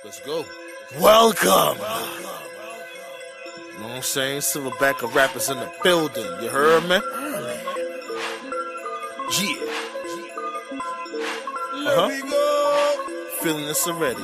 Let's go. Welcome. You know what I'm saying? Silverback of rappers in the building. You heard me? Yeah. Feeling this already.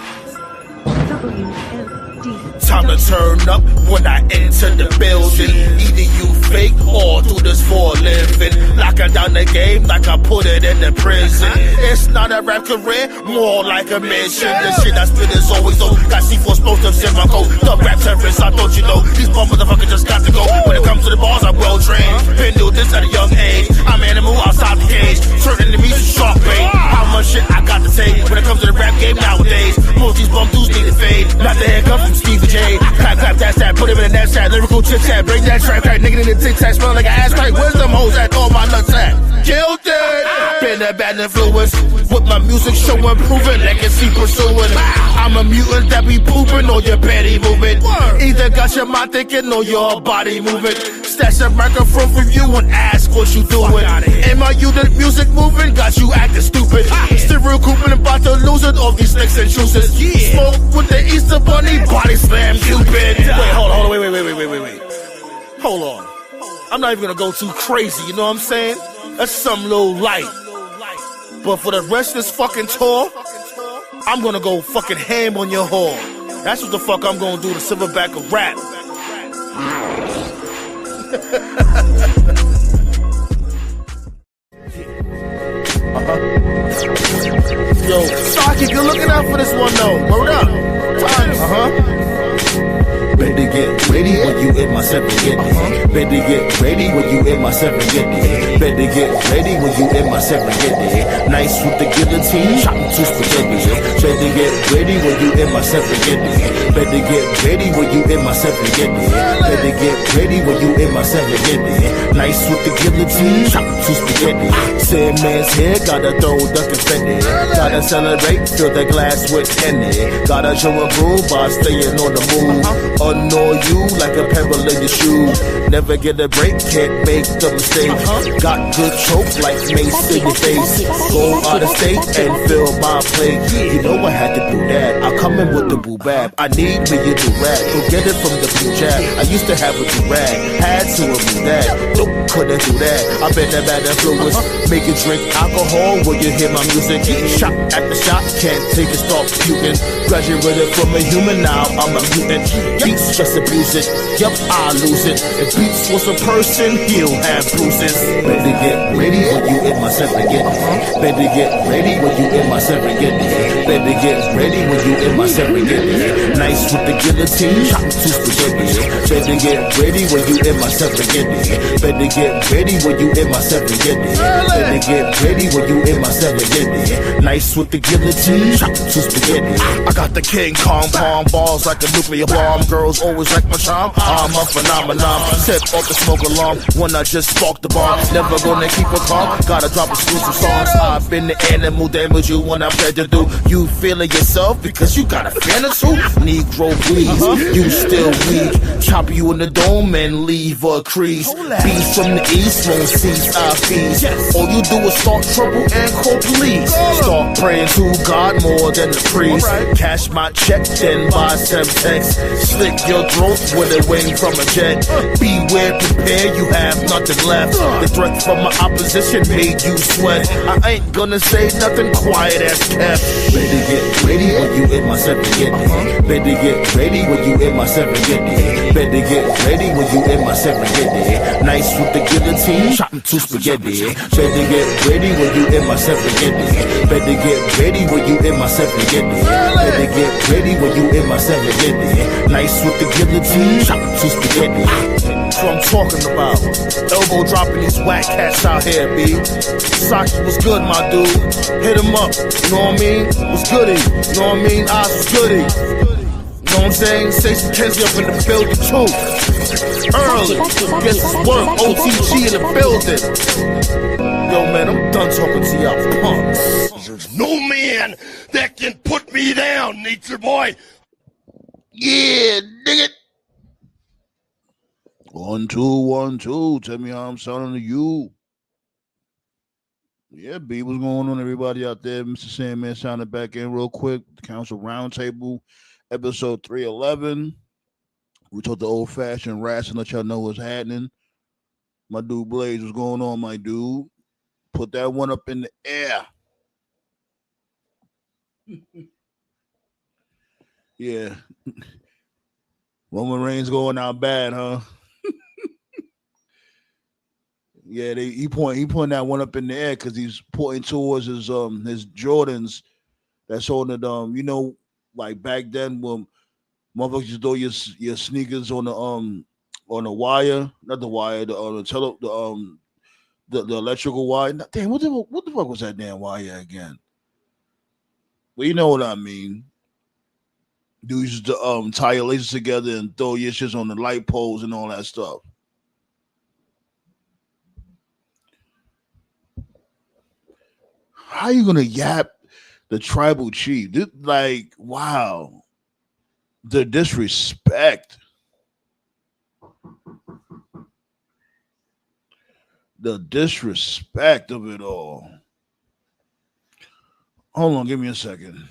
Time to turn up when I enter the building. Either you fake or do this for a living. Locking down the game like I put it in the prison. It's not a rap career, more like a mission. The shit I spit is always low. Got C4 explosives in my coat. The rap terrorists, I thought you know. These bum motherfuckers just got to go. When it comes to the bars, I'm well trained. Been doing this at a young age. I'm animal outside the cage. Turning enemies to shark bait. How much shit I got to take when it comes to the rap game nowadays. Most these bum dudes need to fade. Not the handcuff from Steve J. Clap, clap, that's that. Put him in that chat. Lyrical chit chat. Bring that track back. Nigga in the tic tac. Smell like an ass crack. Where's them hoes at? All my nuts at. Killed it. Been a bad influence. With my music show improving. Legacy pursuing. I'm a mutant that be pooping or your petty movement. Either got your mind thinking or your body moving. Stash a microphone from you and ask what you doing. Am I you the music moving? Got you acting stupid. Still recouping about to lose it. All these slicks and juices. Smoke with the Easter Bunny. Body slam Cupid. Wait, hold on. Wait. Hold on. I'm not even gonna go too crazy, you know what I'm saying? That's some little light. But for the rest of this fucking tour, I'm gonna go fucking ham on your whore. That's what the fuck I'm gonna do to Silverback of rap. Yo, Saki, you're looking out for this one though. Word up. Better get ready when you in my Serengeti. Better get ready when you in my Serengeti. Better get ready when you in my Serengeti. Nice with the guillotine, chopping two spaghetti. Better get ready when you in my Serengeti. Better get ready when you in my Serengeti. Better get ready when you in my Serengeti. Nice with the guillotine, chopping two spaghetti. Same man's here, gotta throw the confetti. Gotta celebrate, fill the glass with Henny. Gotta show a groove by staying on the move. Annoy you like a pebble in your shoe. Never get a break, can't make the mistake. Got good choke like mace in your face. Go out of state and fill my plate. You know I had to do that. I come in with the boo bap. I need me a do-rag. Go get it from the blue jab. I used to have a do-rag. Had to remove that. Nope, couldn't do that. I been a bad influence. Make you drink alcohol when you hear my music. Shot at the shot, can't take it, stop puking. Graduated from a human, now I'm a mutant. Beats just abuse it, yup, I lose it. If Beats was a person, he'll have bruises. Better get ready when you in my Serengeti. Better get ready when you in my Serengeti. Better get ready when you in my Serengeti. Nice with the guillotine, chopping two spaghetti. Better get ready when you in my Serengeti. Better get ready when you in my Serengeti. Better get ready when you in my Serengeti. Nice with the guillotine, chopping two spaghetti. I got the King Kong palm balls like a nuclear bomb. Girls always like my charm. I'm a phenomenon. Set off the smoke alarm when I just spark the bomb. Never gonna keep it calm. Gotta drop exclusive songs. I've been the animal damage you when I'm ready to do. You feeling yourself because you got a fan or two. Negro please, you still weak. Chop you in the dome and leave a crease. Beast from the east won't cease our feast. All you do is start trouble and call police. Start praying to God more than the priest. Cash my check, then buy some text. Slit your throat with a wing from a jet. Beware, prepare, you have nothing left. The threat from my opposition made you sweat. I ain't gonna say nothing, quiet as kept. Better get ready when you in my Serengeti. Better get ready when you in my Serengeti. Better get ready when you in my Serengeti. Nice with the guillotine, chopping two spaghetti. Better get ready when you in my Serengeti. Better get ready when you in my Serengeti. Better get ready when you in my Serengeti. Nice with the guillotine, chopping two spaghetti. That's what I'm talking about. Elbow dropping these whack cats out here, B. Saki was good, my dude. Hit him up, you know what I mean? Was goody, you know what I mean? Oz was goody. You know what I'm saying? Stacey Kenzie up in the building too. Early, guess it's work. OTG in the building. Yo, man, I'm done talking to y'all punks. There's no man that can put me down, Nature Boy. Yeah, dig it. 1, 2, 1, 2. Tell me how I'm sounding to you. Yeah, B, what's going on, everybody out there? Mr. Sandman sounding back in real quick. The Council Roundtable, episode 311. We took the old fashioned rats and let y'all know what's happening. My dude Blaze, what's going on, my dude? Put that one up in the air. Yeah. Roman Reigns going out bad, huh? Yeah, he putting that one up in the air because he's pointing towards his Jordans that's on the like back then when motherfuckers used to throw your sneakers on the wire, not the wire, the electrical wire. Damn, what the fuck was that damn wire again? Well, you know what I mean. Dudes used to tie your laces together and throw your shits on the light poles and all that stuff. How you gonna yap the tribal chief? Like, wow, the disrespect, the disrespect of it all. Hold on, give me a second.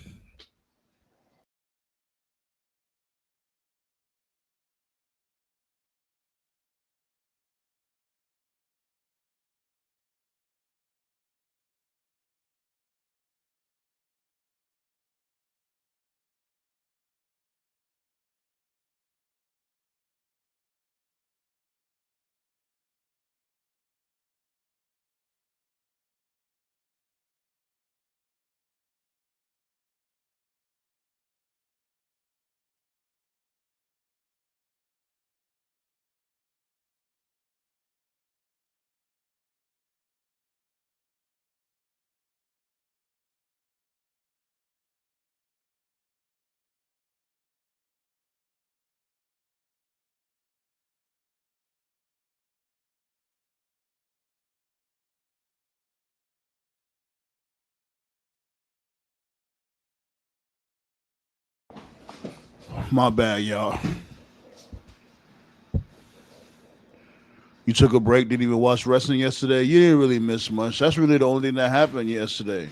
My bad, y'all. You took a break, didn't even watch wrestling yesterday. You didn't really miss much. That's really the only thing that happened yesterday.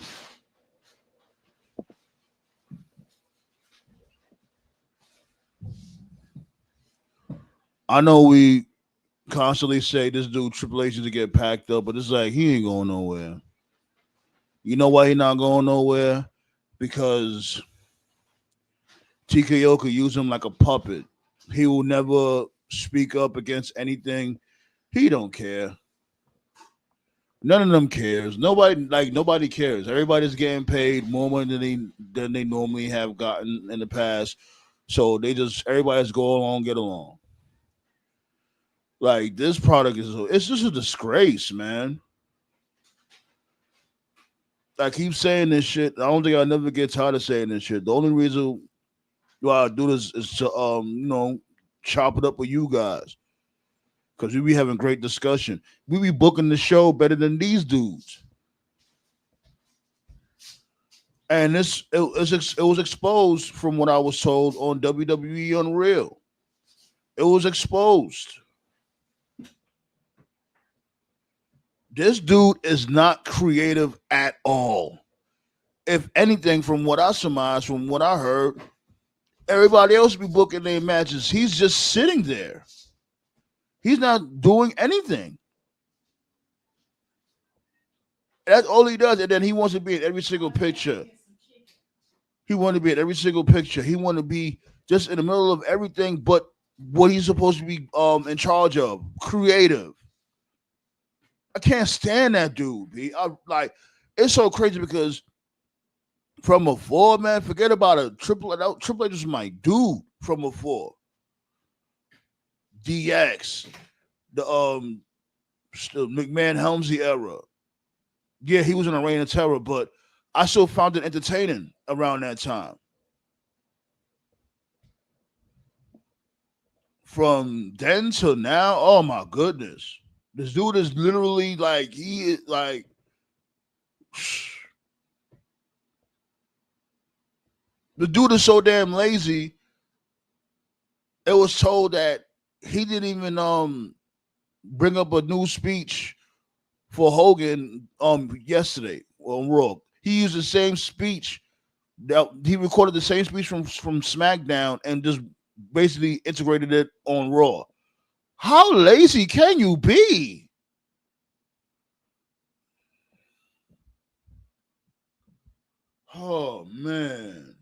I know we constantly say this dude Triple H is to get packed up, but it's like he ain't going nowhere. You know why he not going nowhere? Because TKO could use him like a puppet. He will never speak up against anything. He don't care. None of them cares. Nobody cares. Everybody's getting paid more money than they normally have gotten in the past. So everybody's go along, get along. Like this product it's just a disgrace, man. I keep saying this shit. I don't think I'll never get tired of saying this shit. The only reason why I do this is to chop it up with you guys. Because we be having great discussion. We be booking the show better than these dudes. And it was exposed from what I was told on WWE Unreal. It was exposed. This dude is not creative at all. If anything, from what I surmised, from what I heard, everybody else be booking their matches. He's just sitting there. He's not doing anything. That's all he does. And then he wants to be in every single picture. He want to be in every single picture. He want to be just in the middle of everything but what he's supposed to be in charge of. Creative. I can't stand that dude, B. It's so crazy because from afar, man, forget about a Triple H. Triple H is my dude from afar. DX, the McMahon Helmsley era. Yeah, he was in a reign of terror, but I still found it entertaining around that time. From then to now, oh my goodness. This dude is literally like he is like the dude is so damn lazy. It was told that he didn't even bring up a new speech for Hogan yesterday on Raw. He used the same speech. He recorded the same speech from SmackDown and just basically integrated it on Raw. How lazy can you be? Oh man.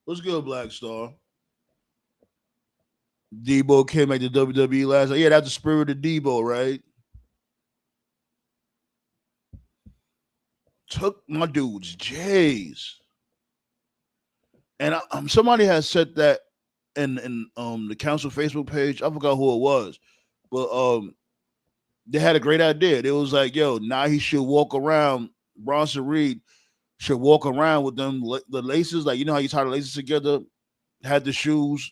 What's good, Black Star? Debo came back to WWE last night. Yeah, that's the spirit of Debo, right? Took my dude's J's. And somebody has said that in the council Facebook page. I forgot who it was. But they had a great idea. It was like, yo, now he should walk around. Bronson Reed should walk around with them the laces, like you know how you tie the laces together, had the shoes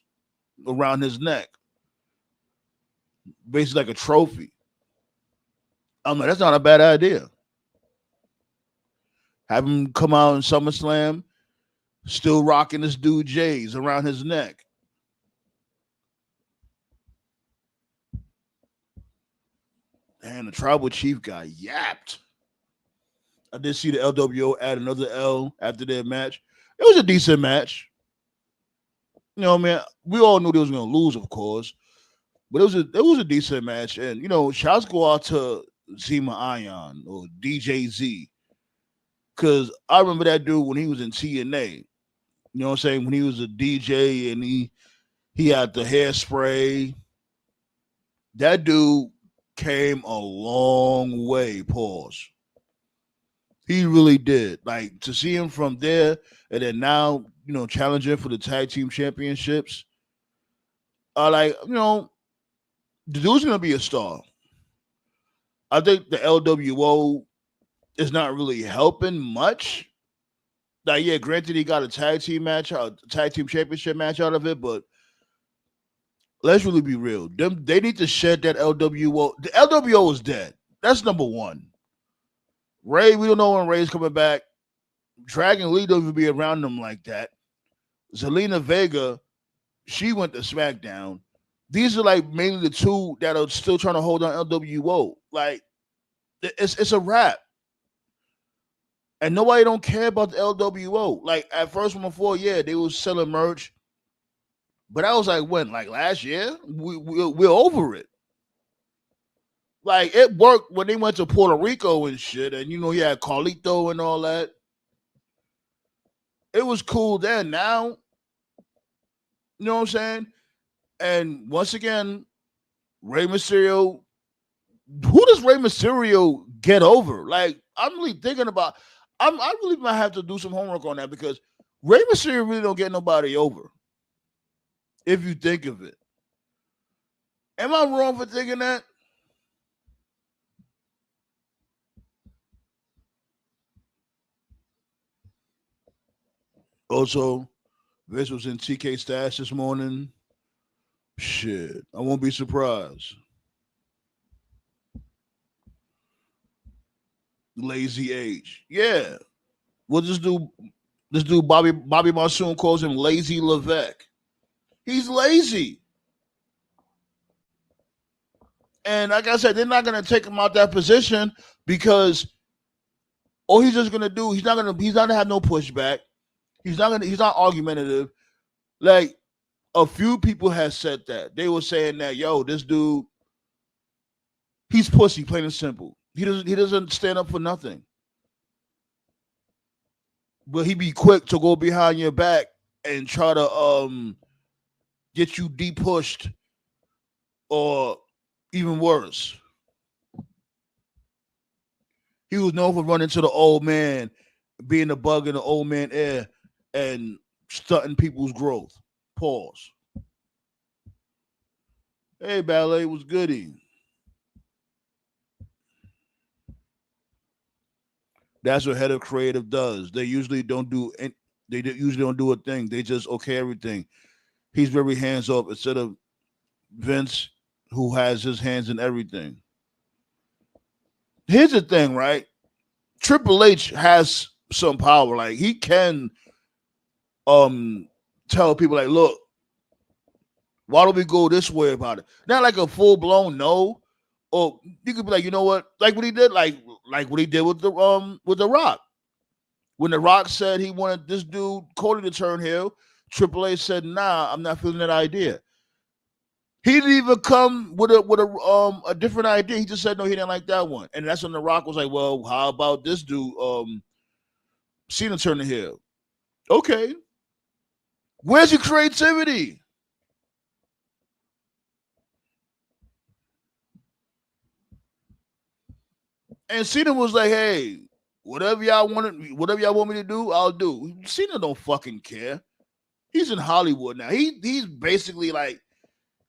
around his neck, basically like a trophy. I'm like, that's not a bad idea. Have him come out in SummerSlam, still rocking this dude J's around his neck. And the tribal chief got yapped. I did see the LWO add another L after their match. It was a decent match. You know, man, we all knew they was gonna lose, of course, but it was a decent match. And you know, shouts go out to Zima Ion or DJZ, because I remember that dude when he was in TNA. You know what I'm saying? When he was a DJ and he had the hairspray. That dude came a long way. Pause. He really did. Like to see him from there and then now, you know, challenging for the tag team championships. Like, you know, the dude's gonna be a star. I think the LWO is not really helping much. Like, yeah, granted, he got a tag team match, a tag team championship match out of it, but let's really be real. They need to shed that LWO. The LWO is dead. That's number one. Ray, we don't know when Ray's coming back. Dragon Lee don't even be around them like that. Zelina Vega, she went to SmackDown. These are like mainly the two that are still trying to hold on LWO. Like, it's a wrap. And nobody don't care about the LWO. Like, at first, before, yeah, they was selling merch. But I was like, when? Like, last year? We're over it. Like, it worked when they went to Puerto Rico and shit. And, you know, he had Carlito and all that. It was cool then. Now, you know what I'm saying? And once again, Rey Mysterio, who does Rey Mysterio get over? Like, I'm really thinking about, I really might have to do some homework on that because Rey Mysterio really don't get nobody over. If you think of it. Am I wrong for thinking that? Also, Vince was in TK Stash this morning. Shit, I won't be surprised. Lazy age. Yeah. We'll just do Bobby Monsoon calls him Lazy Levesque. He's lazy. And like I said, they're not gonna take him out that position because all he's just gonna do, he's not gonna have no pushback. He's not argumentative. Like a few people have said that. They were saying that, yo, this dude, he's pussy, plain and simple. He doesn't stand up for nothing. But he be quick to go behind your back and try to get you de-pushed or even worse. He was known for running to the old man, being a bug in the old man air, and stunting people's growth. Pause. Hey, Ballet, was goody? That's what head of creative does. They usually don't do a thing. They just okay everything. He's very hands off instead of Vince, who has his hands in everything. Here's the thing, right? Triple H has some power. Like he can tell people like, look, Why don't we go this way about it? Not like a full blown no, or you could be like, you know what, like what he did, like what he did with the Rock. When the Rock said he wanted this dude Cody to turn heel, Triple H said, "Nah, I'm not feeling that idea." He didn't even come with a different idea. He just said no, he didn't like that one, and that's when the Rock was like, "Well, how about this dude, Cena turning heel?" Okay, where's your creativity? And Cena was like, "Hey, whatever y'all want me to do, I'll do." Cena don't fucking care. He's in Hollywood now. He's basically like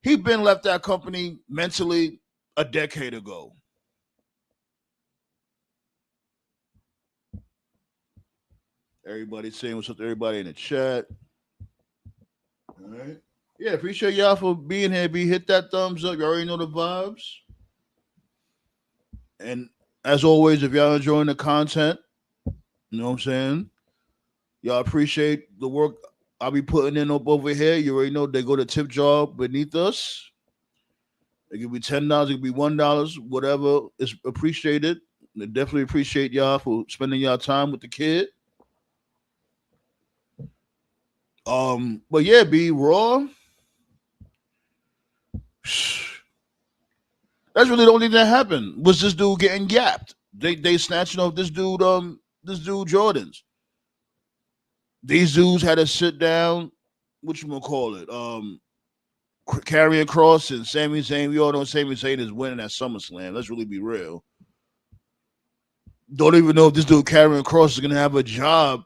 he been left that company mentally a decade ago. Everybody saying what's up to everybody in the chat. All right. Yeah, appreciate y'all for being here. Hit that thumbs up. You already know the vibes. And as always, if y'all enjoying the content, you know what I'm saying? Y'all appreciate the work I'll be putting in up over here. You already know they go to tip jar beneath us. It could be $10, it could be $1, whatever is appreciated. I definitely appreciate y'all for spending y'all time with the kid. But yeah, be raw. That's really the only thing that happened was this dude getting yapped. They snatching off this dude Jordans. These dudes had to sit down, what you gonna call it? Carrying Cross and Sami Zayn. We all know Sami Zayn is winning at SummerSlam. Let's really be real. Don't even know if this dude Carrying Cross is gonna have a job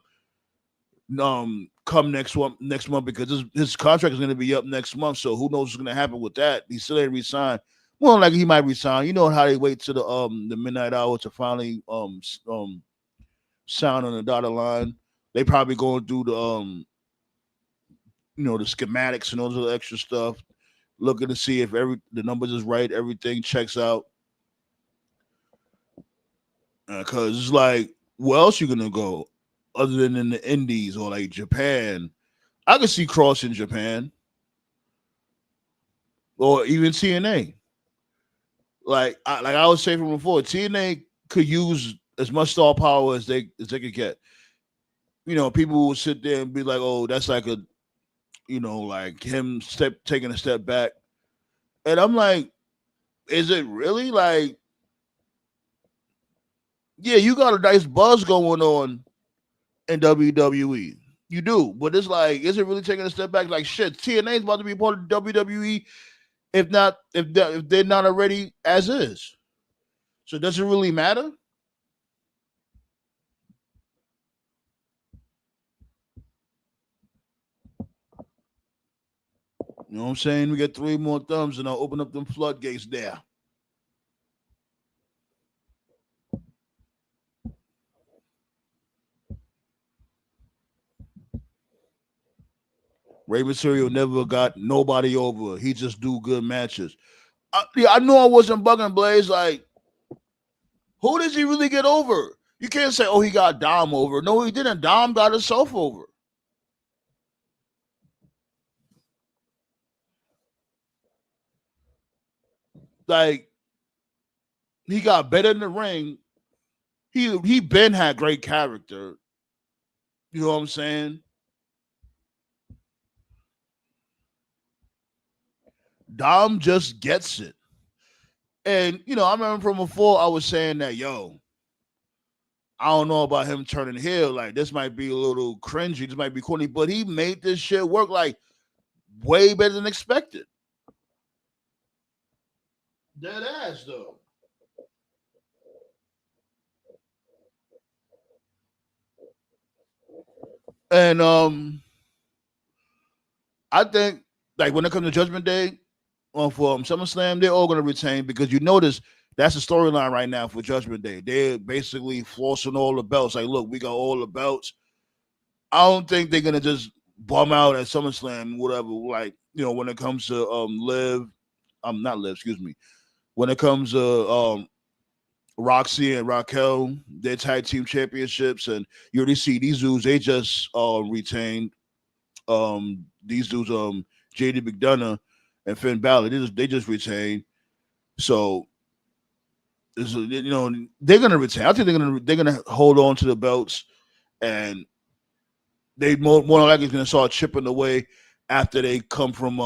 come next month because his contract is gonna be up next month. So who knows what's gonna happen with that? He still ain't resigned. Well, like he might resign. You know how they wait to the midnight hour to finally sign on the dotted line. They probably going through the the schematics and all the extra stuff, looking to see if the numbers is right, everything checks out. Because it's like, where else you gonna go other than in the Indies or like Japan? I could see Cross in Japan or even TNA. Like I was saying from before, TNA could use as much star power as they could get. People will sit there and be like, "Oh, that's like like him taking a step back," and I'm like, "Is it really like?" Yeah, you got a nice buzz going on in WWE. You do, but it's like, is it really taking a step back? Like shit, TNA is about to be part of WWE, if they're not already as is. So does it really matter? You know what I'm saying? We get 3 more thumbs and I'll open up them floodgates there. Rey Mysterio never got nobody over. He just do good matches. I know I wasn't bugging Blaze. Like, who does he really get over? You can't say, oh, he got Dom over. No, he didn't. Dom got himself over. Like, he got better in the ring. He been had great character. You know what I'm saying? Dom just gets it. And, I remember from before I was saying that, yo, I don't know about him turning heel. Like, this might be a little cringy. This might be corny. But he made this shit work, like, way better than expected. Dead ass, though. And I think, like, when it comes to Judgment Day, for SummerSlam, they're all going to retain because you notice that's the storyline right now for Judgment Day. They're basically forcing all the belts. Like, look, we got all the belts. I don't think they're going to just bum out at SummerSlam, whatever. Like, when it comes to not Liv, excuse me. When it comes to Roxy and Raquel, their tag team championships, and you already see these dudes, they just retained these dudes, JD McDonough. and Finn Balor. They just retained. So, they're gonna retain. I think they're gonna hold on to the belts, and they more than likely gonna start chipping away after they come from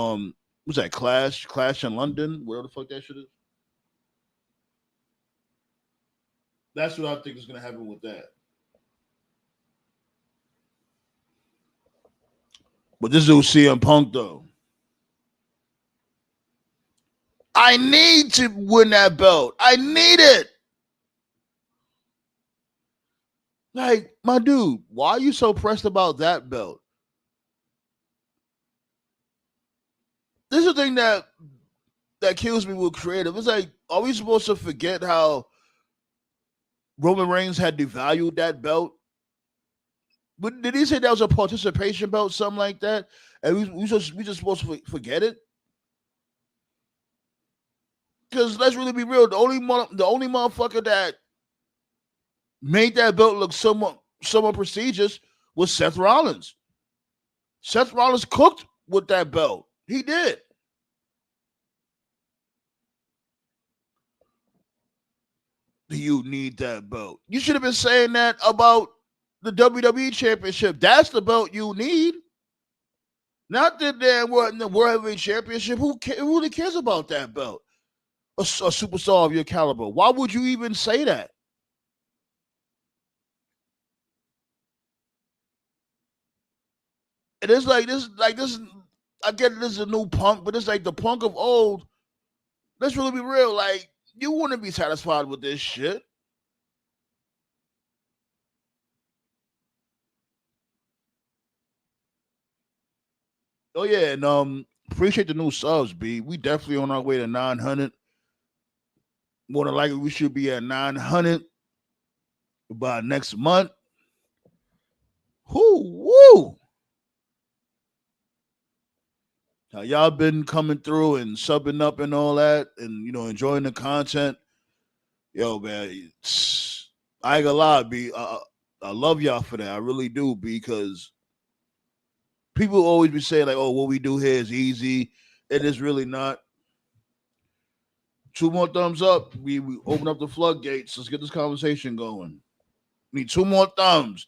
what's that Clash in London, wherever the fuck that shit is. That's what I think is gonna happen with that. But this is CM Punk though. I need to win that belt. I need it. Like, my dude, why are you so pressed about that belt? This is the thing that kills me with creative. It's like, are we supposed to forget how Roman Reigns had devalued that belt? But did he say that was a participation belt, something like that? And we just supposed to forget it? Because let's really be real. The only motherfucker that made that belt look somewhat prestigious was Seth Rollins. Seth Rollins cooked with that belt. He did. Do you need that belt? You should have been saying that about the WWE Championship. That's the belt you need. Not the damn World Heavyweight Championship. Who really cares about that belt? A superstar of your caliber. Why would you even say that? It is like this. I get this is a new Punk, but it's like the Punk of old. Let's really be real. Like, you wouldn't be satisfied with this shit. Oh yeah, and appreciate the new subs, B. We definitely on our way to 900. More than likely, we should be at 900 by next month. Woo! How y'all been coming through and subbing up and all that, and enjoying the content. Yo, man, I ain't gonna lie, B. I love y'all for that. I really do, because people always be saying like, "Oh, what we do here is easy." It is really not. 2 more thumbs up. We open up the floodgates. Let's get this conversation going. Need 2 more thumbs.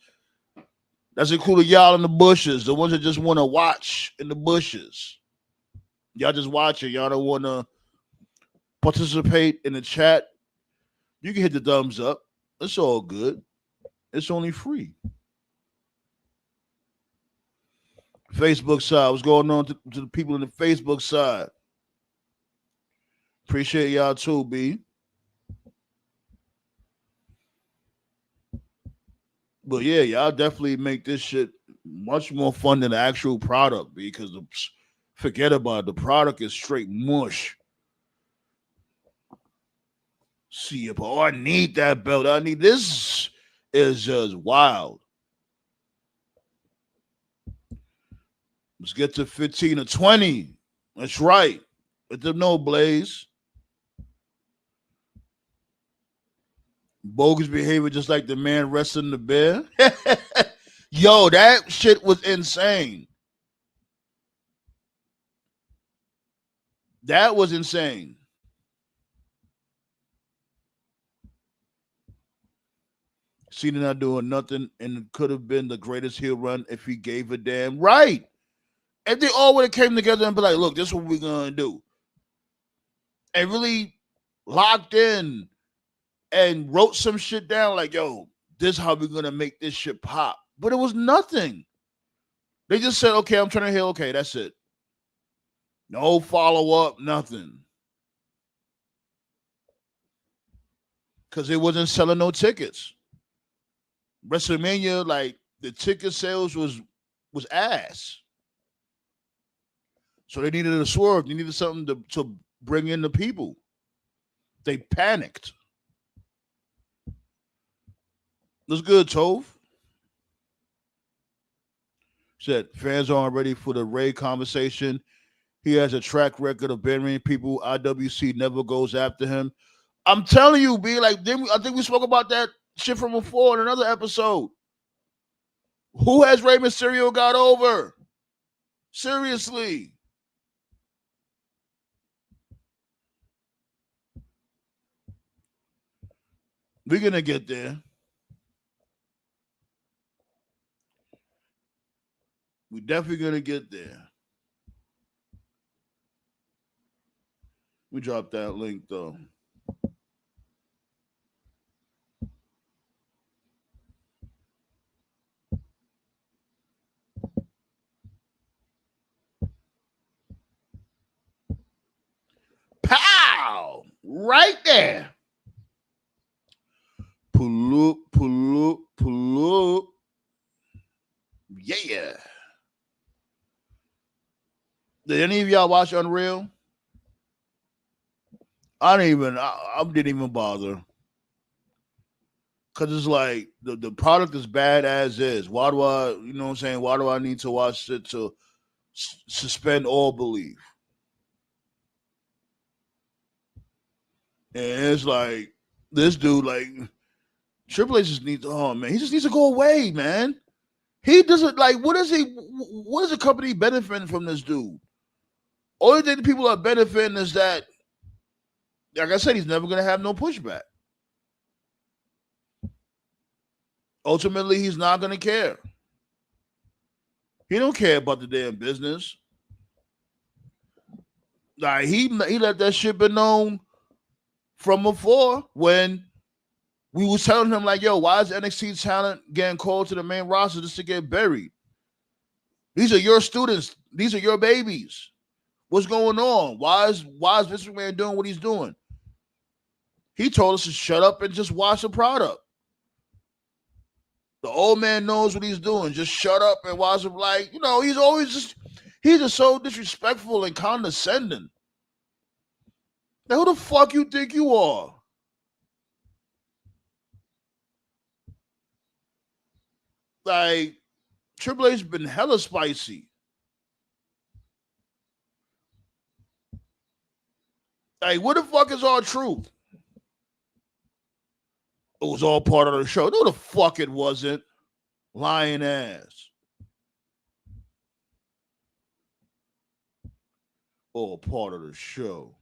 That's including y'all in the bushes, the ones that just want to watch in the bushes. Y'all just watching. Y'all don't want to participate in the chat. You can hit the thumbs up. It's all good. It's only free. Facebook side. What's going on to the people in the Facebook side? Appreciate y'all too, B. But yeah, y'all definitely make this shit much more fun than the actual product, because forget about it. The product is straight mush. See, oh, I need that belt. I need this. Is just wild. Let's get to 15 or 20. That's right. Let them know, Blaze. Bogus behavior, just like the man wrestling the bear. Yo, that shit was insane. That was insane. Cena not doing nothing, and it could have been the greatest heel run if he gave a damn. Right. If they all would have came together and be like, look, this is what we're going to do. And really locked in and wrote some shit down like, yo, this is how we're going to make this shit pop. But it was nothing. They just said, okay, I'm trying to heal. Okay, that's it. No follow-up, nothing. Because it wasn't selling no tickets. WrestleMania, like, the ticket sales was ass. So they needed a swerve. They needed something to bring in the people. They panicked. That's good, Tove. Said fans aren't ready for the Ray conversation. He has a track record of burying people. IWC never goes after him. I'm telling you, B, like, I think we spoke about that shit from before in another episode. Who has Rey Mysterio got over? Seriously. We're gonna get there. We're definitely gonna get there. We dropped that link though. Pow! Right there. Pull up, pull up, pull up. Yeah. Did any of y'all watch Unreal? I didn't even bother. Cause it's like the product is bad as is. Why do I, you know what I'm saying? Why do I need to watch it to suspend all belief? And it's like this dude, like Triple H just needs. Oh man, he just needs to go away, man. He doesn't like. What is he? What is the company benefiting from this dude? Only thing the people are benefiting is that, like I said, he's never gonna have no pushback. Ultimately, he's not gonna care. He don't care about the damn business. Like he let that shit be known from before when we was telling him like, yo, why is NXT talent getting called to the main roster just to get buried? These are your students. These are your babies. What's going on? Why is Vince McMahon doing what he's doing? He told us to shut up and just watch the product. The old man knows what he's doing. Just shut up and watch him. Like, you know, he's just so disrespectful and condescending. Now, who the fuck you think you are? Like, Triple H's been hella spicy. Like, what the fuck is our truth? It was all part of the show. No, the fuck it wasn't. Lying ass. All part of the show.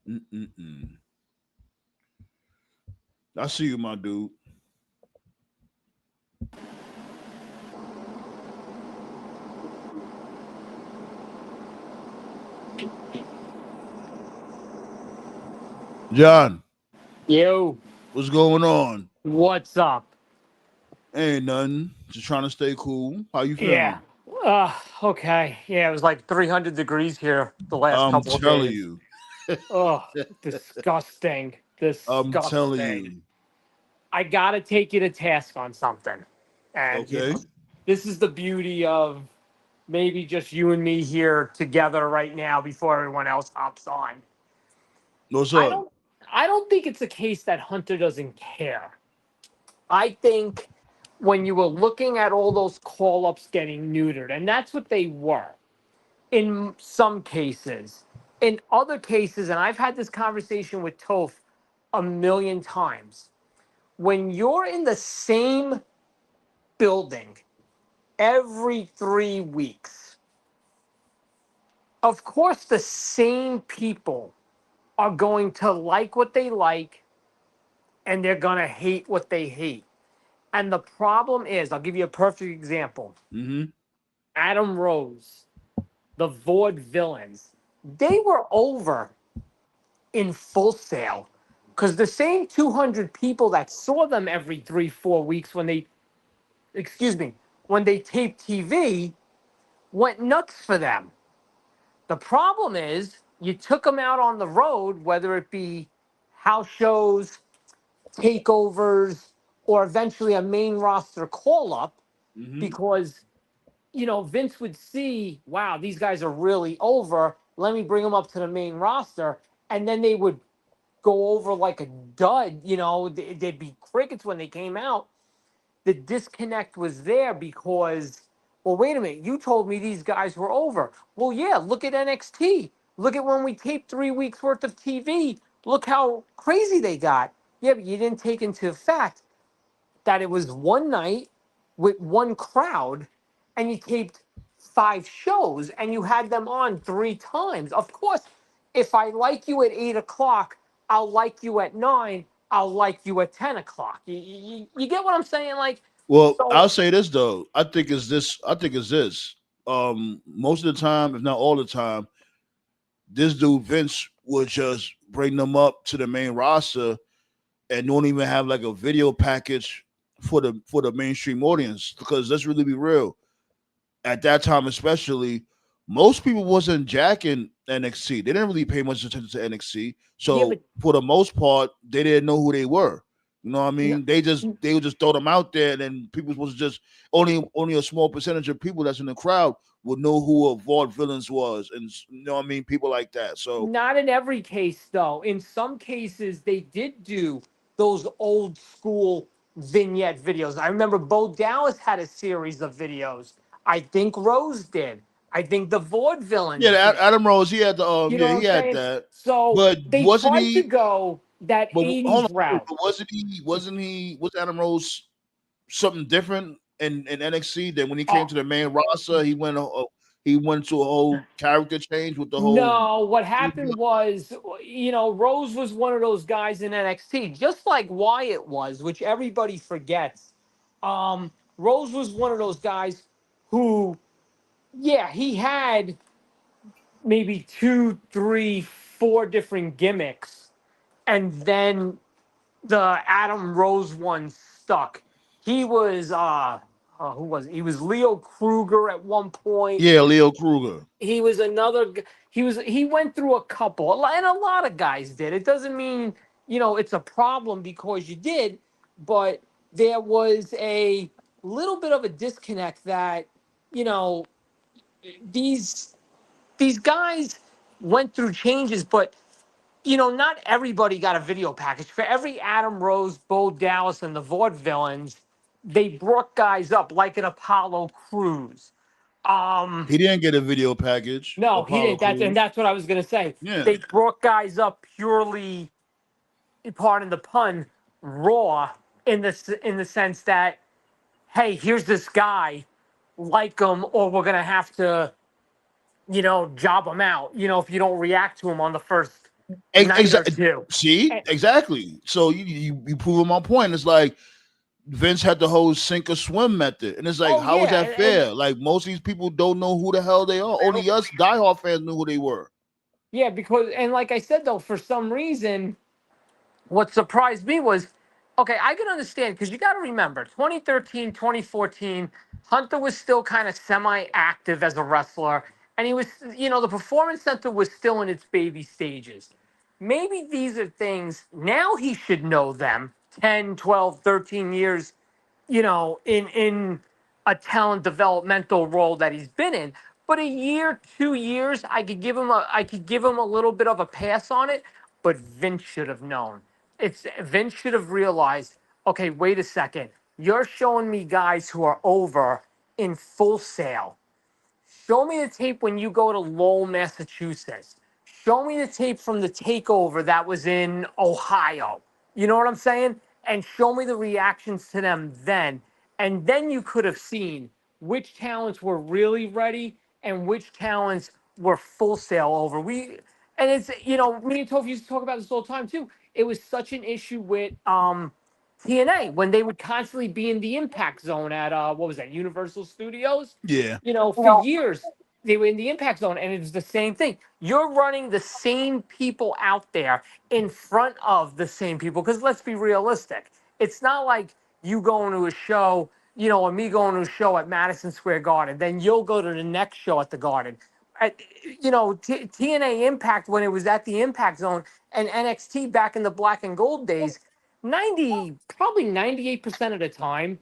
Mm-mm-mm. I see you, my dude. John, Yo, what's going on? what's up? Ain't nothing. Just trying to stay cool. How you Yeah. feeling? Okay. Yeah, it was like 300 degrees here the last I'm couple of telling days. you. Oh, disgusting. I'm telling Disgusting. you. I got to take you to task on something. And, Okay. this is the beauty of maybe just you and me here together right now before everyone else hops on. What's I up? don't I don't think it's a case that Hunter doesn't care. I think when you were looking at all those call ups getting neutered, and that's what they were in some cases. In other cases, and I've had this conversation with Toph a million times, when you're in the same building every 3 weeks, of course, the same people are going to like what they like and they're going to hate what they hate. And the problem is, I'll give you a perfect example. Mm-hmm. Adam Rose, the Vaudevillains, they were over in Full Sail because the same 200 people that saw them every 3, 4 weeks when they taped TV went nuts for them. The problem is you took them out on the road, whether it be house shows, takeovers, or eventually a main roster call up, Mm-hmm. because Vince would see, wow, these guys are really over. Let me bring them up to the main roster. And then they would go over like a dud. They'd be crickets when they came out. The disconnect was there because, well, wait a minute. You told me these guys were over. Well, yeah, look at NXT. Look at when we taped 3 weeks worth of TV. Look how crazy they got. Yeah, but you didn't take into fact that it was one night with one crowd, and you taped 5 shows, and you had them on 3 times. Of course, if I like you at 8 o'clock, I'll like you at 9. I'll like you at 10 o'clock. You get what I'm saying? Like, Well, so I'll say this though. I think it's this. I think it's this. Most of the time, if not all the time, this dude Vince would just bring them up to the main roster and don't even have like a video package for the mainstream audience. Because let's really be real, at that time especially, most people wasn't jacking NXT. They didn't really pay much attention to NXT. yeah, So but for the most part, they didn't know who they were. You know what I no, mean? They would just throw them out there, and then people was just only a small percentage of people that's in the crowd would know who a Vaudevillains was, and you know what I mean, people like that. So not in every case, though. In some cases, they did do those old school vignette videos. I remember Bo Dallas had a series of videos. I think Rose did. I think the yeah, Vaudevillains did. Adam Rose, he had the You know yeah, what he I'm had saying? that, So but they wasn't tried to he? go that But hold 80s on, route. but wasn't he? Wasn't he? Was Adam Rose something different in NXT than when he came Oh, to the main roster? He went to a whole character change with the whole. no, what happened was, Rose was one of those guys in NXT, just like Wyatt was, which everybody forgets. Rose was one of those guys who, yeah, he had maybe 2, 3, 4 different gimmicks, and then the Adam Rose one stuck. He was who was he was Leo Kruger at one point. Yeah, Leo Kruger. He was another he went through a couple, and a lot of guys did. It doesn't mean it's a problem because you did, but there was a little bit of a disconnect that you know these these guys went through changes, but not everybody got a video package. For every Adam Rose, Bo Dallas, and the Vaudevillains, they brought guys up like an Apollo Crews. Um, He didn't get a video package. no, he Apollo didn't. Crews. That's what I was gonna say. Yeah, They brought guys up purely, pardon the pun, raw in the sense that, hey, here's this guy, like him, or we're gonna have to, job him out. If you don't react to him on the first night or exactly. two. See, And- exactly. So you proving my point. It's like Vince had the whole sink or swim method, and it's like, oh how is yeah, that fair? Like most of these people don't know who the hell they are. Only us diehard fans knew who they were. yeah, because and like I said though, for some reason, what surprised me was, okay, I can understand because you got to remember 2013, 2014, Hunter was still kind of semi-active as a wrestler, and he was, the Performance Center was still in its baby stages. Maybe these are things now he should know them 10, 12, 13 years in a talent developmental role that he's been in. But a year, 2 years, I could give him a little bit of a pass on it. But Vince should have known. Vince should have realized. Okay, wait a second. You're showing me guys who are over in Full Sail. Show me the tape when you go to Lowell, Massachusetts. Show me the tape from the takeover that was in Ohio. You know what I'm saying? And show me the reactions to them then. And then you could have seen which talents were really ready and which talents were Full Sail over. And it's me and Toph used to talk about this all the time too. It was such an issue with TNA when they would constantly be in the impact zone at what was that, Universal Studios? Yeah, For years they were in the impact zone, and it's the same thing. You're running the same people out there in front of the same people. Because let's be realistic, it's not like you going to a show, or me going to a show at Madison Square Garden, then you'll go to the next show at the Garden. TNA Impact when it was at the Impact Zone and NXT back in the black and gold days, probably 98% of the time,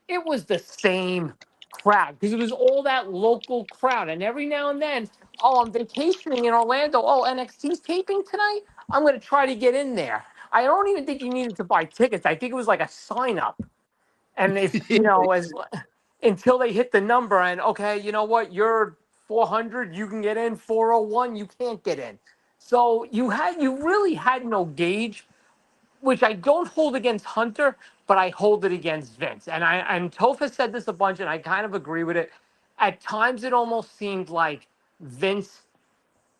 it was the same crowd because it was all that local crowd. And every now and then, oh, I'm vacationing in Orlando. Oh, NXT's taping tonight. I'm going to try to get in there. I don't even think you needed to buy tickets. I think it was like a sign up. And if, as until they hit the number and, okay, you know what, you're 400, you can get in. 401, you can't get in. So you really had no gauge, which I don't hold against Hunter, but I hold it against Vince. And Toph has said this a bunch, and I kind of agree with it. At times, it almost seemed like Vince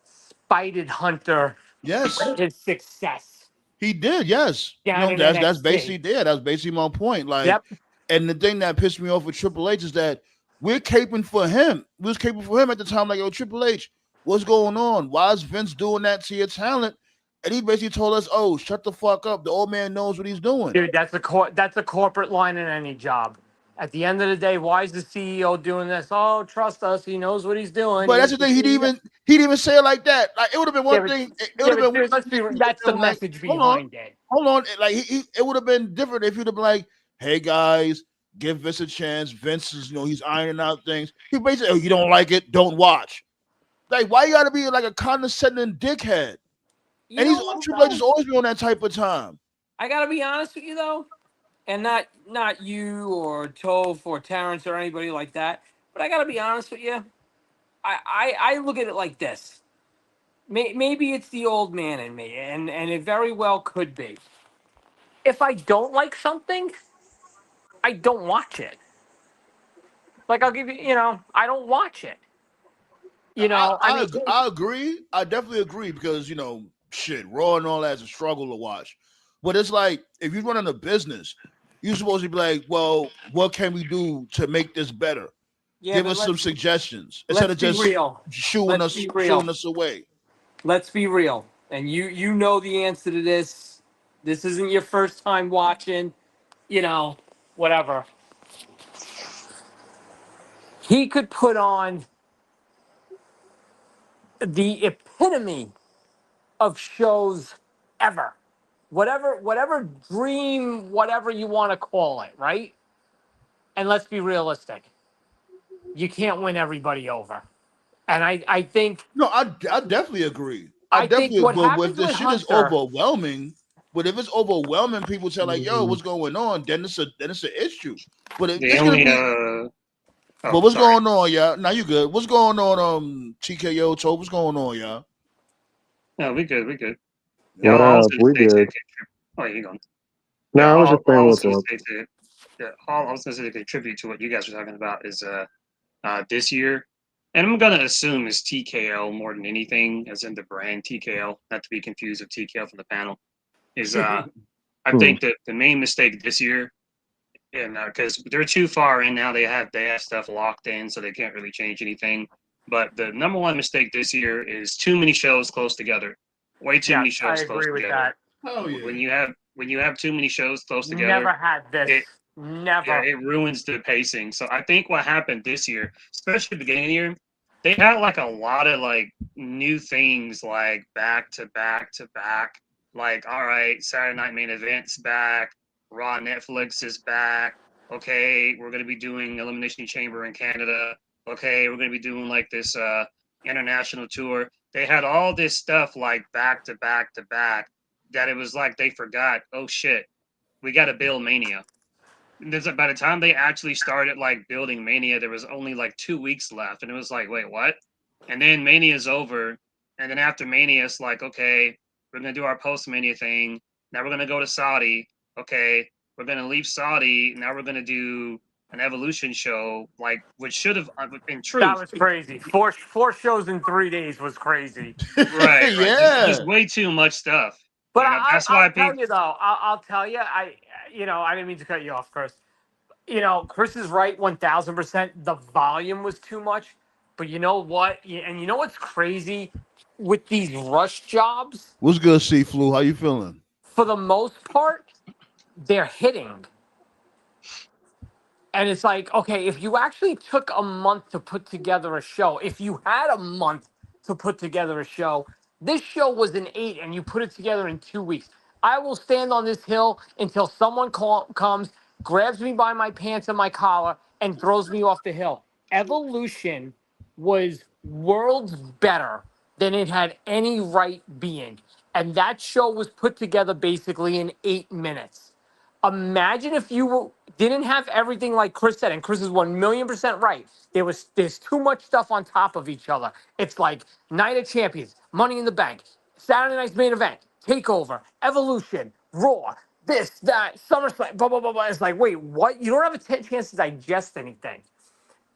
spited Hunter Yes, his success he did. Yes, down in that's basically NXT. there. That's basically my point. Like, Yep. and the thing that pissed me off with Triple H is that we're caping for him. We was caping for him at the time. Like, yo, Triple H, what's going on? Why is Vince doing that to your talent? And he basically told us, "Oh, shut the fuck up. The old man knows what he's doing." Dude, that's a corporate line in any job. At the end of the day, why is the CEO doing this? Oh, trust us. He knows what he's doing. But that's He's the the thing. CEO. He didn't even say it like that. Like, it would have been Yeah, one but thing. It would yeah, have but been. dude, let's be. He would That's the have been like, message hold on, behind it. hold on. Like, it would have been different if he'd have been like, "Hey guys, give Vince a chance. Vince is, he's ironing out things." He basically, "Oh, you don't like it? Don't watch." Like, why you got to be like a condescending dickhead? You And know what Triple H though? has always been on that type of time. I gotta be honest with you though, and not you or Toph or Terrence or anybody like that. But I gotta be honest with you. I look at it like this. Maybe it's the old man in me, and it very well could be. If I don't like something, I don't watch it. Like I'll give you, I don't watch it. I mean, I agree. I definitely agree because shit, Raw and all that's a struggle to watch. But it's like if you're running a business, you're supposed to be like, well, what can we do to make this better? yeah, Give but us some suggestions instead let's of be just real. shooing Let's us be real. shooing us away. Let's be real. And you know the answer to this. This isn't your first time watching. Whatever. He could put on the epitome of shows ever. Whatever dream, whatever you want to call it, right? And let's be realistic. You can't win everybody over. And I think No, I definitely agree. I I think definitely, what but if happens the with shit is Hunter, overwhelming, but if it's overwhelming, people say like, "Yo, what's going on?" Then it's an issue. But if The it's gonna only be, but oh, what's sorry. going on, y'all? Now you good? What's going on, TKO? Toe, what's going on, y'all? No, we good, we good. Yeah, Yeah. all I was What up? gonna We say to good. oh, you going? No, Yeah, I was just all saying I was what's gonna up. say to yeah, all I was gonna say to contribute to what you guys were talking about is this year, and I'm gonna assume is TKL more than anything, as in the brand TKL, not to be confused with TKL from the panel. Is I Hmm. think that the main mistake this year, and because they're too far in now, they have stuff locked in, so they can't really change anything. But the number one mistake this year is too many shows close together. Way too yes, many I shows close agree with together. that. Oh When yeah. you have too many shows close Never together, had this. it yeah, Never. it ruins the pacing. So I think what happened this year, especially at the beginning of the year, they had like a lot of like new things like back to back to back. Like, all right, Saturday Night Main Event's back, Raw Netflix is back. Okay, we're gonna be doing Elimination Chamber in Canada. Okay, we're gonna be doing like this international tour. They had all this stuff like back to back to back that it was like they forgot, oh shit, we got to build Mania. By the time they actually started like building Mania, there was only like 2 weeks left, and it was like, wait, what? And then Mania's over, and then after Mania, it's like, okay, we're gonna do our post Mania thing. Now we're gonna go to Saudi. Okay, we're gonna leave Saudi. Now we're gonna do an Evolution show, like which should have, in That truth, was crazy. Four shows in 3 days was crazy. right, just Yeah. way too much stuff. But That's I'll why tell people. you though. I'll tell you. I didn't mean to cut you off, Chris. Chris is right 1,000%. The volume was too much. But you know what? And you know what's crazy with these rush jobs? What's good, C Flu? How you feeling? For the most part, they're hitting. And it's like, okay, if you actually took a month to put together a show, if you had a month to put together a show, this show was an 8 and you put it together in 2 weeks. I will stand on this hill until someone comes, grabs me by my pants and my collar, and throws me off the hill. Evolution was worlds better than it had any right being. And that show was put together basically in 8 minutes. Imagine if didn't have everything like Chris said, and Chris is 1,000,000% right. There's too much stuff on top of each other. It's like Night of Champions, Money in the Bank, Saturday Night's Main Event, Takeover, Evolution, Raw. this, that, Summerslam, blah, blah, blah, blah. It's like, wait, what? You don't have a chance to digest anything.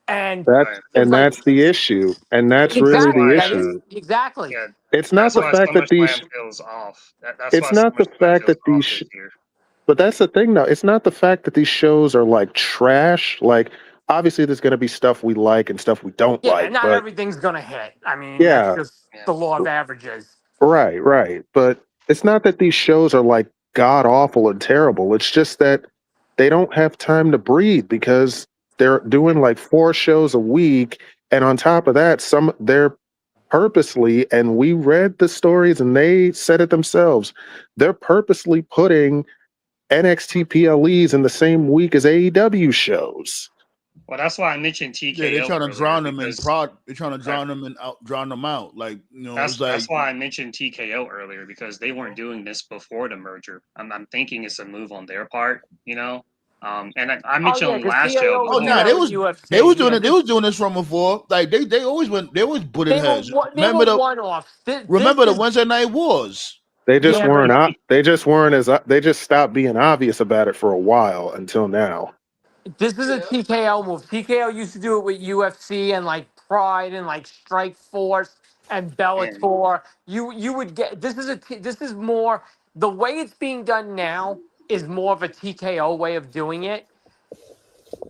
And Right. it's like, That's the issue, and that's That's really exactly, the why. that is issue. exactly. Yeah. It's not That's the why fact that SummerSlam these. feels off. That's It's why not the SummerSlam fact feels that off these. this year. But that's the thing, though. It's not the fact that these shows are like trash. Like, obviously, there's going to be stuff we like and stuff we don't Yeah, like. not But everything's going to hit. I mean, that's yeah, just Yeah. the law of averages. right. But it's not that these shows are like god awful and terrible. It's just that they don't have time to breathe because they're doing like 4 shows a week, and on top of that, they're purposely, and we read the stories and they said it themselves. They're purposely putting NXT PLEs in the same week as AEW shows. Well, that's why I mentioned Yeah, they're TKO trying to earlier drown them in because prod. They're trying to right, drown them out. Like it's that's like why I mentioned TKO earlier because they weren't doing this before the merger. I'm thinking it's a move on their part, you know. And I Oh, mentioned yeah, on the because last show TAO oh was before. no, there they with was they was UFC. doing Yeah, it. They was doing this from before. Like they always went. They always butted heads. they were Remember the one-offs. This remember the is, Wednesday night wars. They just yeah, but weren't. They just weren't as. They just stopped being obvious about it for a while until now. this is a TKO move. TKO used to do it with UFC and like Pride and like Strike Force and And Bellator. You would get this is more the way it's being done now is more of a TKO way of doing it.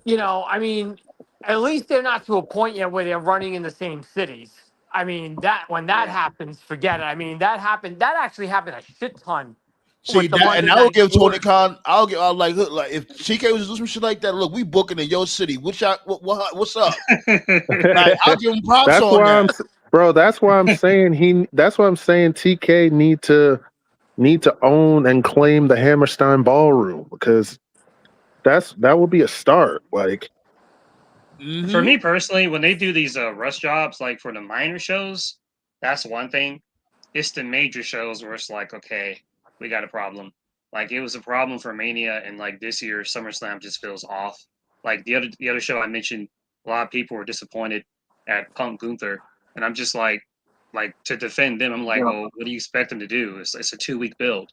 I mean, at least they're not to a point yet where they're running in the same cities. I mean, that when that yeah, happens, forget it. I mean, that happened. That actually happened a shit ton See with the that, Monday and I would Night give Tony Wars. Khan. I'll like look, like if TK was to do some shit like that. Look, we booking in your city. What's up? Like I'll give him props That's on why that. bro. That's why I'm saying he. That's why I'm saying TK need to own and claim the Hammerstein Ballroom because that would be a start. Like, for Mm-hmm. me personally, when they do these rush jobs, like for the minor shows, that's one thing. It's the major shows where it's like, okay, we got a problem. Like it was a problem for Mania, and like this year, SummerSlam just feels off. Like the other show I mentioned, a lot of people were disappointed at Punk Gunther, and I'm just like to defend them, I'm like, well, what do you expect them to do? It's a 2 week build,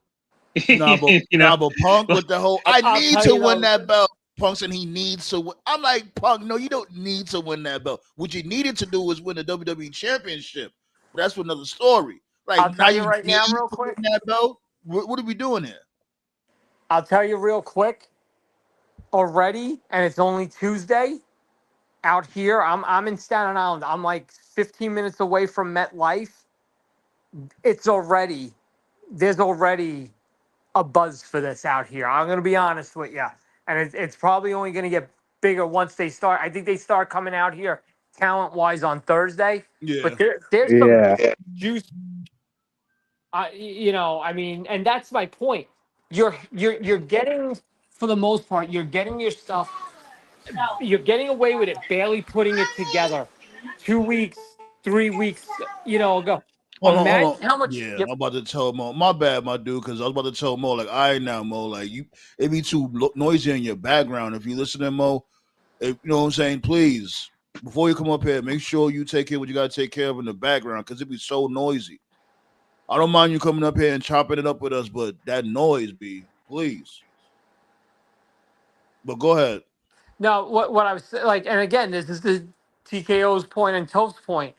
Nah, but you know? Punk with the whole I I'll need tell to you win though. that belt. Punk said he needs to win. I'm like, Punk, no, you don't need to win that belt. What you needed to do was win the WWE championship. But that's for another story. Like I'll now tell you you right need now, to real win quick. that belt. What are we doing here? I'll tell you real quick already, and it's only Tuesday out here. I'm in Staten Island. I'm like 15 minutes away from MetLife. It's already there's already a buzz for this out here. I'm gonna be honest with you, and it's probably only gonna get bigger once they start. I think they start coming out here talent wise on Thursday, Yeah. but there's some yeah, juice. I mean, and that's my point. You're getting for the most part, you're getting your stuff. You're getting away with it, barely putting it together. 2 weeks, 3 weeks, ago. Hold Imagine on. how much. Yeah, Yep. I'm about to tell Mo. My bad, my dude, because I was about to tell Mo, like, all right now, Mo, like, it be too noisy in your background. If you listen to Mo, you know what I'm saying? Please, before you come up here, make sure you take care of what you got to take care of in the background because it be so noisy. I don't mind you coming up here and chopping it up with us, but that noise be, please. But go ahead. No, what I was like, and again, this is the TKO's point and Toph's point.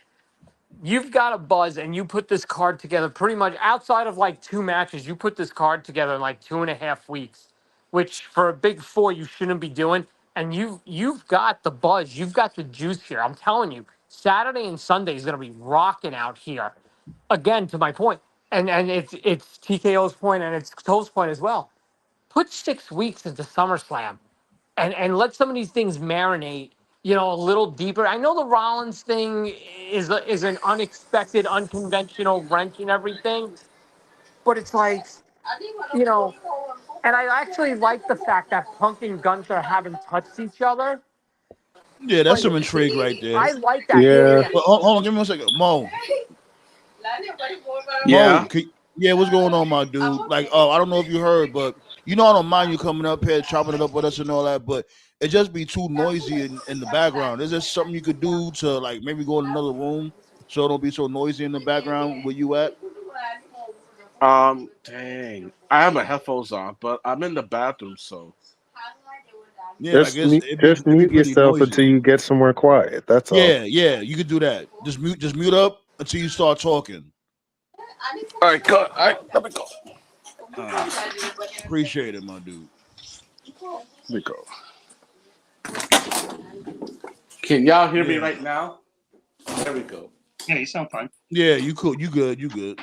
You've got a buzz, and you put this card together pretty much outside of like 2 matches. You put this card together in like 2.5 weeks, which for a big four you shouldn't be doing. And you've got the buzz, you've got the juice here. I'm telling you, Saturday and Sunday is going to be rocking out here. Again, to my point, and it's TKO's point and it's Toph's point as well. Put 6 weeks into SummerSlam and let some of these things marinate, a little deeper. I know the Rollins thing is an unexpected, unconventional wrench and everything, but it's like, you know, and I actually like the fact that Punk and Gunther haven't touched each other. Yeah, that's Like, some intrigue right there. I like that. Yeah, yeah. yeah. But hold on, give me 1 second. Mo, Yeah. yeah, what's going on, my dude? Like, oh, I don't know if you heard, but I don't mind you coming up here, chopping it up with us and all that, but it just be too noisy in the background. Is there something you could do to like maybe go in another room so it don't be so noisy in the background where you at? Dang. I have my headphones on, but I'm in the bathroom, so. Yeah, like Just it'd be mute pretty yourself until noisy. you get somewhere quiet. That's all. Yeah, you could do that. Just mute up until you start talking. All right, go. All right, let me go. All right, appreciate it, my dude. Let me go. Can y'all hear me Yeah, right now? There we go. Yeah, you sound fine. yeah, you cool, you good, you good.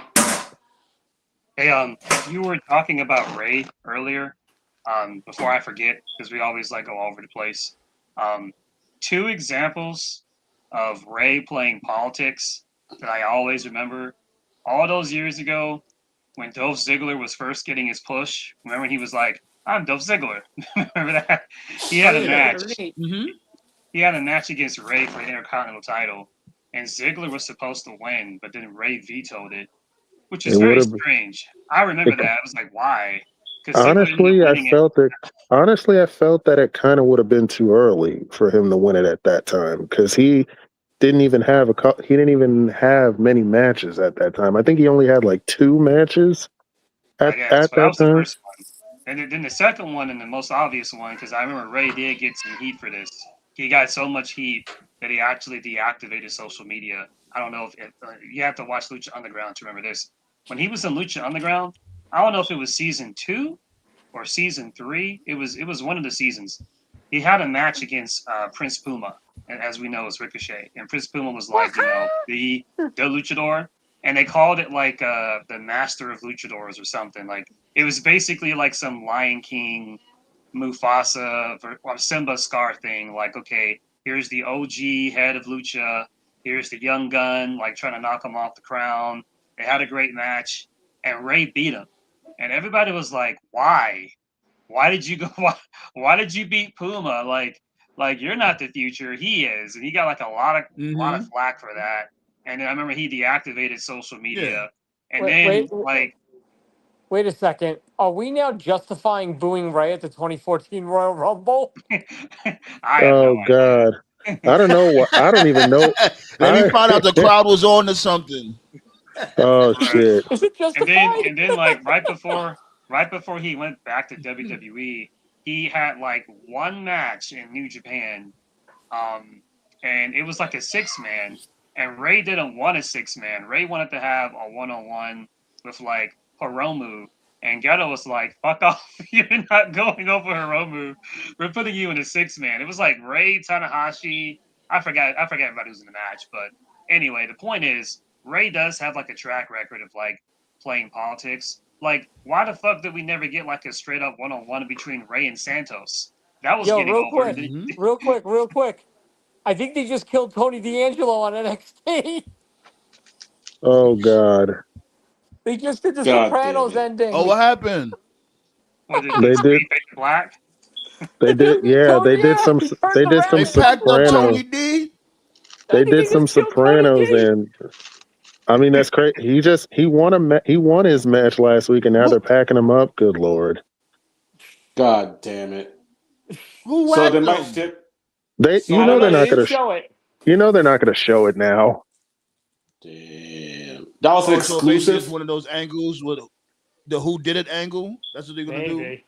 Hey, you were talking about Ray earlier. Before I forget, because we always like go all over the place. Um, two examples of Ray playing politics that I always remember. All those years ago, when Dolph Ziggler was first getting his push, remember he was like, "I'm Dolph Ziggler." Remember that? He Oh had a yeah, match. Mm-hmm. He had a match against Ray for the Intercontinental title, and Ziggler was supposed to win, but then Ray vetoed it, which It is would very have. strange. I remember that. I was like, why? Because Ziggler ended up Honestly, I winning it. felt it. Honestly, I felt that it kind of would have been too early for him to win it at that time because he didn't even have he didn't even have many matches at that time. I think he only had like 2 matches I guess, at but that that was the time. first one. And then the second one, and the most obvious one, because I remember Ray did get some heat for this. He got so much heat that he actually deactivated social media. I don't know if you have to watch Lucha Underground to remember this. When he was in Lucha Underground, I don't know if it was season 2 or season 3. It was one of the seasons. He had a match against Prince Puma, and as we know, it's Ricochet. And Prince Puma was like, the luchador, and they called it like the Master of Luchadors or something. Like it was basically like some Lion King, Mufasa, or Simba Scar thing. Like, okay, here's the OG head of Lucha. Here's the young gun, like trying to knock him off the crown. They had a great match, and Ray beat him. And everybody was like, "Why? Why did you go? Why did you beat Puma? Like you're not the future. He is." And he got like a lot of Mm-hmm. flack for that. And then I remember he deactivated social Yeah. media. And wait, then wait, like wait a second. Are we now justifying booing Ray at the 2014 Royal Rumble? I have no Oh God, idea. I don't know what. I don't even know. Let me I. find out the crowd was on to something. Oh Right. shit. Is it And then justified? and then like right before he went back to WWE, he had like one match in New Japan. Um, and it was like a 6-man, and Ray didn't want a 6-man. Ray wanted to have a 1-on-1 with like Hiromu, and Geto was like, "Fuck off! You're not going over Hiromu. We're putting you in a 6-man." It was like Ray, Tanahashi. I forgot everybody who's in the match, but anyway, the point is Ray does have like a track record of like playing politics. Like, why the fuck did we never get like a straight up 1-on-1 between Ray and Santos? That was Yo, getting real over. quick, Mm-hmm. real quick. I think they just killed Tony D'Angelo on NXT. Oh God. They just did the God damn Sopranos it. Oh, ending. what happened? Was it They did. Three Face Black? They did. Yeah, Tony, they did yeah, some. he turned They did around some They and hit him packed with a up belt. Tony Sopranos. D. I They think did they some just killed Tony Sopranos, D. and I mean that's great. He won he won his match last week, and now they're Who packing him up. Good lord. God damn it. who So they whacked might them? tip. They, So you I they don't know, know. they're might. They not didn't gonna. show it. You know, they're not gonna show it now. Damn. That was Oh, so basically it's exclusive. one of those angles with the who did it angle. That's what they're gonna do. Maybe.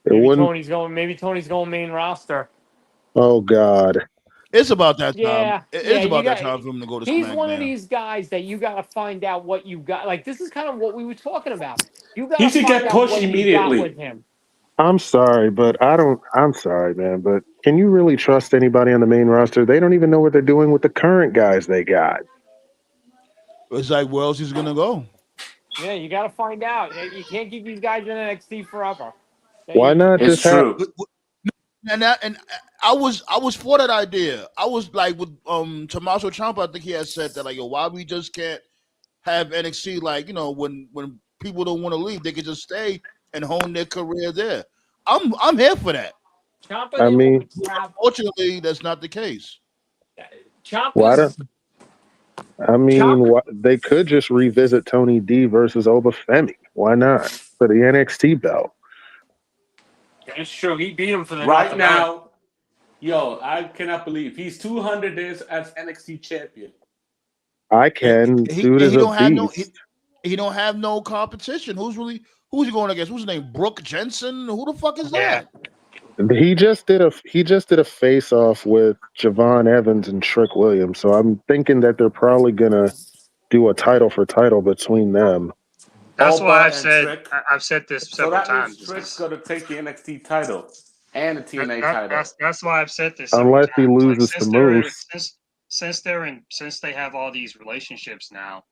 It wouldn't. Maybe Tony's going main roster. Oh God. It's about that time. Yeah, It's yeah. You about that got. time for him to go to He's one of SmackDown. these guys that you got to find out what you got. Like this is kind of what we were talking about. You got He to should find get out pushed what you got with immediately. him. I'm sorry, but I don't. I'm sorry, man, but can you really trust anybody on the main roster? They don't even know what they're doing with the current guys they got. It's like where else he's gonna go? Yeah, you got to find out. You can't keep these guys in NXT forever. Why not It's just have? true. And I was for that idea. I was like with Tommaso Ciampa. I think he had said that like, yo, why we just can't have NXT like when people don't want to leave, they can just stay and hone their career there. I'm here for that. Ciampa I didn't mean, want to travel. Fortunately, that's not the case. why don't? Ciampa's I mean, Ciampa. they could just revisit Tony D versus Obafemi. Why not for the NXT belt? It's true. He beat him for the not Right the belt. now, yo, I cannot believe he's 200 days as NXT champion. I And can. he Dude and is he a don't have no beast. He don't have no competition. Who's he going against? Who's his name? Brooke Jensen? Who the fuck is that? He just did a face off with Javon Evans and Trick Williams. So I'm thinking that they're probably gonna do a title for title between them. That's why Oba I've and said Trick. I've said this So several that means times. Trick's going to take the NXT title and the TNA title. That's why I've said this several Unless he times. loses to Moose. Since they have all these relationships now,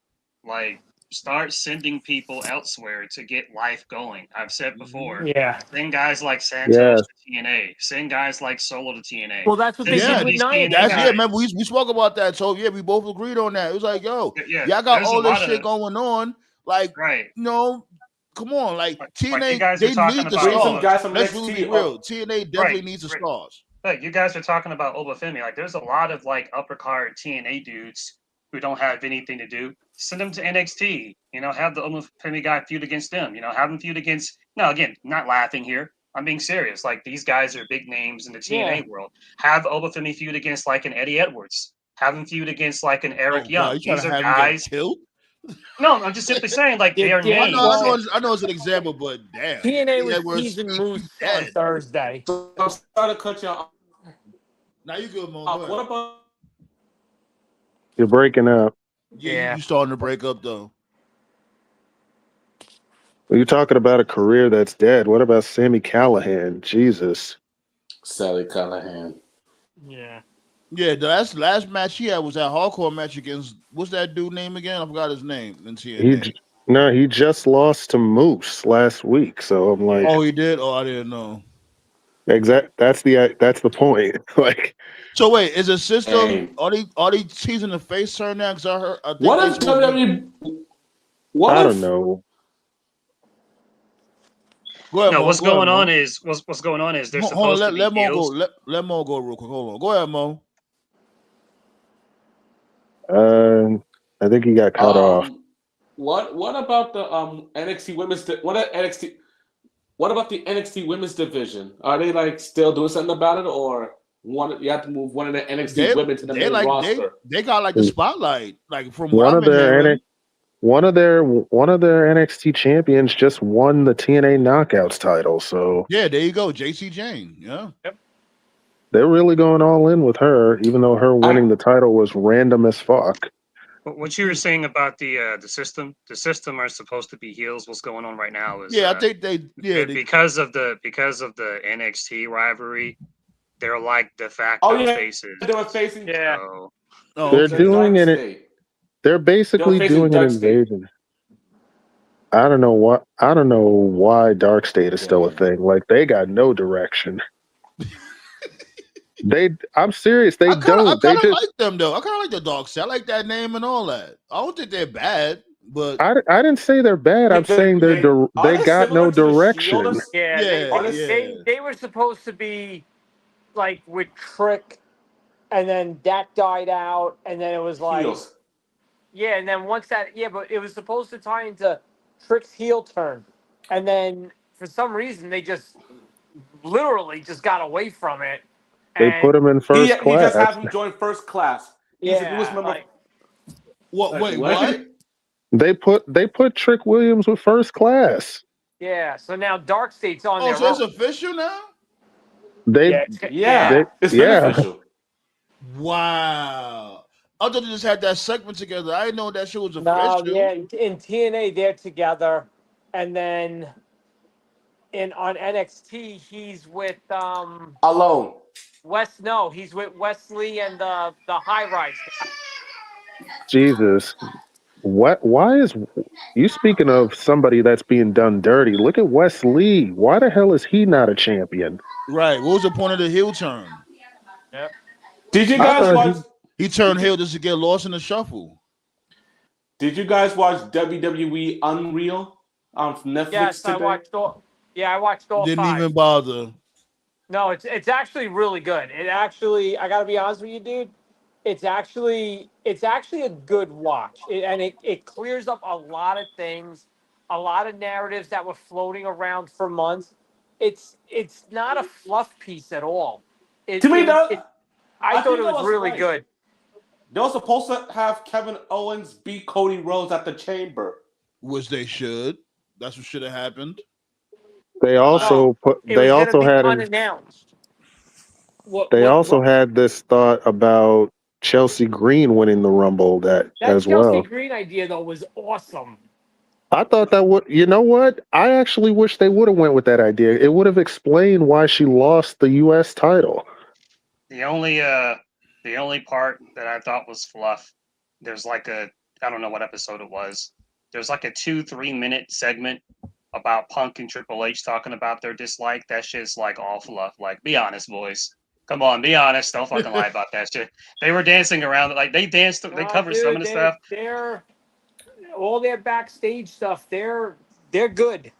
like start sending people elsewhere to get life going. I've said before. Yeah. Send guys like Santos Yes. to TNA. Send guys like Solo to TNA. Well, that's what they Send did with these Nia. TNA guys. Remember we spoke about that. So yeah, we both agreed on that. It was like, yo, Yeah, y'all got there's all a this lot shit of going on. Like, right. come on, like you TNA, guys they are talking need the about Bring some stars. guys from Let's NXT really be real. TNA definitely needs the stars. Like you guys are talking about Obafemi. Like there's a lot of like upper card TNA dudes who don't have anything to do. Send them to NXT. Have the Obafemi guy feud against them. Have them feud against. No, again, not laughing here. I'm being serious. Like these guys are big names in the TNA world. Have Obafemi feud against like an Eddie Edwards. Have him feud against like an Eric Young. These are guys. No, I'm just simply saying like they are names. I know it's an example, but damn. TNA was teasing Moose on Thursday. So I'm sorry to cut you off. Now you good, Mo. Go What about? You're breaking up. Yeah, you starting to break up though. You're talking about a career that's dead. What about Sami Callihan? Jesus. Sally Callahan. Yeah. Yeah, the last match he had was that hardcore match against what's that dude name again? I forgot his name. He just lost to Moose last week. So I'm like, oh, he did. Oh, I didn't know. That's the point. Like, so wait, is a system? Are they teasing the face turn now? Because I think what is WWE? I don't know. Go ahead, no, Mo. what's going on is they're supposed to be let Mo heels. go. Let Mo go real quick. Hold on. Go ahead, Mo. I think he got cut off. What about the NXT women's? What about the NXT women's division? Are they like still doing something about it, or you have to move one of the NXT women to the main roster? They got like the spotlight, like from one of their NXT champions just won the TNA Knockouts title. So yeah, there you go, JC Jane. Yeah. Yep. They're really going all in with her, even though her winning the title was random as fuck. What you were saying about the system are supposed to be heels. What's going on right now is I think because of the NXT rivalry, they're like de facto faces. They were facing. Yeah. So, they're doing it. They're basically doing an invasion. I don't know why Dark State is still a thing. Like they got no direction. I'm serious. I kind of like them though. I kind of like the Dark Side. I like that name and all that. I don't think they're bad, but I didn't say they're bad. I'm saying they got no direction. They were supposed to be like with Trick, and then that died out, and then it was like Heels. Yeah, and then once that but it was supposed to tie into Trick's heel turn, and then for some reason they just literally just got away from it. They put him in first class. He just have him join first class. He's a newest member. What? Wait, what? They put Trick Williams with first class. Yeah, so now Dark State's on there. Oh, so it's official now? It's official. Wow. I thought they just had that segment together. I didn't know that shit was official. No, yeah, in TNA they're together, and then on NXT he's with Alone. He's with Wesley and the High Rise. Jesus. Why is you speaking of somebody that's being done dirty? Look at Wes Lee. Why the hell is he not a champion? Right. What was the point of the heel turn? Yep. Did you guys watch? He turned heel just to get lost in the shuffle. Did you guys watch WWE Unreal on Netflix Yes, today? I watched all Didn't 5. even bother. No, it's actually really good. I got to be honest with you, dude. It's actually a good watch, it clears up a lot of things, a lot of narratives that were floating around for months. It's not a fluff piece at all. I thought it was really good. They were supposed to have Kevin Owens beat Cody Rhodes at the Chamber. which they should. That's what should have happened. They No, also put. it They was going to also be had. unannounced. What? They What? also What? had this thought about Chelsea Green winning the Rumble that That as Chelsea well. Green idea though was awesome. I thought that would. You know what? I actually wish they would have went with that idea. It would have explained why she lost the U.S. title. The only part that I thought was fluff, there's like I don't know what episode it was. There's like a 2-3 minute segment about Punk and Triple H talking about their dislike. That shit's like all fluff. Like, be honest, boys. Come on, be honest. Don't fucking lie about that shit. They were dancing around, like they danced, they Oh, covered some of dude, the stuff. they're all their backstage stuff. They're good.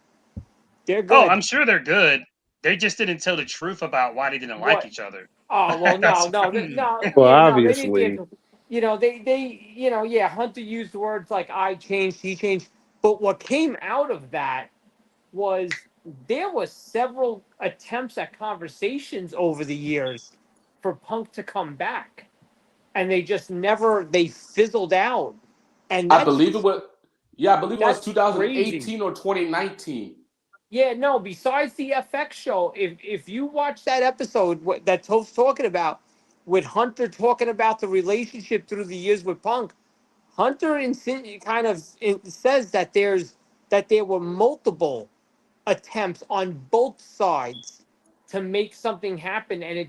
They're Oh, good. I'm sure they're good. They just didn't tell the truth about why they didn't like What? each other. Oh well, That's no, Well, yeah, no, they didn't obviously, give. Yeah, Hunter used words like "I changed," "he changed," but what came out of that was there was several attempts at conversations over the years for Punk to come back, and they fizzled out, and I believe it was. Yeah, I believe it was that's 2018 crazy. or 2019. Yeah, no. Besides the FX show, if you watch that episode that Toph's talking about, with Hunter talking about the relationship through the years with Punk, Hunter says that there were multiple attempts on both sides to make something happen, and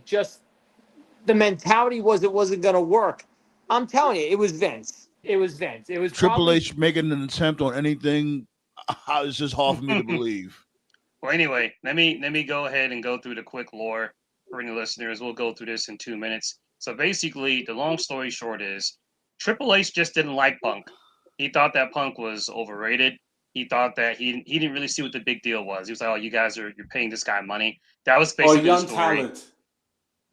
the mentality was it wasn't going to work. I'm telling you, it was Vince. It was Vince. It was Triple probably H making an attempt on anything, it's just hard for me to believe. Well, anyway, let me go ahead and go through the quick lore for any listeners. We'll go through this in 2 minutes. So basically, the long story short is Triple H just didn't like Punk. He thought that Punk was overrated. He thought that he didn't really see what the big deal was. He was like, "Oh, you're paying this guy money." That was Or basically the young story. talent.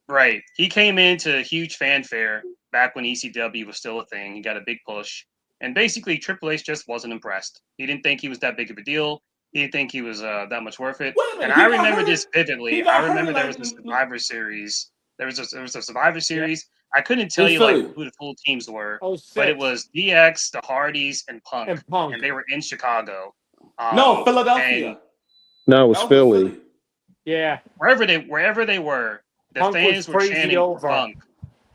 Right. He came into huge fanfare back when ECW was still a thing. He got a big push. And basically, Triple H just wasn't impressed. He didn't think he was that big of a deal. He didn't think he was that much worth it. Wait a minute, And he I got remember hurt. this He vividly. I got hurt remember in there like was a Survivor Series. There was a Survivor Series. I couldn't tell in you like Philly. who the full teams were, oh but it 06 was DX, the Hardys, and Punk, and Punk. and they were in Chicago. No, And Philadelphia. no, it was That was in Philly. Philly. Yeah, wherever they were, the Punk was fans were crazy chanting over. for Punk.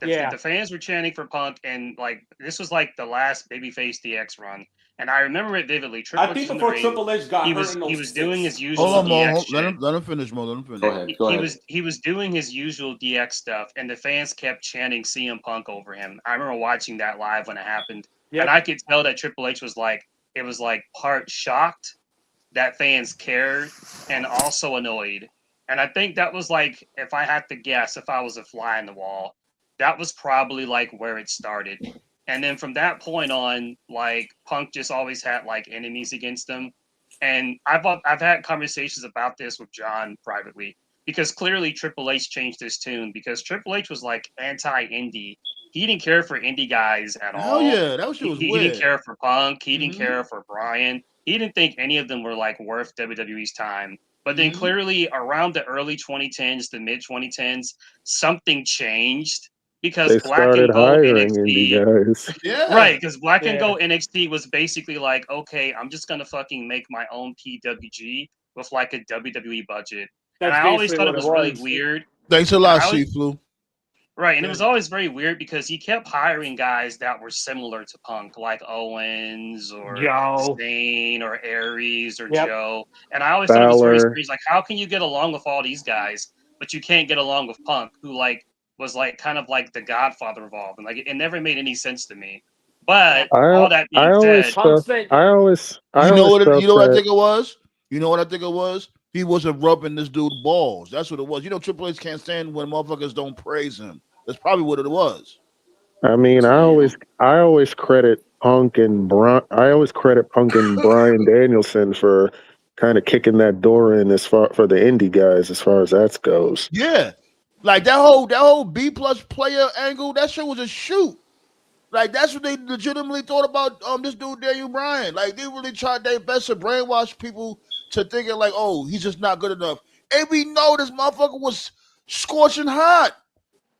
Yeah. The fans were chanting for Punk, and like this was like the last babyface DX run, and I remember it vividly. Triple I H think was in the before ring. Triple H got He hurt was in he was doing 06. his usual Hold on, Mo. DX shit. Let him finish, Mo. Let him finish. Go ahead. Go ahead. He was doing his usual DX stuff, and the fans kept chanting CM Punk over him. I remember watching that live when it happened, Yep. and I could tell that Triple H was like part shocked that fans cared and also annoyed. And I think that was like, if I had to guess, if I was a fly in the wall, that was probably like where it started. And then from that point on, like Punk just always had like enemies against him. And I've had conversations about this with John privately because clearly Triple H changed his tune because Triple H was like anti-indie. He didn't care for indie guys at Hell all. yeah, that shit was He weird. didn't care for Punk. He didn't Mhm. care for Bryan. He didn't think any of them were like worth WWE's time. But then clearly around the early 2010s, the mid 2010s, something changed because They Black started and Gold hiring indie NXT, guys. Yeah. right? Because Black and Yeah. Gold NXT was basically like, okay, I'm just gonna fucking make my own PWG with like a WWE budget. And That's I always basically thought it what was it really was. weird. Thanks a And lot, I always, Seaflu. Right, and it was always very weird because he kept hiring guys that were similar to Punk, like Owens or Joe. Stain or Aries or Yep. Joe. And I always thought it was very Fowler. strange. Like, how can you get along with all these guys, but you can't get along with Punk, who like was like kind of like the Godfather of all of them? Like, it never made any sense to me. But all that I being always said, Punk felt spent I always You know what? felt You know what I that think it was. You know what I think it was. He wasn't rubbing this dude balls. That's what it was. You know, Triple H can't stand when motherfuckers don't praise him. That's probably what it was. I mean I always credit Punk and Brian Danielson for kind of kicking that door in as far for the indie guys as far as that goes. Yeah, like that whole B plus player angle. That shit was a shoot. Like that's what they legitimately thought about this dude Daniel Bryan. Like they really tried their best to brainwash people to thinking like, oh, he's just not good enough. And we know this motherfucker was scorching hot.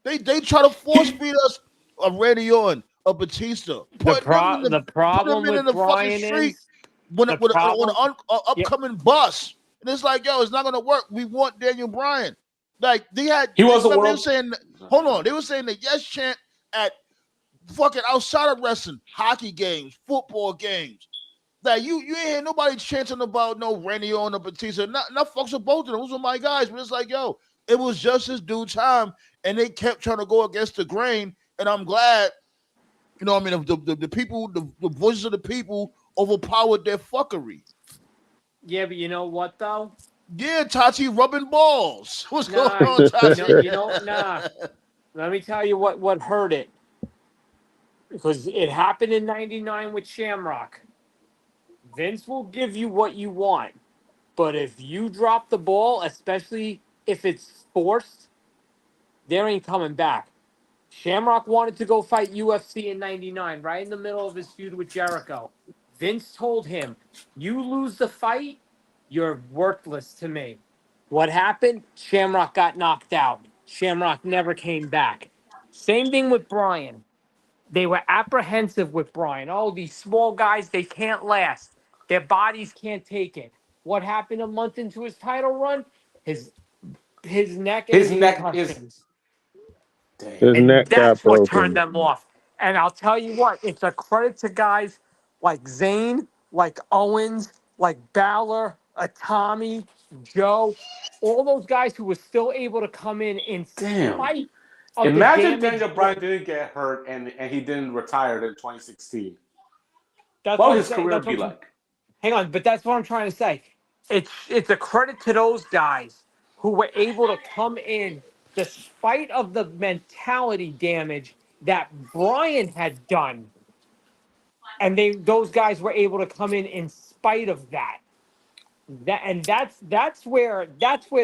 They try to force feed us a Randy Orton, a Batista, the put them in problem the with fucking Brian street. is when The with problem, an upcoming bus, and it's like, yo, it's not gonna work. We want Daniel Bryan. Like He was a they were world. saying, hold on, they were saying the yes chant at fucking outside of wrestling, hockey games, football games. Like you ain't hear nobody chanting about no Randy Orton or Batista. Not fucks with both of them. Those are my guys. But it's like, yo, it was just his due time, and they kept trying to go against the grain. And I'm glad, you know, what I mean, the people, the voices of the people overpowered their fuckery. yeah, but you know what though? Yeah, Tati rubbing balls. What's going Nah, on, Tati? nah. Let me tell you what hurt it, because it happened in '99 with Shamrock. Vince will give you what you want, but if you drop the ball, especially if it's forced, there ain't coming back. Shamrock wanted to go fight UFC in '99, right in the middle of his feud with Jericho. Vince told him, "You lose the fight, you're worthless to me." What happened? Shamrock got knocked out. Shamrock never came back. Same thing with Bryan. They were apprehensive with Bryan. Oh, these small guys, they can't last. Their bodies can't take it. What happened a month into his title run? His his neck and His his neck is concussions. damn. His And neck got that's what turned broken. them off. And I'll tell you what, it's a credit to guys like Zayn, like Owens, like Balor, Tommy, Joe, all those guys who were still able to come in Damn. spite of the Imagine damage. Daniel Bryan didn't get hurt and he didn't retire in 2016. That's What what would I'm his saying. career That's be what like? Hang on, but that's what I'm trying to say. It's a credit to those guys who were able to come in despite of the mentality damage that Bryan had done, and those guys were able to come in spite of that. That's where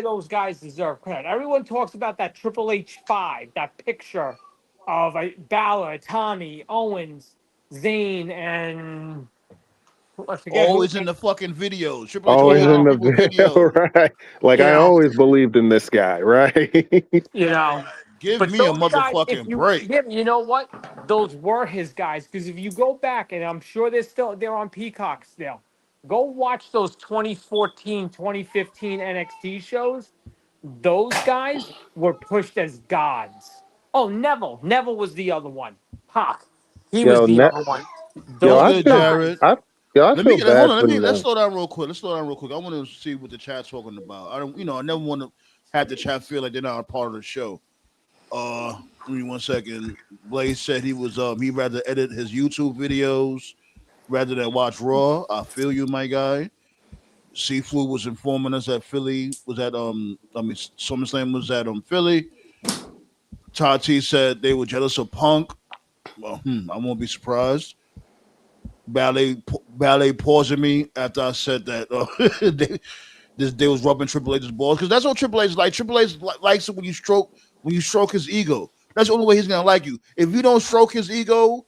those guys deserve credit. Everyone talks about that Triple H 5, that picture of Balor, Tommy, Owens, Zayn, and I forget who. Always in the fucking videos. Triple H Always always You in the in know, the people video, videos. right? Like you I know, always believed in this guy, right? you know. Give But me a those guys, if motherfucking you break. yeah, you know what? Those were his guys. Because if you go back, and I'm sure they're on Peacock still. Go watch those 2014, 2015 NXT shows. Those guys were pushed as gods. Oh, Neville. Neville was the other one. Pac. He was yo, the net, other one. yo, What's I Those good, feel, guys. Jared? I, yo, I Let me feel hold bad on. for Let's them. slow down real quick. I want to see what the chat's talking about. I don't, I never want to have the chat feel like they're not a part of the show. Give me 1 second. Blaze said he'd rather edit his YouTube videos rather than watch Raw. I feel you, my guy. Seaflu was informing us that Philly was at SummerSlam was at Philly. Tati said they were jealous of Punk. Well, I won't be surprised. Ballet pausing me after I said that they was rubbing Triple H's balls because that's what Triple H is like. Triple H likes it when you stroke his ego. That's the only way he's gonna like you. If you don't stroke his ego,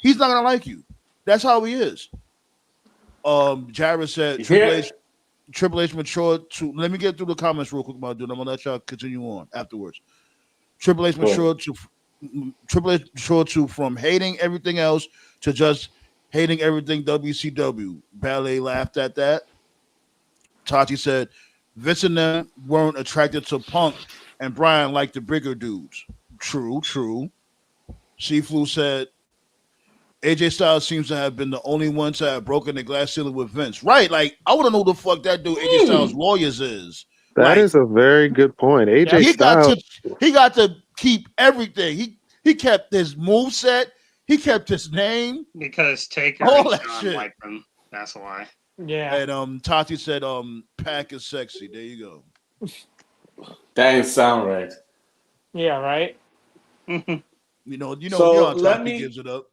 he's not gonna like you. That's how he is. Jared said Here, Triple H matured to. Let me get through the comments real quick, my dude. I'm gonna let y'all continue on afterwards. Triple H matured to from hating everything else to just hating everything WCW. Ballet laughed at that. Tati said Vince and them weren't attracted to Punk, and Brian liked the bigger dudes. True, true. Seaflu said AJ Styles seems to have been the only one to have broken the glass ceiling with Vince. Right, like I want to know who the fuck that dude AJ Styles lawyers is. That Like is a very good point. AJ he got Styles, to he got to keep everything. He kept his move set. He kept his name. Because Taker All and that Sean shit. like them. That's why. Yeah. And Tati said Pack is sexy. There you go. that ain't sound right. Yeah, right? You So know let Tati me gives it up.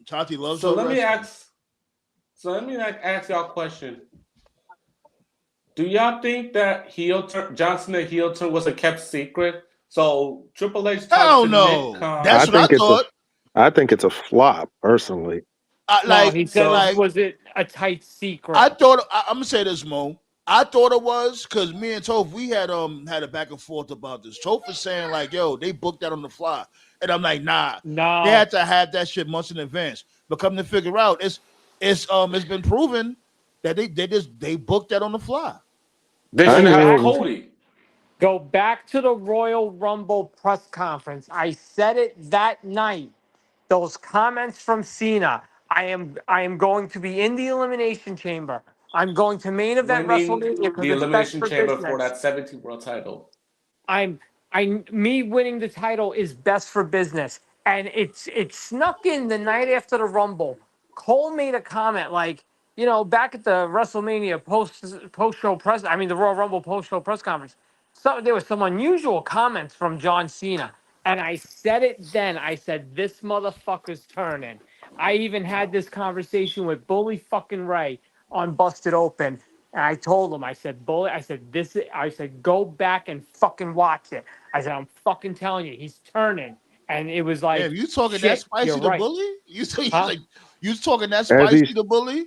Tati loves so her let me wrestling. ask so let me ask y'all a question. Do y'all think that John Cena heel turn was a kept secret? So Triple H talked Hell to Nick no. That's I what I think it's a, thought. I think it's a flop personally. I No, like he says, so was it a tight I secret? thought I'm gonna say this, Mo. I thought it was because me and Toph we had a back and forth about this. Toph is saying like, "Yo, they booked that on the fly," and I'm like, "Nah, they No. had to have that shit months in advance." But come to figure out, it's been proven that they booked that on the fly. They I should have knew had it was- Cody. Go back to the Royal Rumble press conference. I said it that night. Those comments from Cena. I am going to be in the Elimination Chamber. I'm going to main event Winning WrestleMania because the it's best Elimination for Chamber business. for that 17 world title. Me winning the title is best for business. And it snuck in the night after the Rumble. Cole made a comment like, back at the WrestleMania post show press, I mean the Royal Rumble post show press conference, there was some unusual comments from John Cena. And I said it then. I said, this motherfucker's turning. I even had this conversation with Bully fucking Ray on Busted Open. And I told him, I said, Bully, I said, go back and fucking watch it. I said, I'm fucking telling you, he's turning. And it was like, Damn, you talking that shit, spicy you're to right. Bully? You Huh? like you talking that As spicy he- to Bully?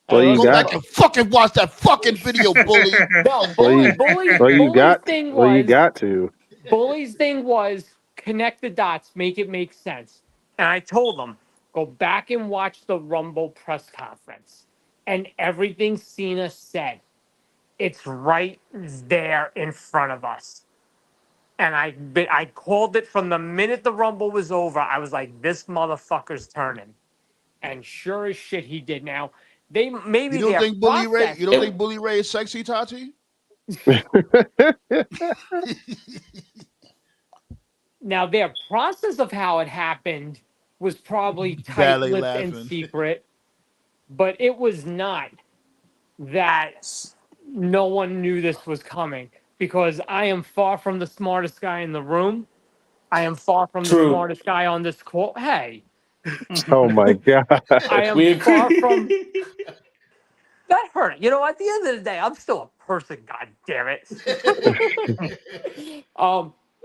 Well, you Go back got. and fucking watch that fucking video, Bully. No, Well, you, Bully's well, you got. thing Well, you was, got to. Bully's thing was connect the dots, make it make sense. And I told him, go back and watch the Rumble press conference. And everything Cena said, it's right there in front of us. And I called it from the minute the Rumble was over. I was like, this motherfucker's turning. And sure as shit, he did. Now, maybe You don't their think Bully Ray? process. You don't think Bully Ray is sexy, Tati? Now, their process of how it happened was probably Ballet tight-lipped and laughing. secret, but it was not that no one knew this was coming, because I am far from the smartest guy in the room. I am far from the True. smartest guy on this call. Hey, Oh my god! I am We far agree. from. That hurt. At the end of the day, I'm still a person. God damn it.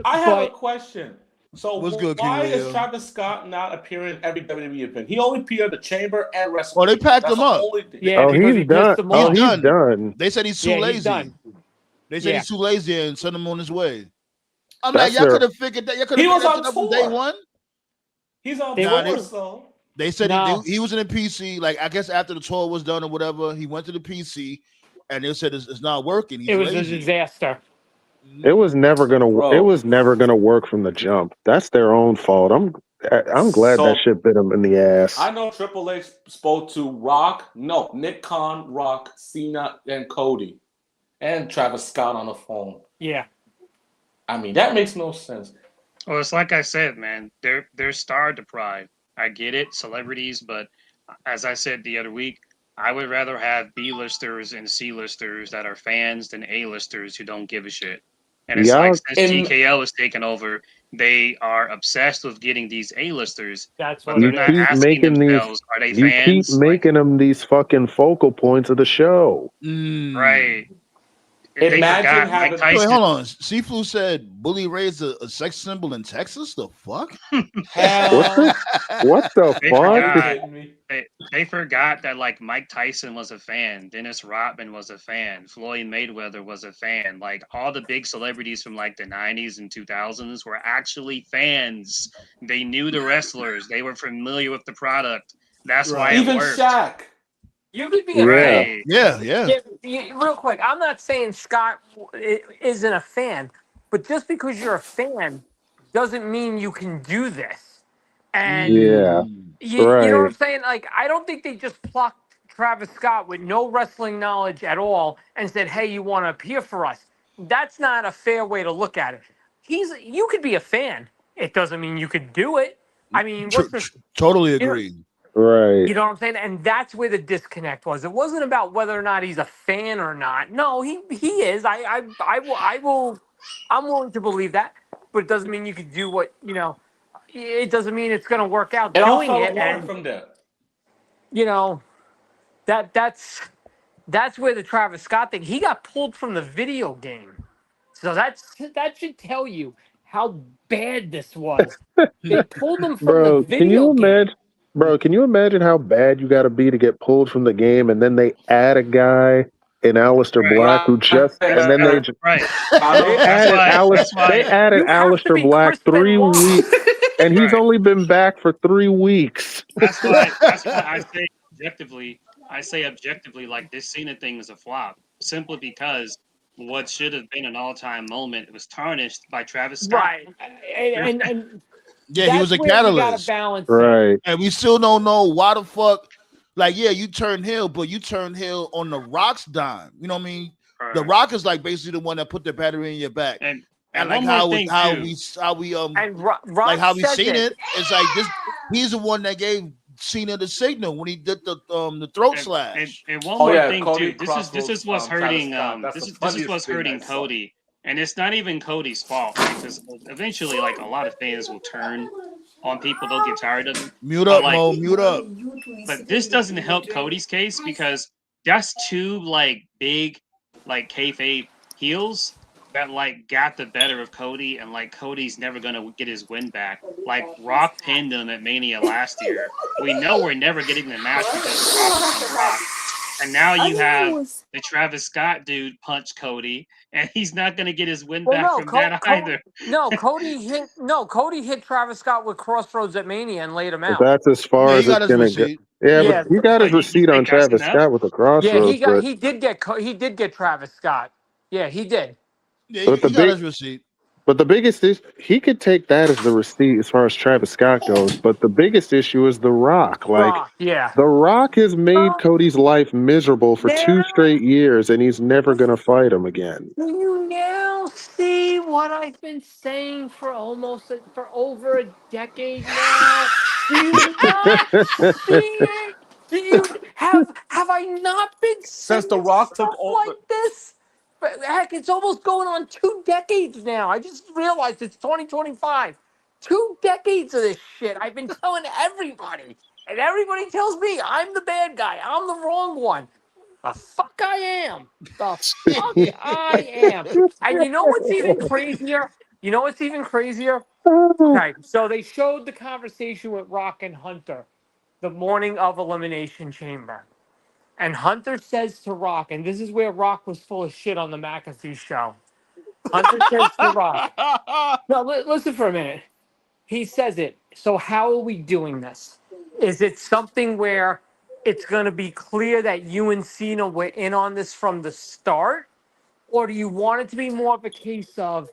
I have a But question. So What's good, why King is Leo? Travis Scott not appearing in every WWE event? He only appeared at the Chamber and WrestleMania. Oh, they packed That's him the up. only thing. yeah, Oh, because he's he done. pissed them Oh, off. he's done. done. They said he's too Yeah, he's lazy. done. They said Yeah. he's too lazy and sent him on his way. I'm That's like, y'all their- could have figured that. Y'all could He have was figured on that up from day tour. one. He's on They tour, were- so They said No. he was in a PC. Like, I guess after the tour was done or whatever, he went to the PC, and they said it's not working. He's It was a lazy. disaster. It was never gonna. Bro. It was never gonna work from the jump. That's their own fault. I'm glad So- that shit bit him in the ass. I know Triple H spoke to Nick Khan, Rock, Cena, and Cody, and Travis Scott on the phone. Yeah. I mean, that makes no sense. Well, it's like I said, man. They're star deprived. I get it, celebrities, but as I said the other week, I would rather have B-listers and C-listers that are fans than A-listers who don't give a shit. And it's Yeah, like since and- TKO has taken over, they are obsessed with getting these A-listers, That's but what they're it not keep asking making these- themselves, are they You keep fans? making them these fucking focal points of the show. Mm. Right. They Imagine forgot having- Mike Wait, Tyson. hold on. Sifu said Bully Ray's a sex symbol in Texas. The fuck? Hell, What the They fuck? forgot. They forgot that like Mike Tyson was a fan, Dennis Rodman was a fan, Floyd Mayweather was a fan. Like all the big celebrities from like the 90s and 2000s were actually fans. They knew the wrestlers. They were familiar with the product. That's why it even worked. Shaq. You could be a Yeah. fan. Yeah. Real quick, I'm not saying Scott isn't a fan, but just because you're a fan doesn't mean you can do this. And Yeah. you know what I'm Right. saying? Like, I don't think they just plucked Travis Scott with no wrestling knowledge at all and said, "Hey, you want to appear for us?" That's not a fair way to look at it. You could be a fan. It doesn't mean you could do it. I mean, Totally agree. Right. you know what I'm saying? And that's where the disconnect was. It wasn't about whether or not he's a fan or not. No, he is. I'm willing to believe that, but it doesn't mean you could do what It doesn't mean it's going to work out It all doing fell it. apart And from there. that's where the Travis Scott thing. He got pulled from the video game, so that should tell you how bad this was. They pulled him from Bro, the video can you game. imagine? Bro, can you imagine how bad you got to be to get pulled from the game, and then they add a guy in Aleister Right. Black who just, and then they just, Right. they That's added why- that's why- they added You have to Aleister be Black Chris 3 Benoit. weeks, and he's Right. only been back for 3 weeks. That's why I say objectively, I say objectively, like this Cena thing is a flop, simply because what should have been an all-time moment was tarnished by Travis Scott. Right. And Yeah, he was that's a where you got to catalyst, balance it. Right. and we still don't know why the fuck. Like, yeah, you turned heel, but you turned heel on the Rock's dime. You know what I mean? The Rock is like basically the one that put the battery in your back, And like one more thing how too. we And Rock like how we says seen it. it. It's like this. He's the one that gave Cena the signal when he did the throat slash. And one Oh more yeah, thing Cody too. This is what's Travis hurting. Scott. That's This the is funniest what's thing I hurting saw. Cody, and it's not even Cody's fault, right? Because eventually, like a lot of fans will turn on people. They'll get tired of them. Mute But up, like, Mo. Mute up. but this doesn't help Cody's case because that's two like big like kayfabe heels that like got the better of Cody, and like Cody's never gonna get his win back. Like Rock pinned him at Mania last year. We know we're never getting the match because Rock is on Rock. And now you have the Travis Scott dude punch Cody, and he's not gonna get his win back from that either. Cody hit Travis Scott with Crossroads at Mania and laid him But out. that's as far Yeah, as he got it's his gonna go. receipt. Yeah, Yeah. but he got his But you receipt on think that's Travis enough? Scott with the Yeah, crossroads. But he did get Travis Scott. Yeah, he did. Yeah, but the he got big his receipt. but the biggest is he could take that as the receipt as far as Travis Scott goes. But the biggest issue is The Rock. Like Rock, yeah. The Rock has made Cody's life miserable for 2 straight years, and he's never gonna fight him again. Do you now see what I've been saying for over a decade now? Do you not see it? Do you have I not been Since The saying Rock took stuff over. like this? But heck, it's almost going on 2 decades now. I just realized it's 2025. 2 decades of this shit. I've been telling everybody, and everybody tells me I'm the bad guy. I'm the wrong one. The fuck I am. The fuck I am. And you know what's even crazier? You know what's even crazier? Okay, so they showed the conversation with Rock and Hunter the morning of Elimination Chamber. And Hunter says to Rock, and this is where Rock was full of shit on the McAfee show. Hunter says to Rock, no, listen for a minute. He says it. So how are we doing this? Is it something where it's going to be clear that you and Cena were in on this from the start? Or do you want it to be more of a case of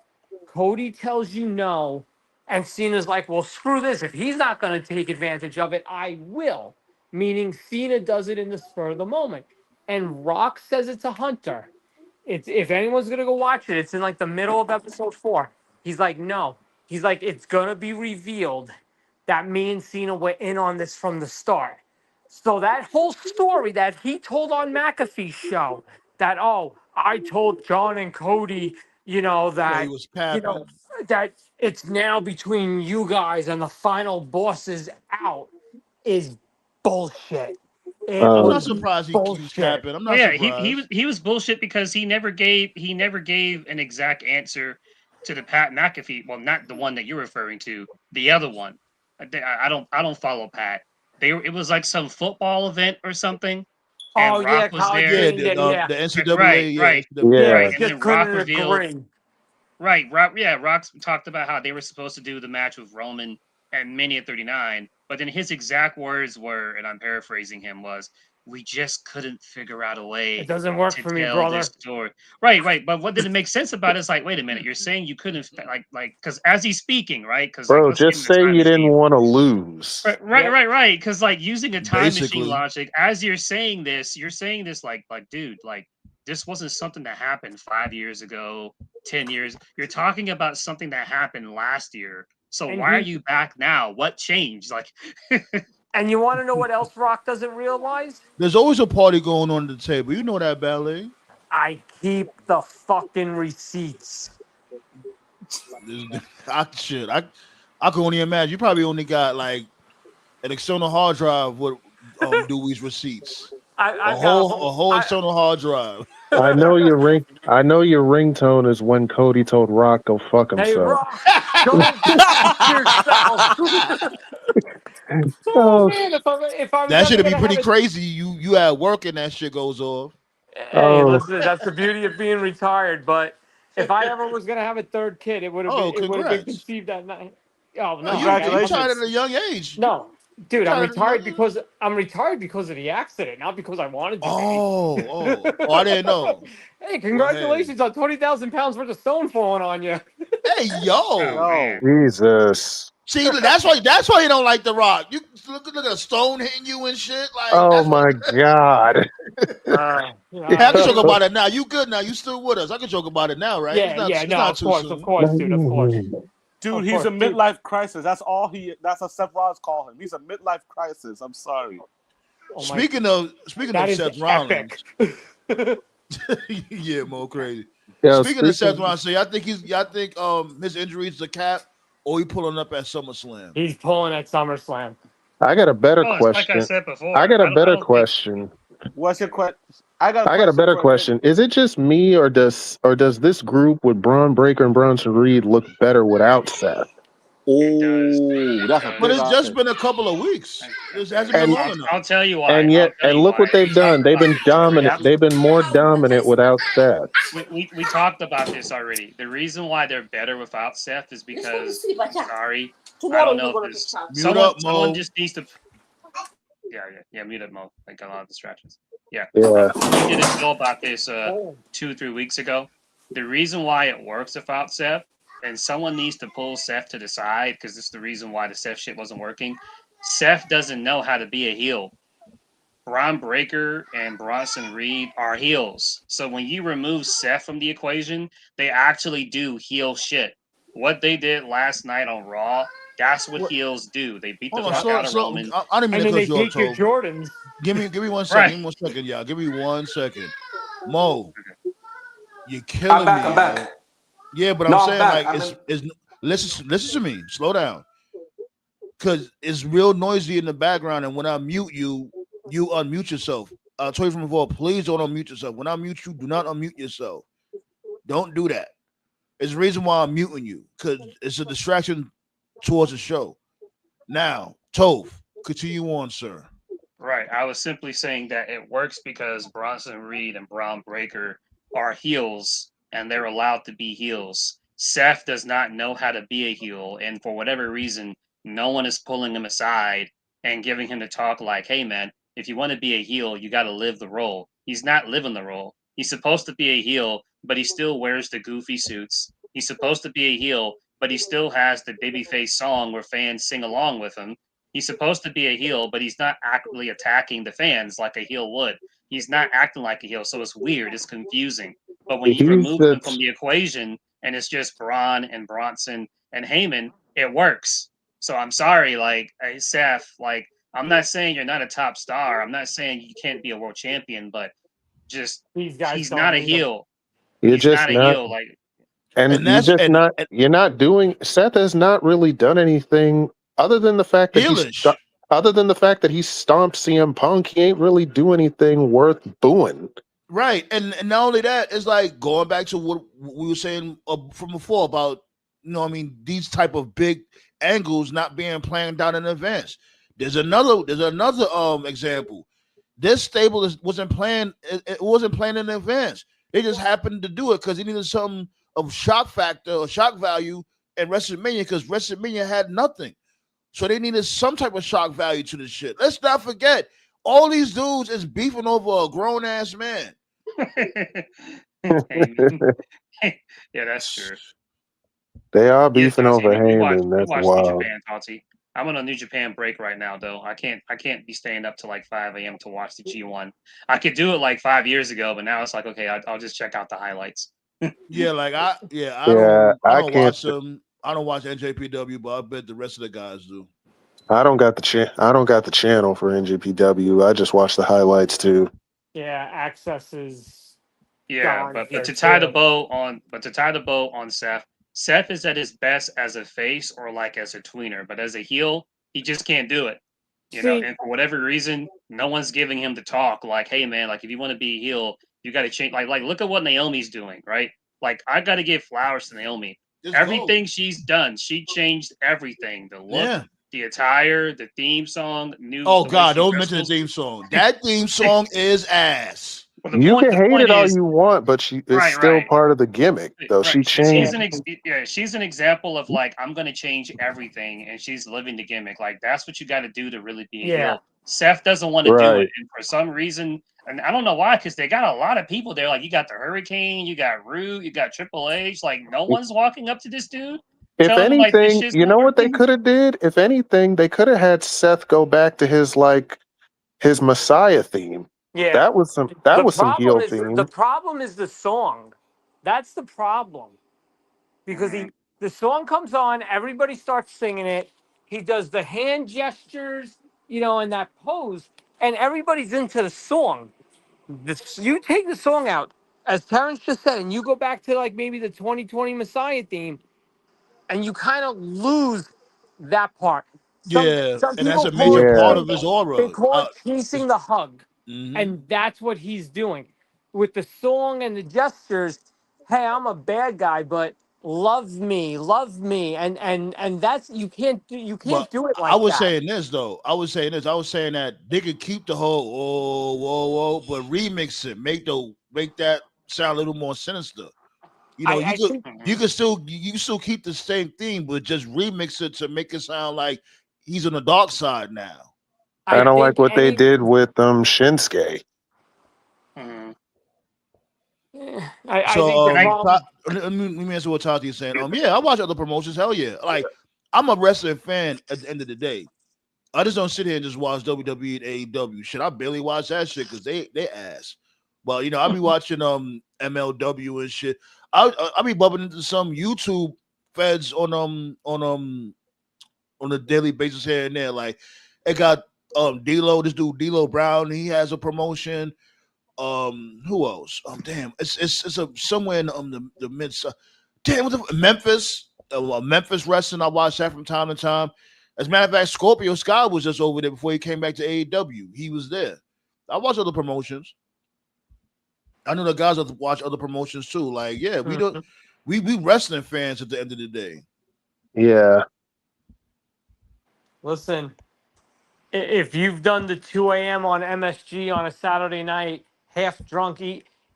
Cody tells you no, and Cena's like, well, screw this. If he's not going to take advantage of it, I will. Meaning Cena does it in the spur of the moment. And Rock says it to Hunter. It's if anyone's gonna go watch it, it's in like the middle of episode 4. He's like, no. He's like, it's gonna be revealed that me and Cena were in on this from the start. So that whole story that he told on McAfee's show, that I told John and Cody, Yeah, he that was capping. that it's now between you guys and the final boss is out, is bullshit. It I'm um, not was surprised he was bullshit. capping. I'm Oh not yeah, surprised. he was bullshit because he never gave an exact answer to the Pat McAfee. Well, not the one that you're referring to, the other one. I don't follow Pat. It was like some football event or something, Oh and yeah, Rock was college there. Yeah, game day, the yeah. Right, NCAA. Yeah, right, Yeah, NCAA. yeah. right. we And just then Rock couldn't revealed. agree. Right, Rock talked about how they were supposed to do the match with Roman at Mania 39, but then his exact words were, and I'm paraphrasing him, was, "We just couldn't figure out a It way doesn't work to for me, tell this brother. story." Right. But what didn't make sense about it is like, wait a minute, you're saying you couldn't because as he's speaking, right? Because like Bro, let's give just him the say time you didn't machine. want to lose. Right, Yep. right. Because like using a time machine Basically, logic, as you're saying this like dude, like this wasn't something that happened 5 years ago, 10 years. You're talking about something that happened last year. So And why are you back now? What changed? Like, you want to know what else Rock doesn't realize? there's always a party going on at the table. You know that, ballet. I keep the fucking receipts. Shit. I can only imagine. You probably only got like an external hard drive with Dewey's receipts. I've got a whole. A whole external hard drive. I know your ringtone is when Cody told Rock go fuck Hey himself. Rock, go fuck yourself. Oh Oh, man, if I was That ever should be gonna have pretty a crazy. You at work and that shit goes off. hey, oh, listen, that's the beauty of being retired. But if I ever was gonna have a third kid, Oh, it would have been congrats. conceived that night. Oh No, no, you I'm tired at Congratulations. a young age. no. Dude, I'm retired because of the accident, not because I wanted to be. Oh, I didn't know. Hey, congratulations on 20,000 pounds worth of stone falling on you. Hey, yo. Oh, man. Jesus. See, that's why you don't like The Rock. You look at a stone hitting you and shit. Like, Oh that's my God. I can joke about it now. You good now? You still with us? I can joke about it now, right? Yeah, It's not of too course, soon. of course, dude, of course. Dude, Of he's course, a dude. midlife crisis. That's all he. That's what Seth Rollins call him. He's a midlife crisis. I'm sorry. Oh my, Speaking of that is Seth Rollins, epic. yeah, Mo crazy. Yeah, Speaking of Seth Rollins, so y'all think his injury is a cap, or he pulling up at SummerSlam? He's pulling at SummerSlam. I got a better Oh, it's like I question. said before. I got a better don't think question. What's your question? I got I got a better question. Is it just me, or does this group with Braun Breaker and Bronson Reed look better without Seth? it does. Oh, that's a But big it's just offense. been a couple of weeks. It hasn't been And long enough. I'll tell you why. and I'll yet, tell and you look why. what they've We done. talked They've about been this. dominant. They've been more dominant without Seth. We talked about this already. The reason why they're better without Seth is because, sorry, I don't know if it's Mute up, Mo. someone just needs to. Yeah. Mute up, Mo. I got a lot of distractions. Yeah. Yeah. We did a show about this 2-3 weeks ago. The reason why it works without Seth, and someone needs to pull Seth to the side because this is the reason why the Seth shit wasn't working. Seth doesn't know how to be a heel. Braun Breaker and Bronson Reed are heels. So when you remove Seth from the equation, they actually do heel shit. What they did last night on Raw, that's what heels do. They beat the fuck out of Roman. I didn't mean And to then cut they you off, take your Tove. Jordans. Give me 1 second. Right. Give me 1 second, y'all. Give me 1 second. Mo, you're I'm killing back. me. I'm back. Yeah, but No, I'm I'm saying back. like listen to me. Slow down. Cause it's real noisy in the background, and when I mute you, you unmute yourself. I'll tell you from before, please don't unmute yourself. When I mute you, do not unmute yourself. Don't do that. It's the reason why I'm muting you, because it's a distraction towards the show. Now, Tove, continue on, sir. Right. I was simply saying that it works because Bronson Reed and Braun Breaker are heels and they're allowed to be heels. Seth does not know how to be a heel, and for whatever reason, no one is pulling him aside and giving him to talk like, hey man, if you want to be a heel, you gotta live the role. He's not living the role. He's supposed to be a heel, but he still wears the goofy suits. He's supposed to be a heel, but he still has the babyface song where fans sing along with him. He's supposed to be a heel, but he's not actively attacking the fans like a heel would. He's not acting like a heel, so it's weird. It's confusing. But when you He's remove them from the the equation and it's just Braun and Bronson and Heyman, it works. So I'm sorry, like Seth, like I'm not saying you're not a top star. I'm not saying you can't be a world champion, but just These guys he's don't not a need him. heel. you're He's just not a not, heel. Like and And you that's just not. and You're not doing. Seth has not really done anything other than the fact that heelish. other than the fact that he stomped CM Punk. He ain't really do anything worth booing. Right, and not only that, it's like going back to what we were saying from before about these type of big angles not being planned out in advance. There's another example. This stable wasn't planned. It wasn't planned in advance. They just happened to do it because they needed something of shock factor or shock value in WrestleMania because WrestleMania had nothing. So they needed some type of shock value to the shit. Let's not forget, all these dudes is beefing over a grown ass man. Heyman. Yeah, that's true. They are Yeah, beefing Tati, over we watch Heyman. That's New wild. Japan, Tati. I'm on a New Japan break right now, though. I can't be staying up till like 5 a.m. to watch the G1. I could do it like 5 years ago, but now it's like, okay, I'll just check out the highlights. Yeah, like I Yeah, I don't can't. watch them. I don't watch NJPW, but I bet the rest of the guys do. I don't got the channel for NJPW. I just watch the highlights too. Yeah, access is Yeah, gone but here to tie the too. bow on Seth, Seth is at his best as a face or like as a tweener, but as a heel, he just can't do it. See, And for whatever reason, no one's giving him the talk. Like, hey man, like if you want to be a heel, you got to change. Like look at what Naomi's doing, right? Like I got to give flowers to Naomi. Everything she's done, she changed everything. The look, Yeah. the attire, the theme song, Oh the way God, she don't mention the wrestles. theme song. That theme song is ass. Well, You can the hate point it all is, you want, but it's right, still right. part of the gimmick, though. She Right. changed. She's an example of like I'm gonna change everything, and she's living the gimmick. Like that's what you got to do to really be a Yeah. heel. Seth doesn't want to do Right. it, and for some reason, and I don't know why, because they got a lot of people there. Like you got the Hurricane, you got Root, you got Triple H. Like no one's walking up to this dude, If telling him like this anything, shit's you not know what they working. could have did? If anything, they could have had Seth go back to his Messiah theme. Yeah. That was some heel The theme. problem is the song. That's the problem. Because the song comes on, everybody starts singing it. He does the hand gestures, and that pose, and everybody's into the song. You take the song out, as Terrence just said, and you go back to like maybe the 2020 Messiah theme, and you kind of lose that part. Yeah, Some and that's people a call major it Yeah. part of his they aura. call it chasing the hug, Mhm. and that's what he's doing with the song and the gestures. Hey, I'm a bad guy, but love me, and that's you But can't do it I like was that. saying this though. I was saying that they could keep the whole whoa, but remix it, make that sound a little more sinister. I think You can still keep the same theme, but just remix it to make it sound like he's on the dark side now. I I don't like think what they any did with Shinsuke. Mhm. I So think the And I problem. let me answer what Tati is saying. Yeah, I watch other promotions. Hell yeah. Like I'm a wrestling fan at the end of the day. I just don't sit here and just watch WWE and AEW. Shit, I barely watch that shit because they ass. But I be watching MLW and shit. I be bumping into some YouTube feds on a daily basis here and there. Like it got D'Lo, this dude D'Lo Brown, he has a promotion. Who else? Damn, it's a somewhere in the mid. Damn, what the Memphis, Memphis wrestling. I watch that from time to time. As a matter of fact, Scorpio Sky was just over there before he came back to AEW. He was there. I watch other promotions. I know the guys that watch other promotions too. Like, yeah, we don't. Mhm. We wrestling fans at the end of the day. Yeah. Listen, if you've done the 2 a.m. on MSG on a Saturday night, half drunk,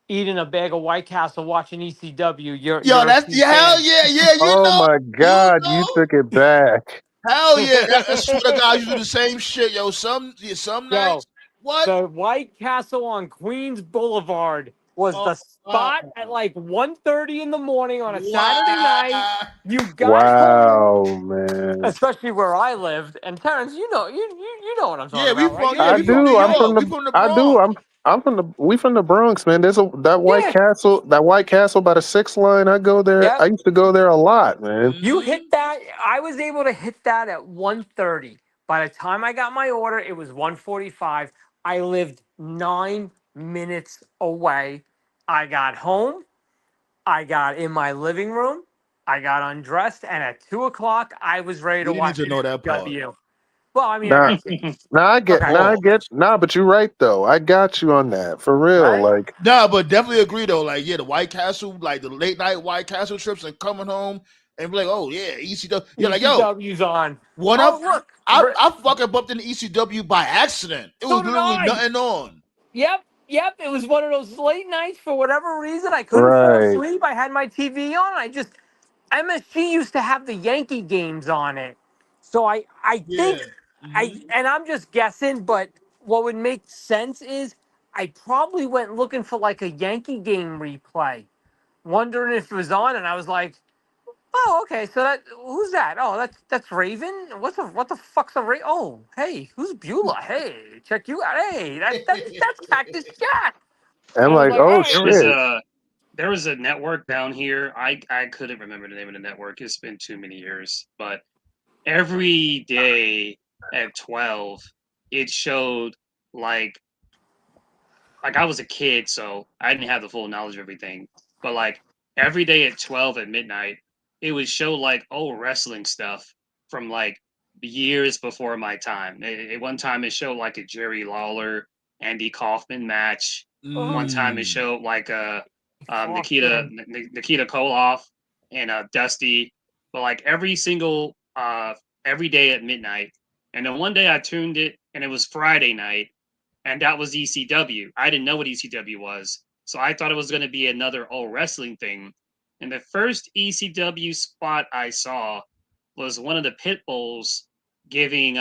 eating a bag of White Castle, watching ECW, Yo, you're a that's true yeah, hell fan. yeah, yeah. Oh my You God, you know, took it back. hell yeah. I swear to God, you do the same shit, yo. Some Yo, nights, what? the White Castle on Queens Boulevard was Oh, the spot at like 1:30 in the morning on a Saturday night. wow. You got home, Wow, man. especially where I lived. And Terrence, you know what I'm talking Yeah, about, right? I You're we from from New do. I'm right? from York. the. We from the I do. Bronx. We from the Bronx, man. There's that White Yeah. Castle. That White Castle by the 6 line. I go there. I Yep. used to go there a lot, man. You Mhm. hit that. I was able to hit that at 1:30. By the time I got my order, it was 1:45. I lived 9 minutes away. I got home. I got in my living room. I got undressed, and at 2 o'clock, I was ready to We didn't need watch to know that part. W. Well, I mean, Nah, okay, nah, but you're right though. I got you on that for real. right? Like, Nah, but definitely agree though. Like, yeah, the White Castle, like the late night White Castle trips and coming home and be like, oh yeah, ECW. You're like, yo, ECW's on. what Oh, up? look. I fucking bumped into ECW by accident. It So was did literally I. nothing on. Yep. It was one of those late nights for whatever reason. I couldn't fall right. asleep. I had my TV on. MSG used to have the Yankee games on it. So I Yeah. think Mhm. and I'm just guessing, but what would make sense is I probably went looking for like a Yankee game replay, wondering if it was on, and I was like, oh, okay, so who's that? Oh, that's Raven. What the fuck's a Raven? Oh, hey, who's Beulah? Hey, check you out. Hey, that's Cactus Jack. I'm I was like, like, all oh right. shit. there was a network down here. I couldn't remember the name of the network. It's been too many years, but every day at 12 it showed like I was a kid, so I didn't have the full knowledge of everything, but like every day at 12 at midnight it would show like old wrestling stuff from like years before my time. At one time it showed like a Jerry Lawler Andy Kaufman match. One time it Mm. showed like a Nikita Kaufman. Nikita Koloff and Dusty, but like every day at midnight. And then one day I tuned it, and it was Friday night, and that was ECW. I didn't know what ECW was, so I thought it was going to be another old wrestling thing. And the first ECW spot I saw was one of the pit bulls giving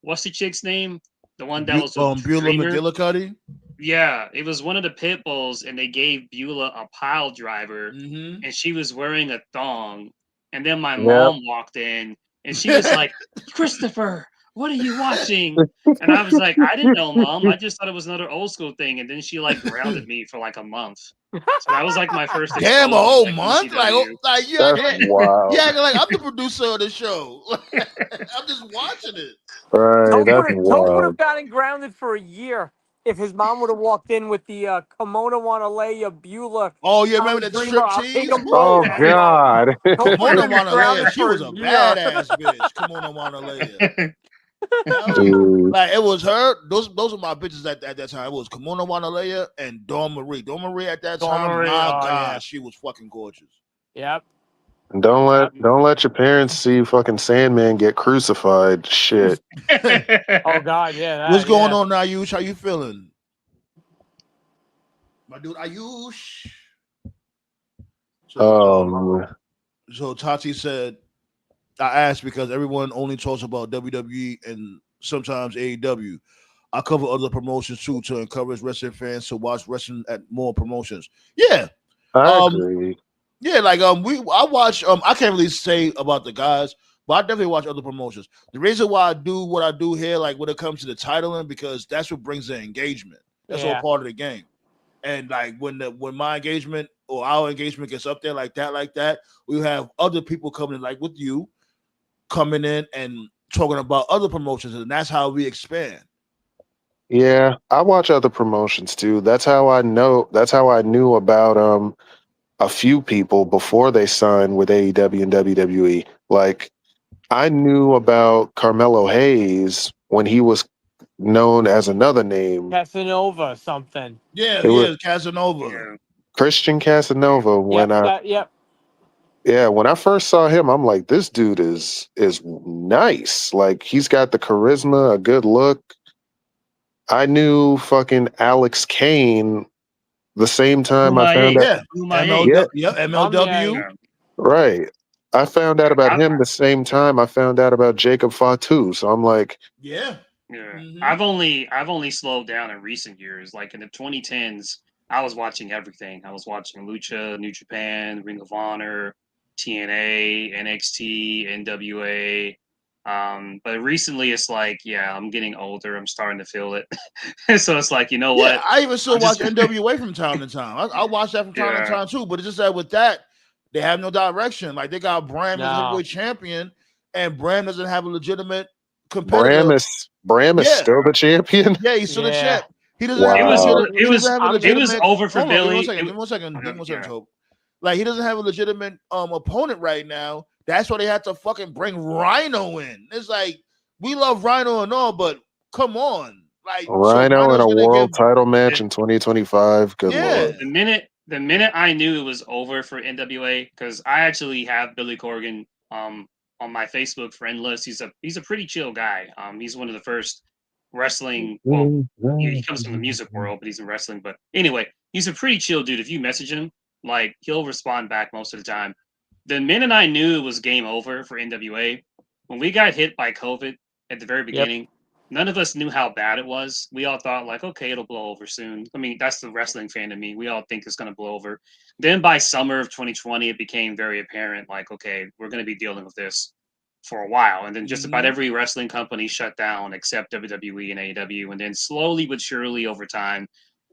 what's the chick's name? The one that was with Beulah Dreamer. McGillicuddy. Yeah, it was one of the pit bulls, and they gave Beulah a pile driver, Mm-hmm. and she was wearing a thong. And then my Yep. mom walked in, and she was like, "Christopher, what are you watching?" And I was like, "I didn't know, Mom. I just thought it was another old school thing." And then she like grounded me for like a month. So that was like my first Damn, a exposure whole to month? ECW. Like you That's acting wild. you acting like I'm the producer of the show. I'm just watching it. Right, Tope that's would have wild. gotten grounded for a year if his mom would have walked in with the kimono wanna lay a Beulah. Oh yeah, Tommy remember that Dreamer, strip I'll take tease? them Oh both. Woo! God. Tope would Kimona have been Wanalea, grounded she for was a a year. badass bitch. Kimona Wanalea. Hell yeah. Dude. Like it was her. Those are my bitches at that time. It was Kimona Wanalea and Dawn Marie. Dawn Marie at that Dawn time, Marie, my oh, God, yeah. she was fucking gorgeous. Yep. Don't let your parents see fucking Sandman get crucified. Shit. Oh God, yeah. What's going yeah. on, Ayush? How you feeling? My dude, Ayush. So Tati said, I asked because everyone only talks about WWE and sometimes AEW. I cover other promotions too to encourage wrestling fans to watch wrestling at more promotions. Yeah. I agree. Yeah, like I watch I can't really say about the guys, but I definitely watch other promotions. The reason why I do what I do here, like when it comes to the titling, because that's what brings the engagement. That's all Yeah. part of the game. And like when my engagement or our engagement gets up there like that, we have other people coming in, like with you, coming in and talking about other promotions, and that's how we expand. Yeah, I watch other promotions too. That's how I knew about a few people before they signed with AEW and WWE. Like I knew about Carmelo Hayes when he was known as another name. Casanova something. Yeah, It was Casanova. Yeah. Christian Casanova. When when I first saw him, I'm like, this dude is nice. Like he's got the charisma, a good look. I knew fucking Alex Kane the same time I found out. Yeah, MLW. Yeah. Right. I found out about I- him the same time I found out about Jacob Fatu. So I'm like, Yeah. Yeah, Mhm. I've only slowed down in recent years. Like in the 2010s, I was watching everything. I was watching Lucha, New Japan, Ring of Honor, TNA, NXT, NWA. But recently, it's like, yeah, I'm getting older. I'm starting to feel it. So it's like, you know Yeah, what? I even still I'm just- watch NWA from time to time. I watch that from time to Yeah. time too. But it's just that with that, they have no direction. Like they got Bram as No. heavyweight champion, and Bram doesn't have a legitimate competitor. Bram is Yeah. still the champion. Yeah, he's still a Yeah. champ. He doesn't Wow. have a legitimate. It He doesn't have a I'm it legitimate. was over for Hold on, give me Billy. one second. Give me one second. Give me one second, Hope. Like he doesn't have a legitimate opponent right now. That's why they had to fucking bring Rhino in. It's like we love Rhino and all, but come on, like Rhino in Rhino's a gonna world give. title match in 2025. Good Yeah. lord. The minute I knew it was over for NWA, because I actually have Billy Corgan on my Facebook friend list. He's a pretty chill guy. He's one of the first wrestling. Well, he comes from the music world, but he's in wrestling. But anyway, he's a pretty chill dude. If you message him, like he'll respond back most of the time. The minute I knew it was game over for NWA, when we got hit by COVID at the very beginning, none of us knew how bad it was. We all thought like, okay, it'll blow over soon. I mean, that's the wrestling fan in me. We all think it's going to blow over. Then by summer of 2020, it became very apparent like, okay, we're going to be dealing with this for a while. And then just about every wrestling company shut down except WWE and AEW. And then slowly but surely over time,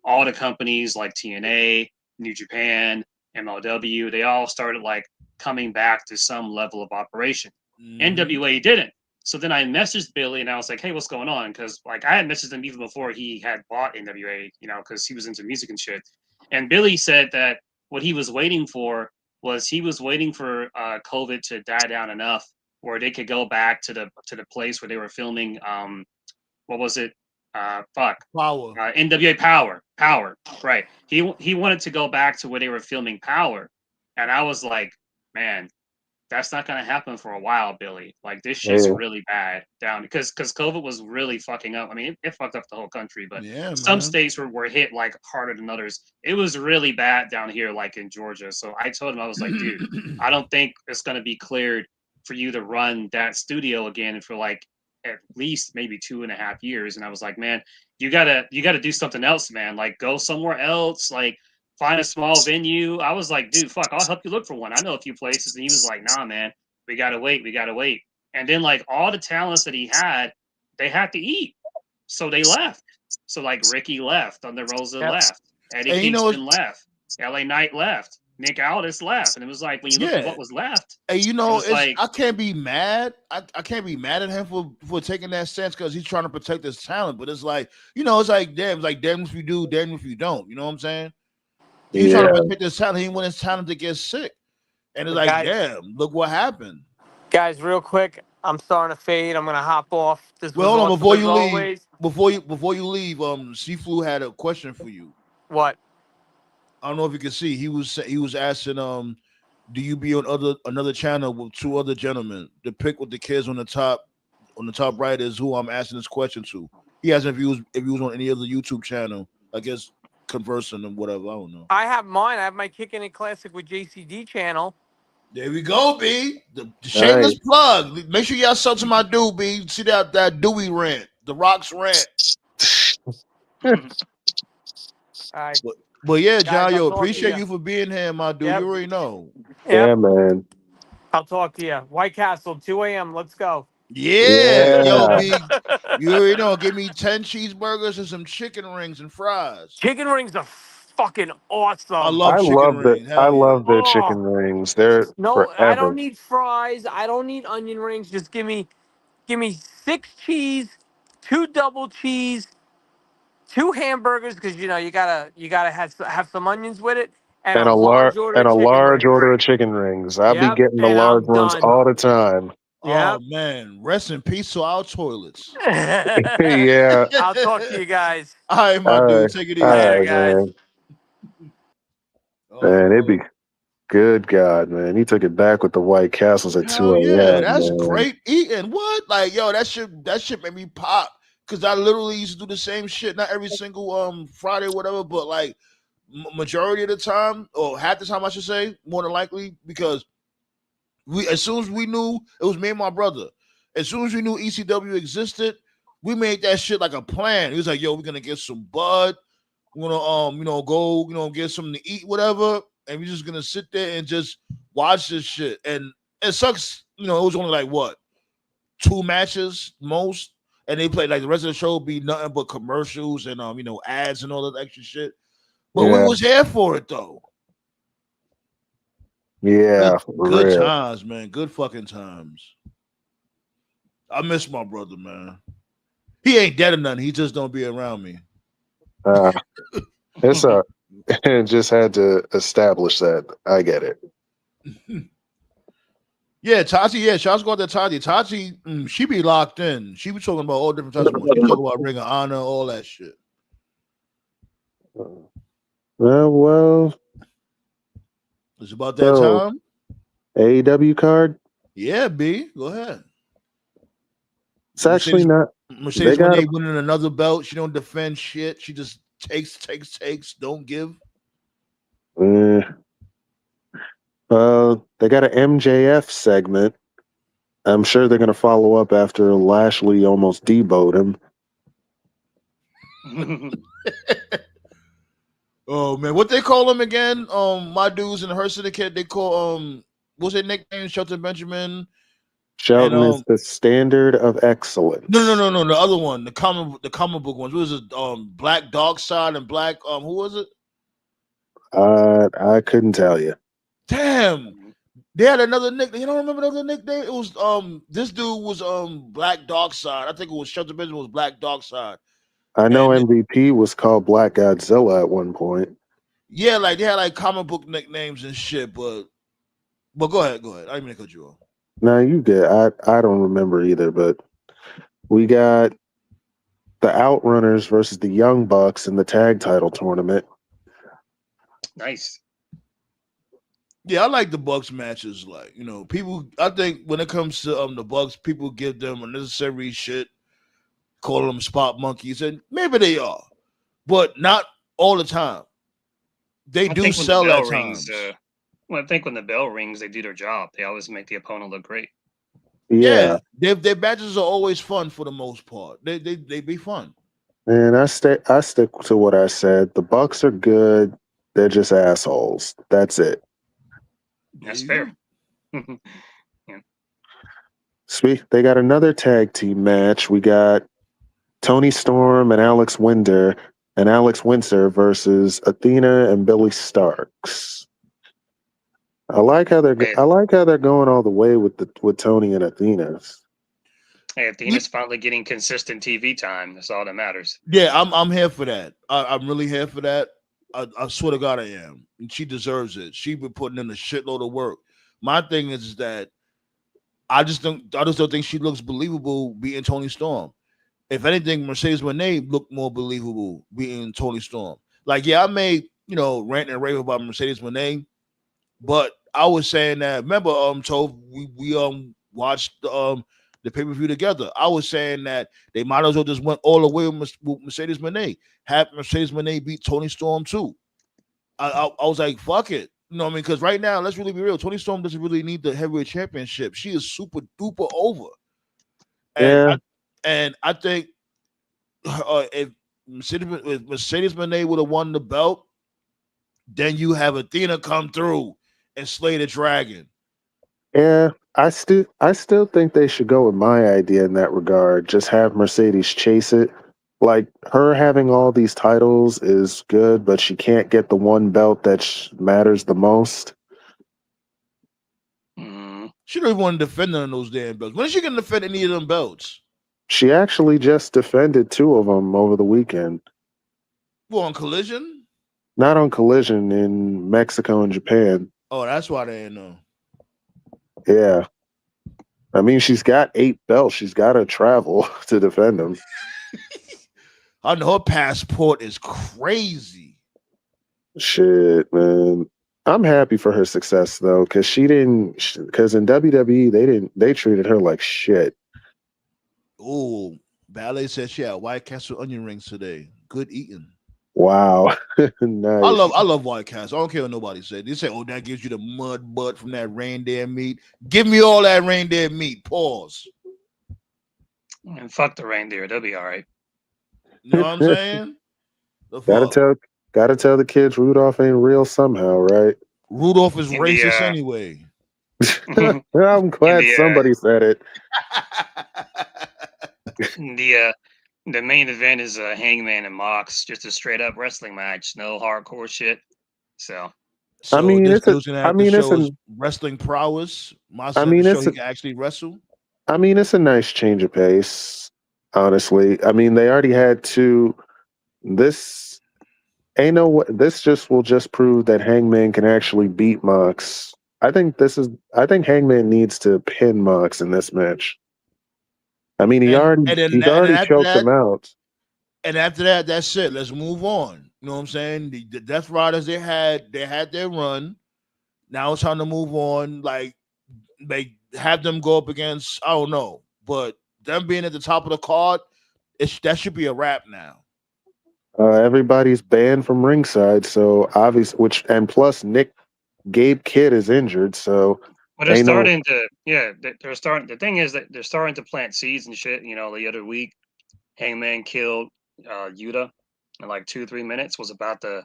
all the companies like TNA, New Japan, MLW, they all started like coming back to some level of operation. NWA didn't. So then I messaged Billy and I was like, hey, what's going on? Because like I had messaged him even before he had bought NWA, you know, because he was into music and shit. And Billy said that what he was waiting for was COVID to die down enough where they could go back to the place where they were filming what was it? Power. NWA Power. Right. He wanted to go back to where they were filming Power. And I was like, man, that's not gonna happen for a while, Billy. Like this shit's Yeah. really bad down because COVID was really fucking up. I mean, it fucked up the whole country, but Yeah, some man. states were hit like harder than others. It was really bad down here, like in Georgia. So I told him, I was like, dude, I don't think it's gonna be cleared for you to run that studio again for like at least maybe 2.5 years. And I was like, man, you gotta do something else, man. Like go somewhere else, like find a small venue. I was like, dude, fuck, I'll help you look for one. I know a few places. And he was like, nah, man, we gotta wait. And then like all the talents that he had, they had to eat. So they left. So like Ricky left, Thunder Rosa left, Eddie And Kingston left, LA Knight left, Nick Aldis left. And it was like when you look at what was left, and it was like I can't be mad. I can't be mad at him for taking that stance because he's trying to protect his talent. But it's like, it's like damn if you do, damn if you don't. You know what I'm saying? He's trying to protect his talent. He didn't want his talent to get sick. And it's like, damn, look what happened. Guys, real quick, I'm starting to fade. I'm gonna hop off. This was Well, hold on awesome before as you leave. always. Before you leave, Seaflu had a question for you. What? I don't know if you can see. He was asking, do you be on another channel with two other gentlemen? The pic with the kids on the top right is who I'm asking this question to. He asked if he was on any other YouTube channel. I guess conversing and whatever. I don't know. I have mine. I have my Kicking It Classic with JCD channel. There we go, B. The shameless plug. Make sure y'all sub to my dude, B. See that Dewey rant, the Rock's rant. All right. But yeah, Guys, John, I'll appreciate you for being here, my dude. Yep. You already know. Yeah, man. I'll talk to you. White Castle, 2 a.m. Let's go. Yeah. Yo, B. You already know. Give me 10 cheeseburgers and some chicken rings and fries. Chicken rings are fucking awesome. I love chicken rings. I love the chicken rings. They're No, forever. I don't need fries. I don't need onion rings. Just give me 6 cheese, 2 double cheese, 2 hamburgers because you gotta have some onions with it, and a large order of chicken rings. Of chicken rings. I'll be Yep, getting the and large I'm ones done. all the time. Oh man, rest in peace to our toilets. Yeah. I'll talk to you guys. All right, my dude. Take it easy. All Later, right, guys. man. Man, it'd be good. God, man, he took it back with the White Castles at 2 a.m. Yeah, that's man. great eating. What? Like, yo, that shit made me pop. Cause I literally used to do the same shit, not every single Friday or whatever, but like majority of the time, or half the time I should say, more than likely, because as soon as we knew it was me and my brother, as soon as we knew ECW existed, we made that shit like a plan. He was like, yo, we're gonna get some bud, we're gonna go, get something to eat, whatever, and we're just gonna sit there and just watch this shit. And it sucks, it was only like what, 2 matches most. And they played like the rest of the show would be nothing but commercials and ads and all that extra shit. But we was here for it though. Yeah, good times, man. Good fucking times. I miss my brother, man. He ain't dead or nothing. He just don't be around me. It's just had to establish that. I get it. Yeah, Tati. Yeah, shots go out to Tati. Tati, she be locked in. She be talking about all different types of movies. She talking about Ring of Honor, all that shit. Well, it's about that time. AEW card. Yeah, B. Go ahead. It's actually not. Mercedes Moné winning another belt. She don't defend shit. She just takes. Don't give. They got an MJF segment. I'm sure they're going to follow up after Lashley almost deboed him. Oh man, what they call him again? My dudes in the Her Syndicate, they call what's their nickname? Shelton Benjamin. Shelton is the standard of excellence. No. The other one, the comic book ones. What was it? Black Dog Side and Black. Who was it? I couldn't tell you. Damn, they had another nickname. You don't remember the other nickname? It was this dude was Black Dog Side. I think it was Shelton Benjamin was Black Dog Side. I know MVP was called Black Godzilla at one point. Yeah, like they had like comic book nicknames and shit, but go ahead. I didn't mean to cut you off. No, you did. I don't remember either, but we got the Outrunners versus the Young Bucks in the tag title tournament. Nice. Yeah, I like the Bucks matches. Like, people. I think when it comes to the Bucks, people give them unnecessary shit, calling them spot monkeys, and maybe they are, but not all the time. They I do think when the sell bell at rings, times. well, I think when the bell rings, they do their job. They always make the opponent look great. Yeah, Yeah, their matches are always fun for the most part. They be fun. and I stick to what I said. The Bucks are good. They're just assholes. That's it. There That's you fair. go. Yeah. Sweet. They got another tag team match. We got Tony Storm and Alex Windsor versus Athena and Billy Starks. Hey, I like how they're going all the way with Tony and Athena. hey, You- Athena's finally getting consistent TV time. That's all that matters. Yeah, I'm here for that. I'm really here for that. I swear to God, I am. And she deserves it. She been putting in a shitload of work. My thing is that I just don't think she looks believable being Tony Storm. If anything, Mercedes Moné looked more believable being Tony Storm. Like, yeah, I may, rant and rave about Mercedes Moné, but I was saying that, remember, Tove, we watched the pay-per-view together. I was saying that they might as well just went all the way with Mercedes Moné. Have Mercedes Moné beat Tony Storm too. I was like, fuck it. You know what I mean? Because right now, let's really be real. Tony Storm doesn't really need the heavyweight championship. She is super duper over. And Yeah, I think if Mercedes Moné would have won the belt, then you have Athena come through and slay the dragon. yeah. I still think they should go with my idea in that regard. Just have Mercedes chase it. Like her having all these titles is good, but she can't get the one belt that matters the most. Mm. She don't even want to defend none of those damn belts. When is she gonna defend any of them belts? She actually just defended two of them over the weekend. Well, on Collision? Not on Collision in Mexico and Japan. Oh, that's why they ain't know. Yeah. I mean, she's got 8 belts. She's got to travel to defend them. I know her passport is crazy. Shit, man. I'm happy for her success though, because because in WWE they treated her like shit. Oh, Ballet said she had White Castle onion rings today. Good eating. Wow, I nice. love White Castle. I don't care what nobody said. They say, "Oh, that gives you the mud butt from that reindeer meat." Give me all that reindeer meat. Pause. And fuck the reindeer. They'll be all right. You know what I'm saying? The gotta fuck. tell gotta tell the kids Rudolph ain't real somehow, right? Rudolph is In the racist anyway. I'm in glad somebody said it. the main event is Hangman and Mox, just a straight up wrestling match, no hardcore shit. So I So mean, this it's a. dude's gonna I have to mean, show his wrestling prowess. Moss I have to mean, show it's he a. can actually wrestle. I mean, it's a nice change of pace. Honestly, I mean, they already had two. This ain't no. This just will just prove that Hangman can actually beat Mox. I think this is. I think Hangman needs to pin Mox in this match. I mean, he's And then already after choked that, him out. that's it. Let's move on. You know what I'm saying? The Death Riders they had their run. Now it's time to move on. Like they have them go up against I don't know, but them being at the top of the card, that should be a wrap now. Everybody's banned from ringside, so obvious. Which and plus Nick Gabe Kidd is injured, so but they're ain't no. starting to they're starting the thing is that they're starting to plant seeds and shit. The other week Hangman killed Yuta in like 2 3 minutes, was about to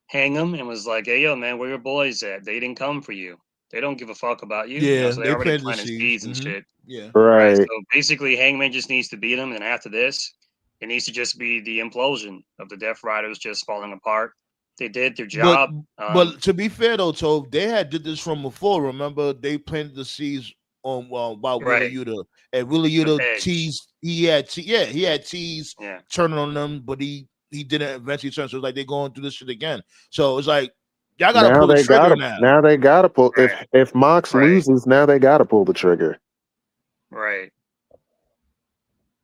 hang him and was like, "Hey yo man, where your boys at? They didn't come for you. They don't give a fuck about you." Yeah, So they they already planted the planted seeds. seeds and shit. Yeah. Right. Right. So basically Hangman just needs to beat him, and after this, it needs to just be the implosion of the Death Riders just falling apart. They did their But job. but to be fair though, Tove, they had did this from before. Remember, they planted the seeds on by Willa Right. Yuta, and Willa With Yuta Edge. teased. He had teased Yeah. turning on them, but he didn't eventually turn. So it's like they're going through this shit again. So it's like y'all got to Now pull the they trigger gotta. now. Now they gotta pull. Right. If Mox Right. loses, now they gotta pull the trigger. Right.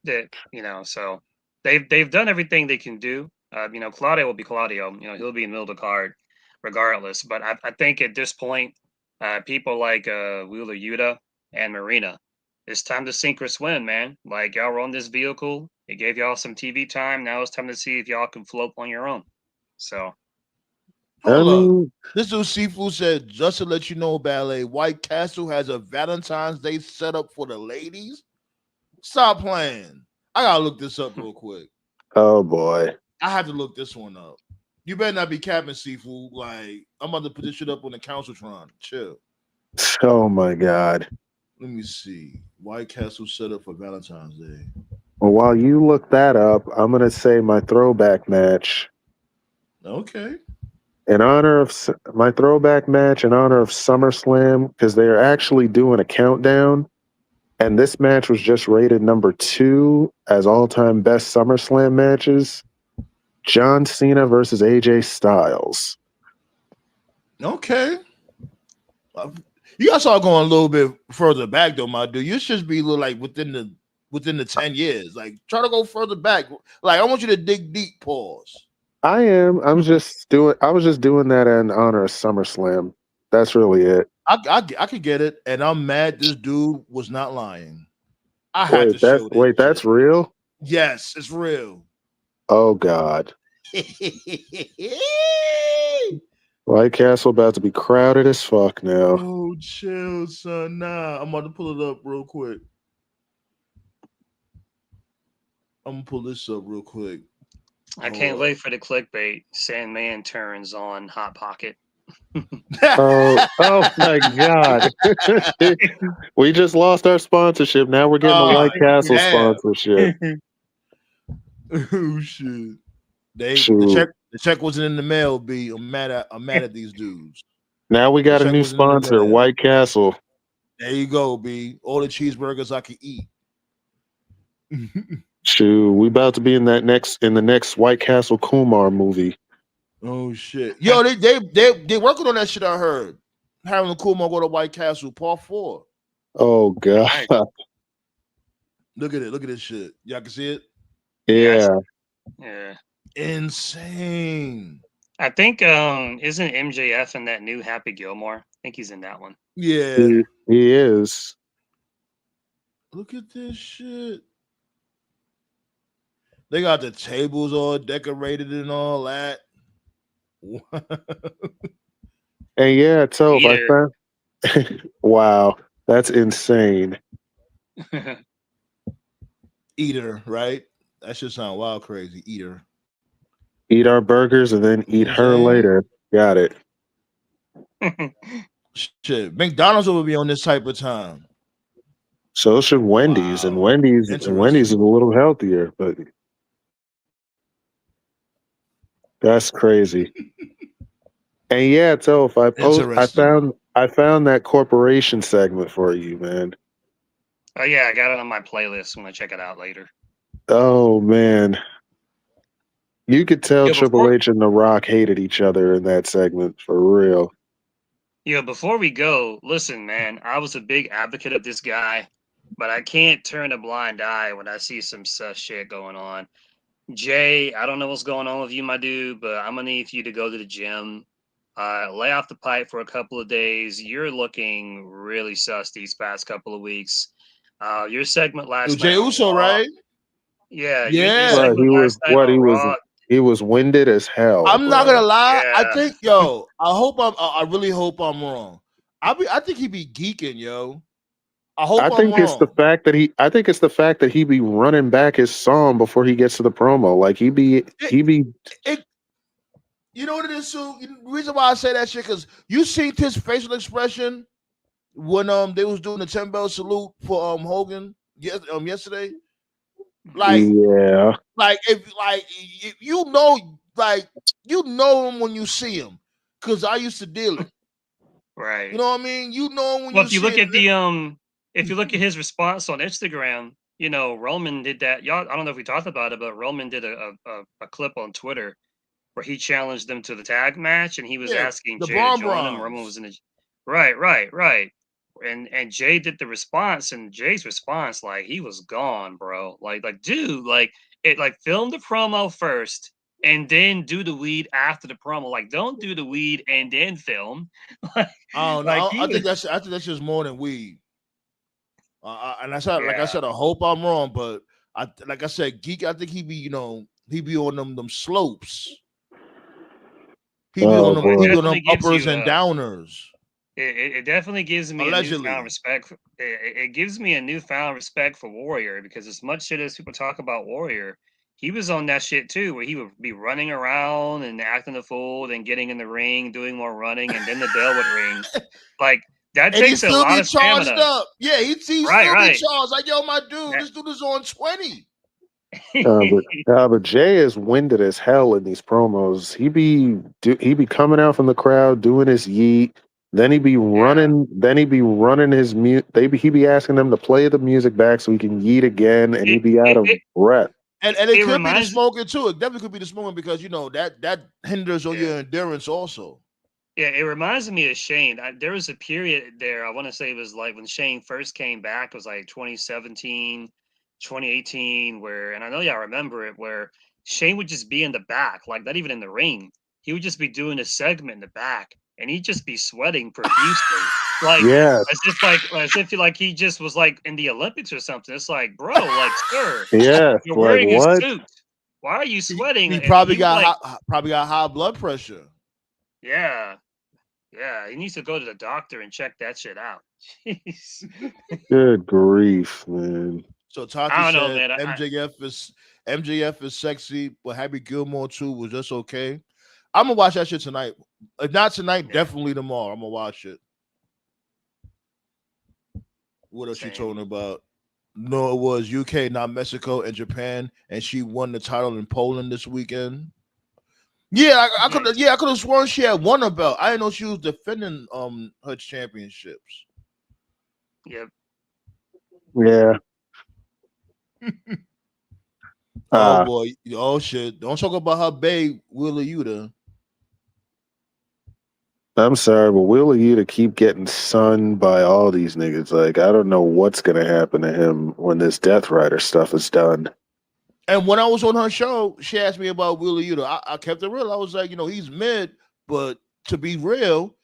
That so they've done everything they can do. Claudio will be Claudio. He'll be in the middle of the card regardless. But I think at this point, people like Wheeler Yuta and Marina. It's time to sink or swim, man. Like y'all run this vehicle. It gave y'all some TV time. Now it's time to see if y'all can float on your own. So I Hold up. mean, This dude Seafood said, just to let you know, Ballet, White Castle has a Valentine's Day set up for the ladies. Stop playing. I gotta look this up real quick. oh boy. I have to look this one up. You better not be capping, Seafood. Like, I'm about to put this shit up on the Counciltron. Chill. Oh my God. Let me see. White Castle set up for Valentine's Day. Well, while you look that up, I'm gonna say my throwback match Okay. in honor of my throwback match in honor of SummerSlam because they are actually doing a countdown, and this match was just rated number 2 as all-time best SummerSlam matches. John Cena versus AJ Styles. Okay. You guys are going a little bit further back though, my dude. You should be like within the 10 years. Like try to go further back. Like I want you to dig deep, pause. I am. I was just doing that in honor of SummerSlam. That's really it. I could get it, and I'm mad this dude was not lying. I had to show this Wait, that's shit. real? Yes, it's real. Oh God. White Castle about to be crowded as fuck now. Oh, chill, son. Nah, I'm about to pull it up real quick. I'm gonna pull this up real quick. I can't wait for the clickbait. Sandman turns on Hot Pocket. Oh my God. We just lost our sponsorship. Now we're getting the White Castle sponsorship. Oh shit. Shoot. The check wasn't in the mail, B. I'm mad at these dudes. Now we got a new wasn't in the sponsor, mail. White Castle. There you go, B. All the cheeseburgers I could eat. Shoot, we about to be in the next White Castle Kumar movie. Oh shit. Yo, they working on that shit, I heard. Having a Kumar go to White Castle, part 4. Oh God. Nice. Look at it. Look at this shit. Y'all can see it? Yeah. Yeah. Insane. I think isn't MJF in that new Happy Gilmore? I think he's in that one. Yeah. He is. Look at this shit. They got the tables all decorated and all that. And yeah, so if I found wow, that's insane. Eater, right? That should sound wild crazy. Eater. Eat our burgers and then eat her later. Got it. Shit. McDonald's will be on this type of time. So should Wendy's, and Wendy's is a little healthier, but that's crazy. And yeah, so if I found that corporation segment for you, man. Oh yeah, I got it on my playlist. I'm gonna check it out later. Oh man. You could tell Triple H and The Rock hated each other in that segment for real. Yeah, before we go, listen, man, I was a big advocate of this guy, but I can't turn a blind eye when I see some sus shit going on. Jay, I don't know what's going on with you, my dude, but I'm gonna need you to go to the gym, lay off the pipe for a couple of days. You're looking really sus these past couple of weeks. Your segment last night, Jay Uso, right? Yeah, yeah. Your segment last night on Raw. He was winded as hell. I'm not gonna lie. Yeah. I think, I really hope I'm wrong. I think he be geeking, yo. I think it's the fact that he be running back his song before he gets to the promo. Like he be. You know what it is, Sue? The reason why I say that shit, because you seen his facial expression when they was doing the 10-bell salute for Hogan yesterday. Like, yeah, if you know him when you see him, because I used to deal it. Right. You know what I mean? You know him when well, if you look at if you look at his response on Instagram, Roman did that. Y'all, I don't know if we talked about it, but Roman did a clip on Twitter where he challenged them to the tag match, and he was asking Jay to join him. Roman was in the right. And Jay did the response, and Jay's response, like, he was gone, bro. Like, dude, like, film the promo first, and then do the weed after the promo. Like, don't do the weed and then film. like, I don't know. like I think that's just more than weed. And I said, like I yeah. said, I hope I'm wrong, but like I said, Geek. I think he be on them slopes. He be on Oh them. Well, it He be boy. on them definitely gives uppers you and downers. it definitely gives me a newfound Allegedly. respect. It gives me a newfound respect for Warrior because as much shit as people talk about Warrior, he was on that shit too, where he would be running around and acting a fool, then getting in the ring, doing more running, and then the bell would ring. Like that And he takes a still lot be of charged stamina. up. Yeah, he Right, still be right. charged. Like, yo, my dude, That- this dude is on 20. But Jay is winded as hell in these promos. He be coming out from the crowd doing his yeet. Then he be yeah. running. Then he be running his mute. He be asking them to play the music back so he can yeet again, and he It be out it, of it breath. And it it it could be the reminds smoking too. It definitely could be the smoking because that hinders on yeah. your endurance also. Yeah, it reminds me of Shane. There was a period there, I want to say it was like when Shane first came back, it was like 2017, 2018, where, and I know y'all remember it, where Shane would just be in the back, like not even in the ring. He would just be doing a segment in the back and he'd just be sweating profusely. Like, Yes, as if he just was like in the Olympics or something. It's like, bro, like, sir, yes. you're Like wearing a what? suit. Why are you sweating? He And probably he was like, probably got high blood pressure. yeah. Yeah, he needs to go to the doctor and check that shit out. Jeez. Good grief, man. So Tati I don't know, said man. MJF is sexy, but Happy Gilmore too was just okay. I'm gonna watch that shit tonight. If not tonight, Yeah, definitely tomorrow. I'm gonna watch it. What else she same. talking about? No, it was UK, not Mexico and Japan, and she won the title in Poland this weekend. Yeah, I could. Nice. Yeah, I could have sworn she had won a belt. I didn't know she was defending her championships. Yep. Yeah. Oh Uh, boy. Oh shit. Don't talk about her babe, Willa Yuta. I'm sorry, but will you to keep getting sunned by all these niggas? Like, I don't know what's gonna happen to him when this Death Rider stuff is done. And when I was on her show, she asked me about Willa Yuta. I kept it real. I was like, he's mid, but to be real,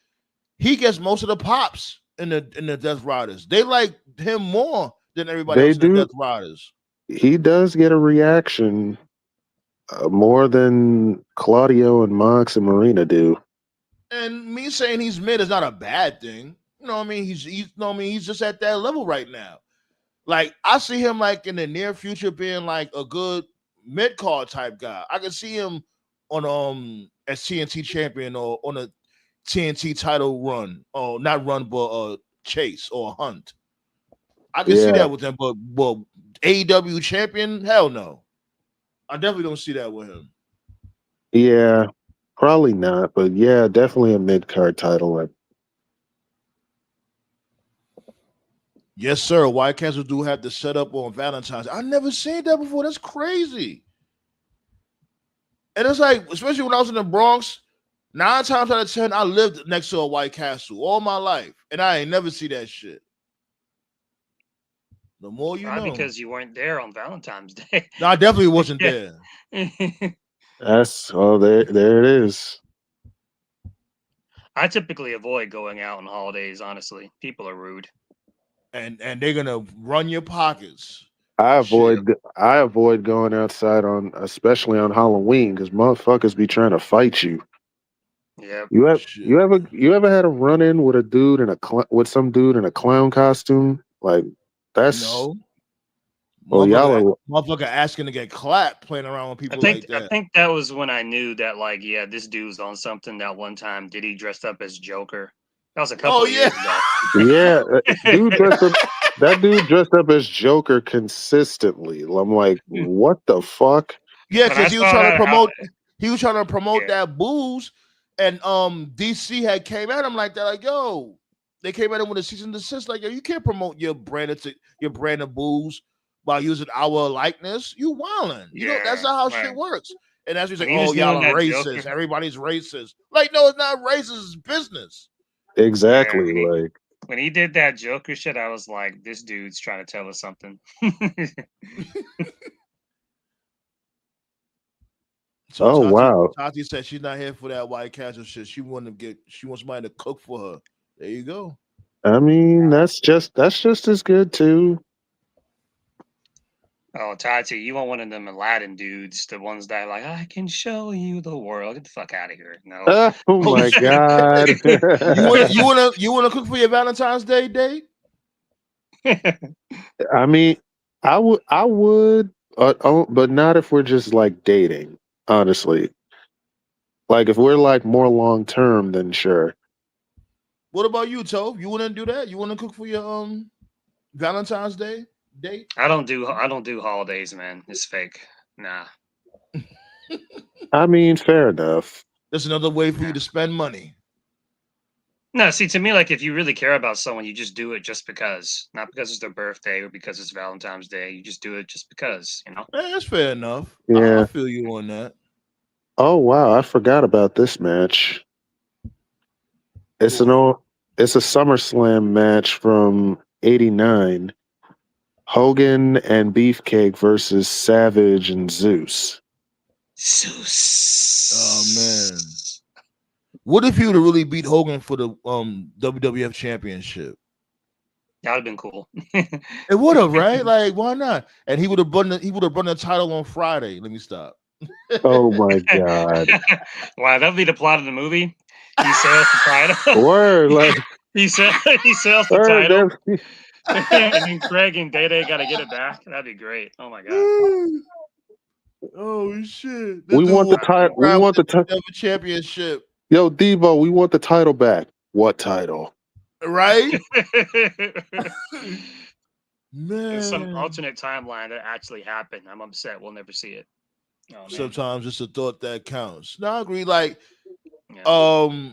he gets most of the pops in the Death Riders. They like him more than everybody They else in the do. Death Riders. He does get a reaction more than Claudio and Mox and Marina do. And me saying he's mid is not a bad thing. You know what I mean? He's just at that level right now. Like I see him like in the near future being like a good mid card type guy. I can see him on as TNT champion or on a TNT title run. Oh, not run, but chase or hunt. I can see Yeah, that with him, but AEW champion, hell no. I definitely don't see that with him. yeah, probably not, but yeah, definitely a mid card title. Like, Yes, sir. White Castle do have the setup on Valentine's. I never seen that before. That's crazy. And it's like, especially when I was in the Bronx, 9 times out of 10, I lived next to a White Castle all my life, and I ain't never see that shit. The more you Probably know. because you weren't there on Valentine's Day. No, I definitely wasn't there. that's there it is. I typically avoid going out on holidays, honestly. People are rude. And they're gonna run your pockets. I Shit. avoid going outside on, especially on Halloween, because motherfuckers be trying to fight you. Yep. Shit. You ever had a run in with a dude with some dude in a clown costume? Like that's No. well, y'all Motherfucker asking to get clapped playing around with people like I that. think that was when I knew that like, yeah, this dude's on something. That one time Diddy dressed up as Joker. That was a couple Oh of yeah. years ago. yeah, dude dressed up. That dude dressed up as Joker consistently. I'm like, what the fuck? Yeah, When I because saw that, he was trying to promote yeah, that booze, and DC had came at him like that, like, yo, they came at him with a cease and desist, like, yo, you can't promote your brand of booze by using our likeness. You wildin'. That's yeah, not how shit right. works. And that's he's When like, he oh, was y'all doing are that racist. Joker, Everybody's racist. Like, no, it's not racist, it's business. yeah, Exactly. Like when he did that Joker shit, I was like, this dude's trying to tell us something. So Oh wow. Tati said she's not here for that White Castle shit. She wants somebody to cook for her. There you go. I mean, that's just as good too. Oh, Tati, you want one of them Aladdin dudes, the ones that are like, I can show you the world. Get the fuck out of here. No. Oh Oh my shit! god. You wanna cook for your Valentine's Day date? I mean, I would, but not if we're just like dating. Honestly, like if we're like more long term, then sure. What about you, Tove? You wouldn't do that? You wanna cook for your Valentine's Day date? I don't do holidays, man. It's fake. Nah. I mean, fair enough. That's another way for you Nah. to spend money. No, see, to me, like if you really care about someone, you just do it just because, not because it's their birthday or because it's Valentine's Day. You just do it just because, you know. That's fair enough. I Yeah. feel you on that. Oh wow, I forgot about this match. It's What? it's a SummerSlam match from '89. Hogan and Beefcake versus Savage and Zeus. Zeus. Oh man. What if he would have really beat Hogan for the WWF Championship? That would have been cool. It would have, right? Like, why not? And he would have run the title on Friday. Let me stop. Oh my god. Wow, that'd be the plot of the movie. He sells the title. Word, like he sells the word, title. that- And then Craig and Day Day got to get it back. That'd be great. Oh my god. Oh shit! we want the title. We want the title. championship, Yo, Devo, we want the title back. What title? right? There's some Man. alternate timeline that actually happened. I'm upset. We'll never see it. Oh man. Sometimes it's a thought that counts. No, I agree. Like, Yeah.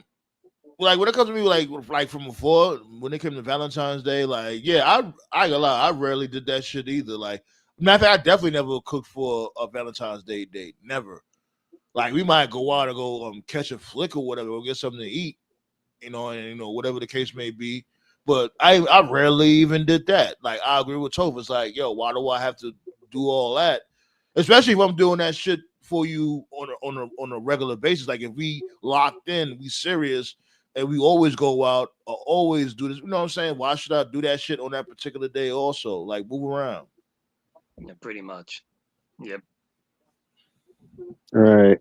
like when it comes to me, like from before, when it came to Valentine's Day, like, yeah, I gonna lie, I rarely did that shit either. Like, matter of fact, I definitely never cooked for a Valentine's Day date. Never. Like, we might go out and go catch a flick or whatever, or get something to eat, and whatever the case may be. But I rarely even did that. Like, I agree with Toph. It's like, yo, why do I have to do all that? Especially if I'm doing that shit for you on a regular basis. Like, if we locked in, we serious, and we always go out or always do this. You know what I'm saying? Why should I do that shit on that particular day also? Like, move around. Yeah, pretty much. Yep. All right.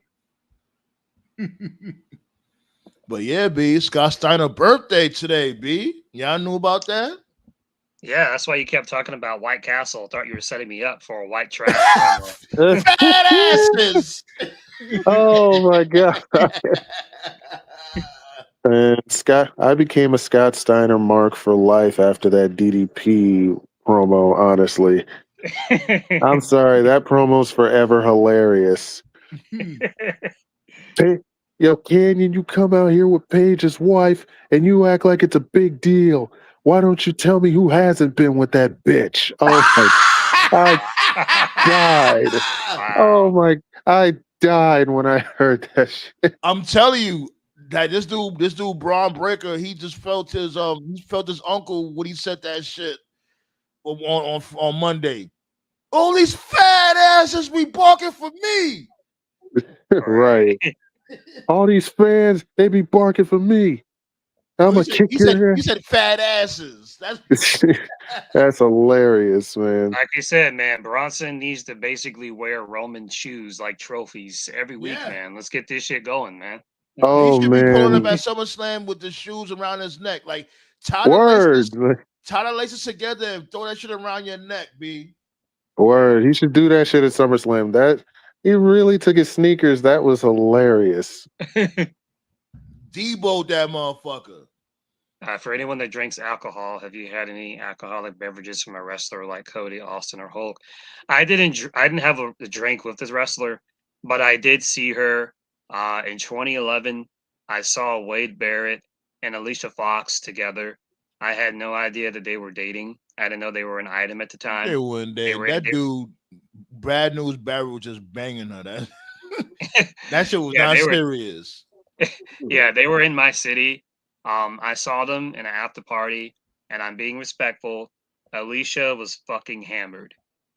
But yeah, B, Scott Steiner birthday today, B. Y'all knew about that? Yeah, that's why you kept talking about White Castle. Thought you were setting me up for a white trash. promo. Fat asses. Oh my god. And Scott, I became a Scott Steiner mark for life after that DDP promo. Honestly, I'm sorry, that promo's forever hilarious. Yo, Canyon, you come out here with Paige's wife and you act like it's a big deal. Why don't you tell me who hasn't been with that bitch? Oh my, I died. Oh my, I died when I heard that shit. I'm telling you that this dude, Braun Breaker, he just felt his uncle when he said that shit on Monday. All these fat asses be barking for me. Right. All these fans, they be barking for me. I'm gonna kick your ass. He said fat asses. That's hilarious, man. Like you said, man, Bronson needs to basically wear Roman shoes like trophies every week, Yeah. man. Let's get this shit going, man. Oh He should be pulling up man. at SummerSlam with the shoes around his neck. Like, tie Word. the laces together and throw that shit around your neck, B. Word. He should do that shit at SummerSlam. That he really took his sneakers. That was hilarious. Debo that motherfucker. For anyone that drinks alcohol, have you had any alcoholic beverages from a wrestler like Cody, Austin, or Hulk? I didn't have a drink with this wrestler, but I did see her in 2011. I saw Wade Barrett and Alicia Fox together. I had no idea that they were dating. I didn't know they were an item at the time. They weren't dating. That dude, Bad News Barrett, was just banging her. That shit was not serious. Yeah, they were in my city. I saw them in an after party, and I'm being respectful. Alicia was fucking hammered.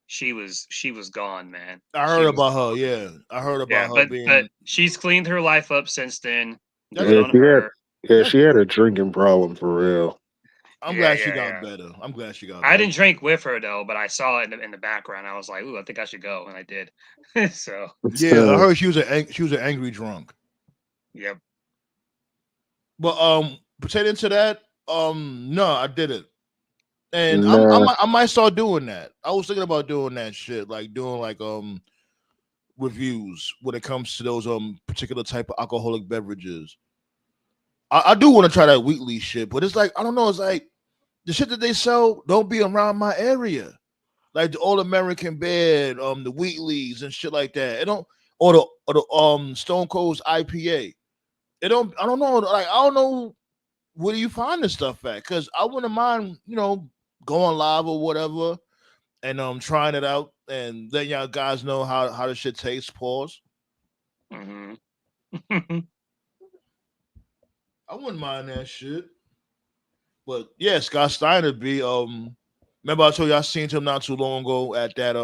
she was gone, man. I She heard was about her. gone. Yeah, I heard Yeah, about her but being. she's cleaned her life up since then. That's Good Yeah, on she had her. that's she had a good. drinking problem for real. I'm Yeah, glad she yeah, got yeah. better. I'm glad she got I better. didn't drink with her though, but I saw it in the background. I was like, "Ooh, I think I should go," and I did. So, Yeah, I heard she was an angry drunk. yep. But pertaining to that, no, I didn't. And nah, I might start doing that. I was thinking about doing that shit, like doing like reviews when it comes to those particular type of alcoholic beverages. I do want to try that Wheatley shit, but it's like I don't know. It's like the shit that they sell don't be around my area, like the All American Bed, the Wheatleys and shit like that. It don't or the Stone Cold's IPA. It don't. I don't know. Like I don't know where do you find this stuff at? Because I wouldn't mind, going live or whatever and trying it out and letting y'all guys know how the shit tastes. Pause. Hmm. I wouldn't mind that shit. But yeah, Scott Steiner be remember I told you I seen him not too long ago at that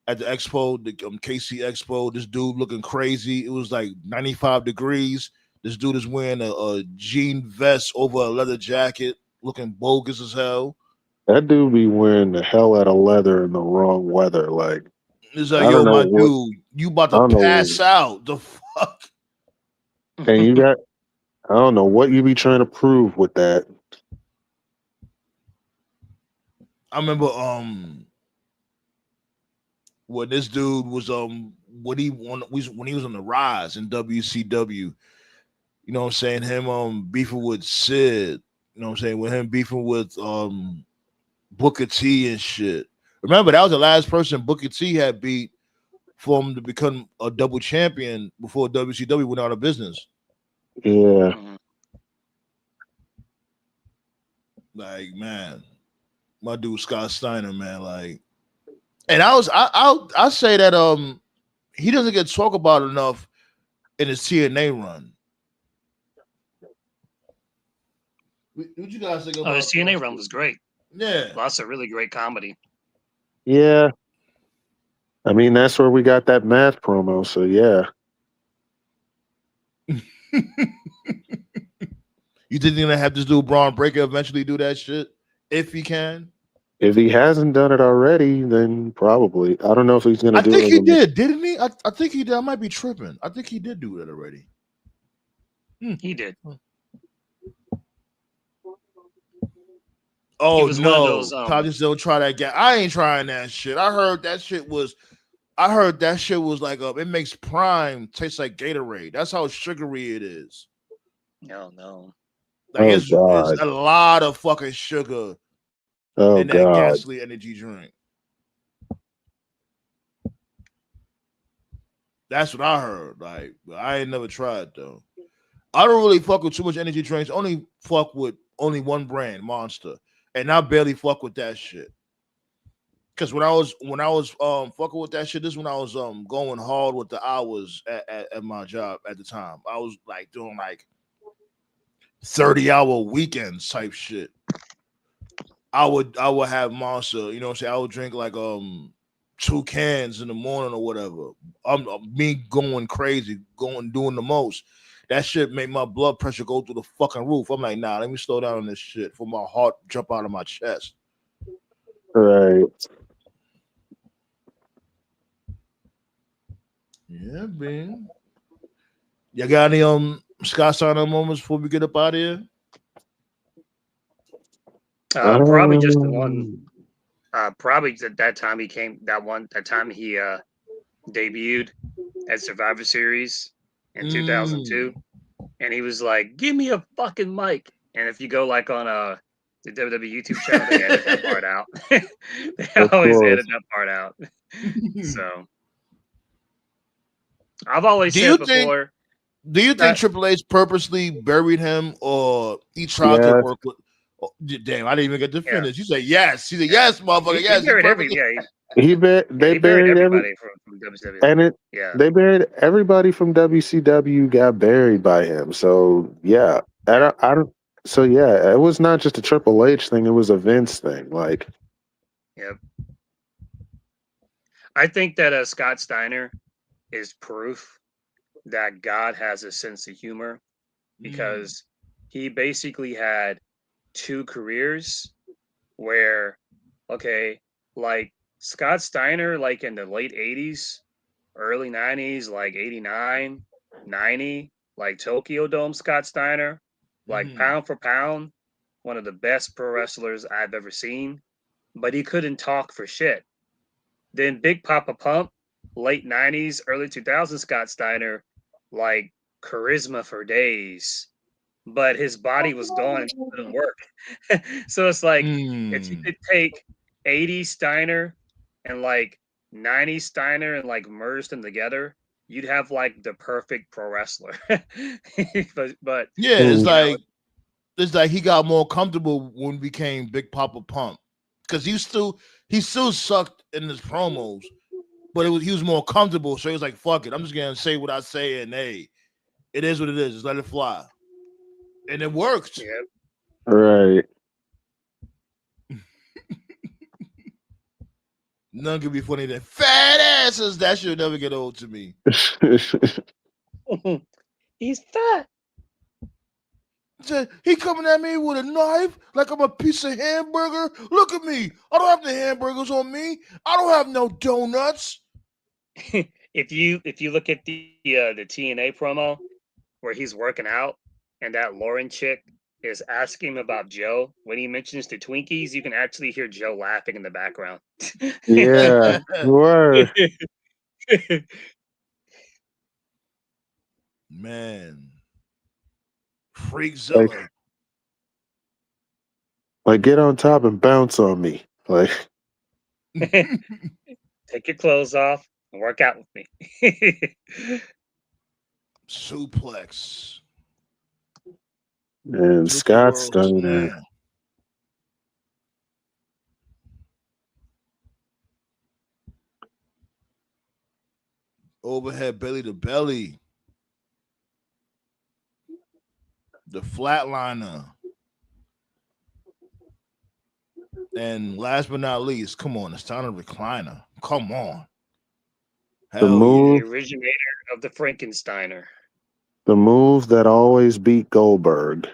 at the expo, the KC Expo. This dude looking crazy. It was like 95 degrees. This dude is wearing a jean vest over a leather jacket, looking bogus as hell. that dude be wearing the hell out of leather in the wrong weather. Like It's I like, don't yo, know my what dude, you about I to don't know, pass out. The fuck? and you got I don't know what you be trying to prove with that. I remember when this dude was when he was on the rise in WCW. You know what I'm saying? Him beefing with Sid. You know what I'm saying? With him beefing with Booker T and shit. Remember that was the last person Booker T had beat for him to become a double champion before WCW went out of business. Yeah, Hmm. Like, man, my dude Scott Steiner, man, like, and I say that he doesn't get talked about enough in his TNA run. What you guys think Oh, his about that TNA run shit? was great. Yeah. Lots of really great comedy. yeah. I mean, that's where we got that math promo. So yeah, You think they're gonna have this dude Braun Breaker eventually do that shit if he can? if he hasn't done it already, then probably. I don't know if he's going to I do think it he as a. did, didn't he? I think he did. I might be tripping. I think he did do that already. He did. He Oh was one of no, those. I just don't try that guy. I ain't trying that shit. I heard that shit was like it makes Prime taste like Gatorade. That's how sugary it is. No. Like Oh it's God! a lot of fucking sugar Oh in that God! Gasly energy drink. That's what I heard. Like I ain't never tried though. I don't really fuck with too much energy drinks. Only fuck with only one brand, Monster, and I barely fuck with that shit. Because when I was fucking with that shit, this is when I was going hard with the hours at my job at the time. I was like doing like 30-hour weekends type shit. I would have Monster, you know what I'm saying? I would drink like 2 cans in the morning or whatever. Me going crazy, doing the most. That shit made my blood pressure go through the fucking roof. I'm like, nah, let me slow down on this shit for my heart jump out of my chest. Right. Yeah, man. You got any Scott Steiner moments before we get up out of here? Probably just the one. Um, Probably that time he came. That time he debuted at Survivor Series in 2002, and he was like, "Give me a fucking mic." And if you go like on the WWE YouTube channel, they edit that part out. They of always course. edit that part out. So I've always Do said you think before Do you think that Triple H purposely buried him, or he tried to Yes. work with? Oh, damn, I didn't even get to yeah, finish. You say yes. He said yes, motherfucker. he Yes, he buried purposely. They he buried buried everybody from WCW. and it. Yeah, They buried everybody from WCW. Got buried by him. So yeah, yeah, I don't. So yeah, it was not just a Triple H thing. It was a Vince thing. Like yep. I think that Scott Steiner is proof that God has a sense of humor because he basically had two careers where, okay, like Scott Steiner, like in the late 80s, early 90s, like 89, 90, like Tokyo Dome Scott Steiner, like pound for pound, one of the best pro wrestlers I've ever seen, but he couldn't talk for shit. Then Big Papa Pump, late 90s, early 2000s Scott Steiner, like charisma for days, but his body was gone and it couldn't work. So it's like if you could take 80s Steiner and like 90s Steiner and like merge them together, you'd have like the perfect pro wrestler. but Yeah, Mm. it's like he got more comfortable when he became Big Papa Pump because he still sucked in his promos, but he was more comfortable. So he was like, "Fuck it, I'm just gonna say what I say, and hey, it is what it is. Just let it fly," and it worked. yeah, Right. None could be funny than fat asses. That should never get old to me. he's fat. Said, he coming at me with a knife like I'm a piece of hamburger. Look at me. I don't have the hamburgers on me. I don't have no donuts. if you look at the TNA promo where he's working out and that Lauren chick is asking him about Joe, when he mentions the Twinkies, you can actually hear Joe laughing in the background. Yeah. Word. Man. Freakzilla. Like get on top and bounce on me. Like Take your clothes off and work out with me. Suplex. and Scott Steiner. Overhead belly to belly. The flatliner. And last but not least, come on, the Steiner recliner. Come on. The move, the originator of the Frankensteiner. The move that always beat Goldberg.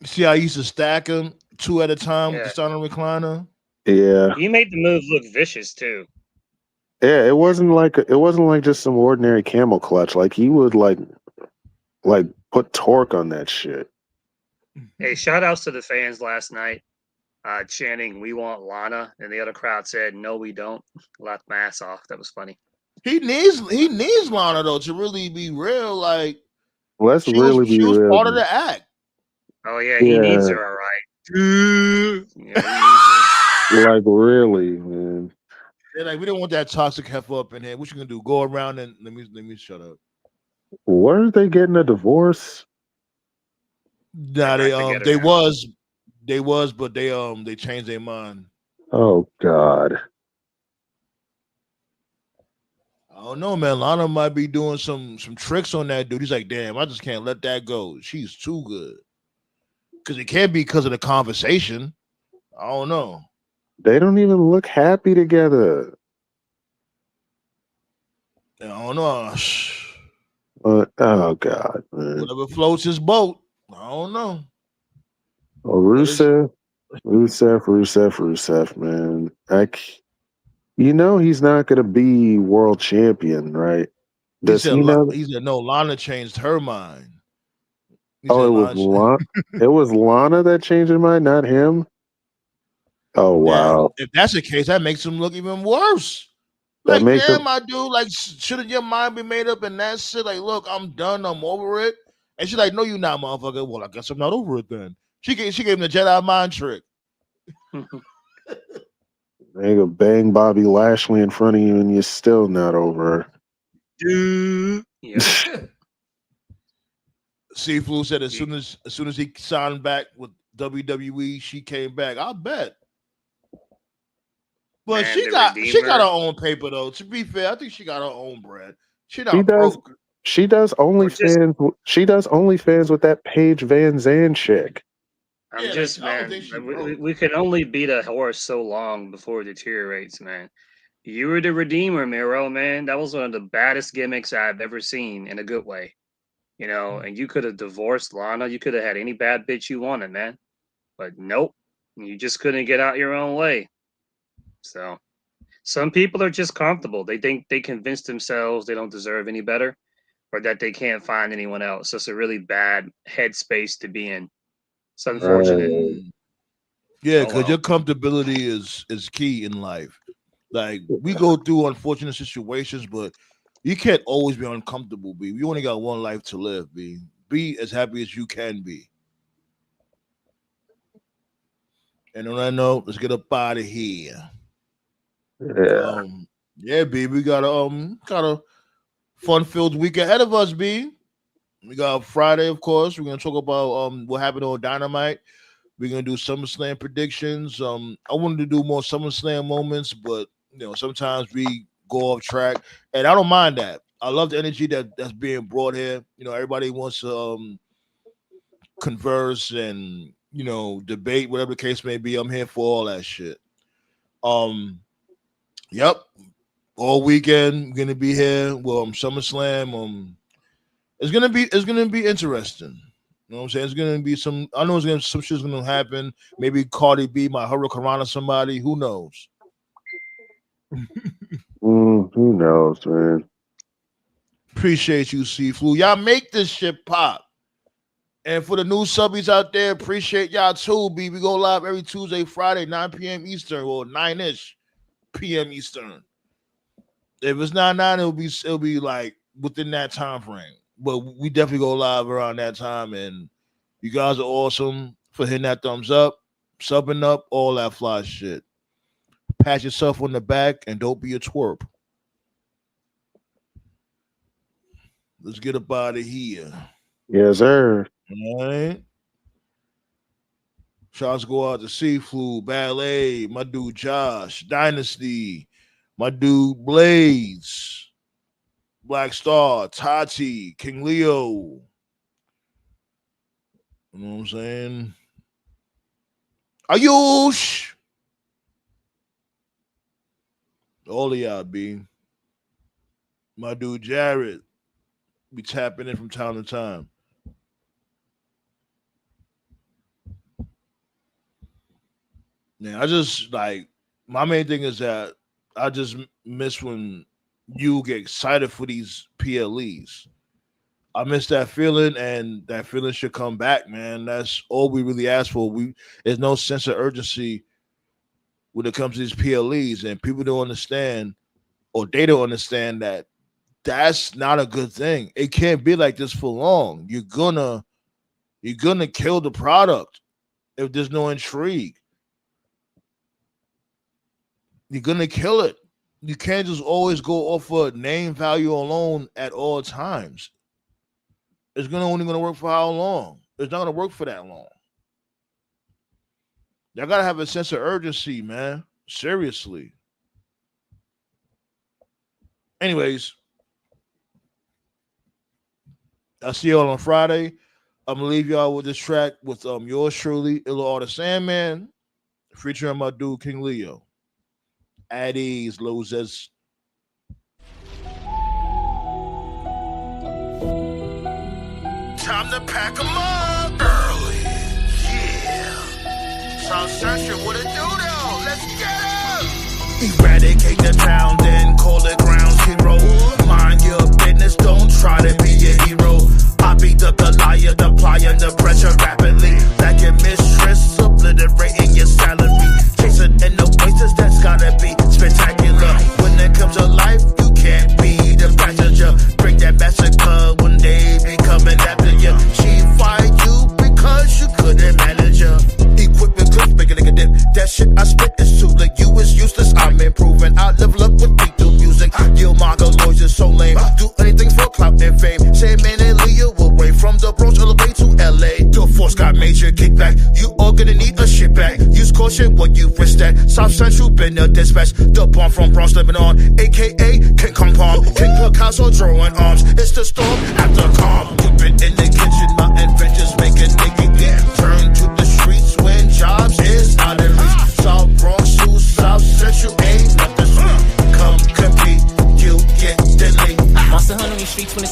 See, I used to stack them 2 at a time with the Steiner recliner. Yeah. He made the move look vicious too. Yeah, it wasn't like just some ordinary camel clutch. Like he would like put torque on that shit. Hey, shout outs to the fans last night, chanting "We want Lana," and the other crowd said, "No, we don't." Laughed my ass off. That was funny. He needs Lana though to really be real. Like, Let's she really was, be she was real. part of the act. Oh yeah, he needs her, all right. Like really, man. They're like, we don't want that toxic heifer up in here. What you gonna do? Go around and let me shut up. Weren't they getting a divorce? Nah, they was, but they changed their mind. Oh God. I don't know, man. Lana might be doing some tricks on that dude. He's like, damn, I just can't let that go. She's too good. Because it can't be because of the conversation. I don't know. They don't even look happy together. I don't know. Oh God, man. Whatever floats his boat. I don't know. Oh, Rusev, man. He's not gonna be world champion, right? Does he know? He said no. Lana changed her mind. It was Lana. It was Lana that changed her mind, not him. Oh wow! Now, if that's the case, that makes him look even worse. That Like, makes damn, my dude, like, shouldn't your mind be made up in that shit? Like, look, I'm done, I'm over it. And she's like, no, you're not, motherfucker. Well, I guess I'm not over it then. She gave him the Jedi mind trick. They go bang Bobby Lashley in front of you, and you're still not over her. Dude. Yeah. Seaflu said as soon as he signed back with WWE, she came back. I'll bet. But Man, she got her own paper though. To be fair, I think she got her own bread. She broke. She does OnlyFans. She does OnlyFans with that Paige Van Zandt chick. I'm Yeah, just, like, I don't man, think she we, broke. we can only beat a horse so long before it deteriorates, man. You were the Redeemer, Miro, man. That was one of the baddest gimmicks I've ever seen in a good way. And you could have divorced Lana. You could have had any bad bitch you wanted, man. But nope. You just couldn't get out your own way. So some people are just comfortable. They think they convince themselves they don't deserve any better or that they can't find anyone else. So it's a really bad headspace to be in. It's unfortunate. Yeah, Oh because well. your comfortability is key in life. Like we go through unfortunate situations, but you can't always be uncomfortable, B. You only got one life to live, B. Be as happy as you can be. And on that note, let's get up out of here. Yeah. Yeah, B. We got a fun-filled week ahead of us, B. We got Friday, of course. We're gonna talk about what happened on Dynamite. We're gonna do SummerSlam predictions. I wanted to do more SummerSlam moments, but sometimes we go off track, and I don't mind that. I love the energy that's being brought here. Everybody wants to converse and debate, whatever the case may be. I'm here for all that shit. Yep. All weekend, gonna be here. Well, SummerSlam. It's gonna be interesting. You know what I'm saying? It's gonna be some. I know some shit's gonna happen. Maybe Cardi B might hurricane somebody. Who knows? Who knows, man? Appreciate you, Seaflu. Y'all make this shit pop. And for the new subbies out there, appreciate y'all too, B. We go live every Tuesday, Friday, 9 p.m. Eastern, or 9-ish p.m. Eastern. If it's not 9, it'll be like within that time frame. But we definitely go live around that time. And you guys are awesome for hitting that thumbs up, subbing up, all that fly shit. Pat yourself on the back and don't be a twerp. Let's get up out of here. Yes, sir. All right. Shots go out to Seaflu, Ballet, my dude Josh, Dynasty, my dude Blades, Black Star, Tati, King Leo. You know what I'm saying? Ayush. All of y'all, B. My dude Jared. Be tapping in from time to time. Yeah, I just my main thing is that I just miss when you get excited for these PLEs. I miss that feeling, and that feeling should come back, man. That's all we really ask for. There's no sense of urgency when it comes to these PLEs, and people don't understand, or they don't understand that that's not a good thing. It can't be like this for long. You're gonna kill the product if there's no intrigue. You're gonna kill it. You can't just always go off of name value alone at all times. It's only gonna work for how long? It's not gonna work for that long. Y'all gotta have a sense of urgency, man. Seriously. Anyways, I'll see y'all on Friday. I'm gonna leave y'all with this track with yours truly, Illa the Sandman, featuring my dude King Leo. At ease, losers. Time to pack 'em up early. Yeah. South Central, what it do though? Let's get up. Eradicate the town, then call it ground zero. Mind your business, don't try to be a hero. I beat the Goliath, applying the pressure rapidly. Like your mistress, obliterating your salary. Chasing in the places that's gotta be spectacular. When it comes to life, you can't be the passenger. Break that massacre when they be coming after you. She fired you because you couldn't manage her. Equipment clips, make a nigga dip. That shit I spit is too late. You is useless, I'm improving. I level up with beat through music. Yo, Margo Lloyd is so lame. Do anything for clout and fame. Say man and Leo away from the Bronx all the way to LA. The force got major kickback. You all gonna need a shit back. Use caution when you risk that. South Central been a dispatch. The bomb from Bronx living on. AKA King Kong Palm. King Picasso drawing arms. It's the storm after calm. Whipping in the kitchen, my inventions make a nigga get. Turn to the streets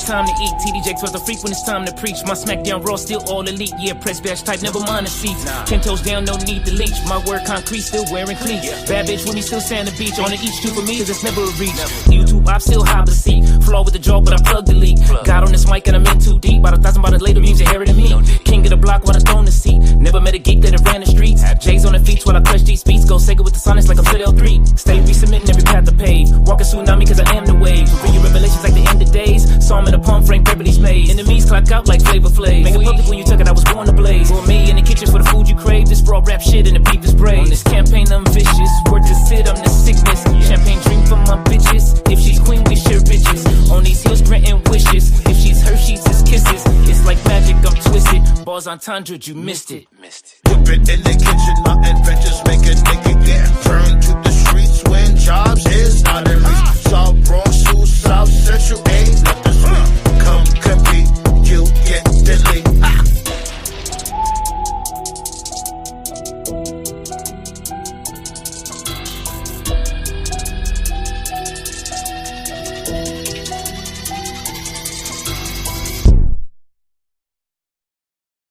time to eat. TD Jakes was a freak when it's time to preach. My SmackDown Raw still all elite. Yeah, press badge type, never mind the seats. 10 toes down, no need to leech. My word concrete, still wearing cleats. Bad bitch with me, still sand the beach. On the each two for me, cause it's never a reach. YouTube, I'm still hop the seat. Flaw with the jaw, but I plug the leak. Got on this mic and I'm in too deep. About 1,000 by the later means you're than me. King of the block while I throw in the seat. Never met a geek that ran the streets. J's on the feet while I crush these beats. Go Sega with the sonics like I'm Fit L3. Stay resubmitting every path to pave. Walking tsunami cause I am the wave. Read your revelations like the end of days. Saw him in a palm frame, Beverly's made. Enemies clock out like Flavor Flav. Make it public when you took it, I was born to blaze. For me in the kitchen for the food you crave. This raw rap shit and the beef is brave. On this campaign I'm vicious. Word to sit, I'm the sickness. Champagne drink for my bitches. If she's queen, we share riches. On these hills granting wishes. If she's Hershey's, it's kisses. It's like magic, I'm twisted. Bars on Tundra, you missed it. Whip it in the kitchen, my adventures make a nigga get turned to the streets when jobs is not a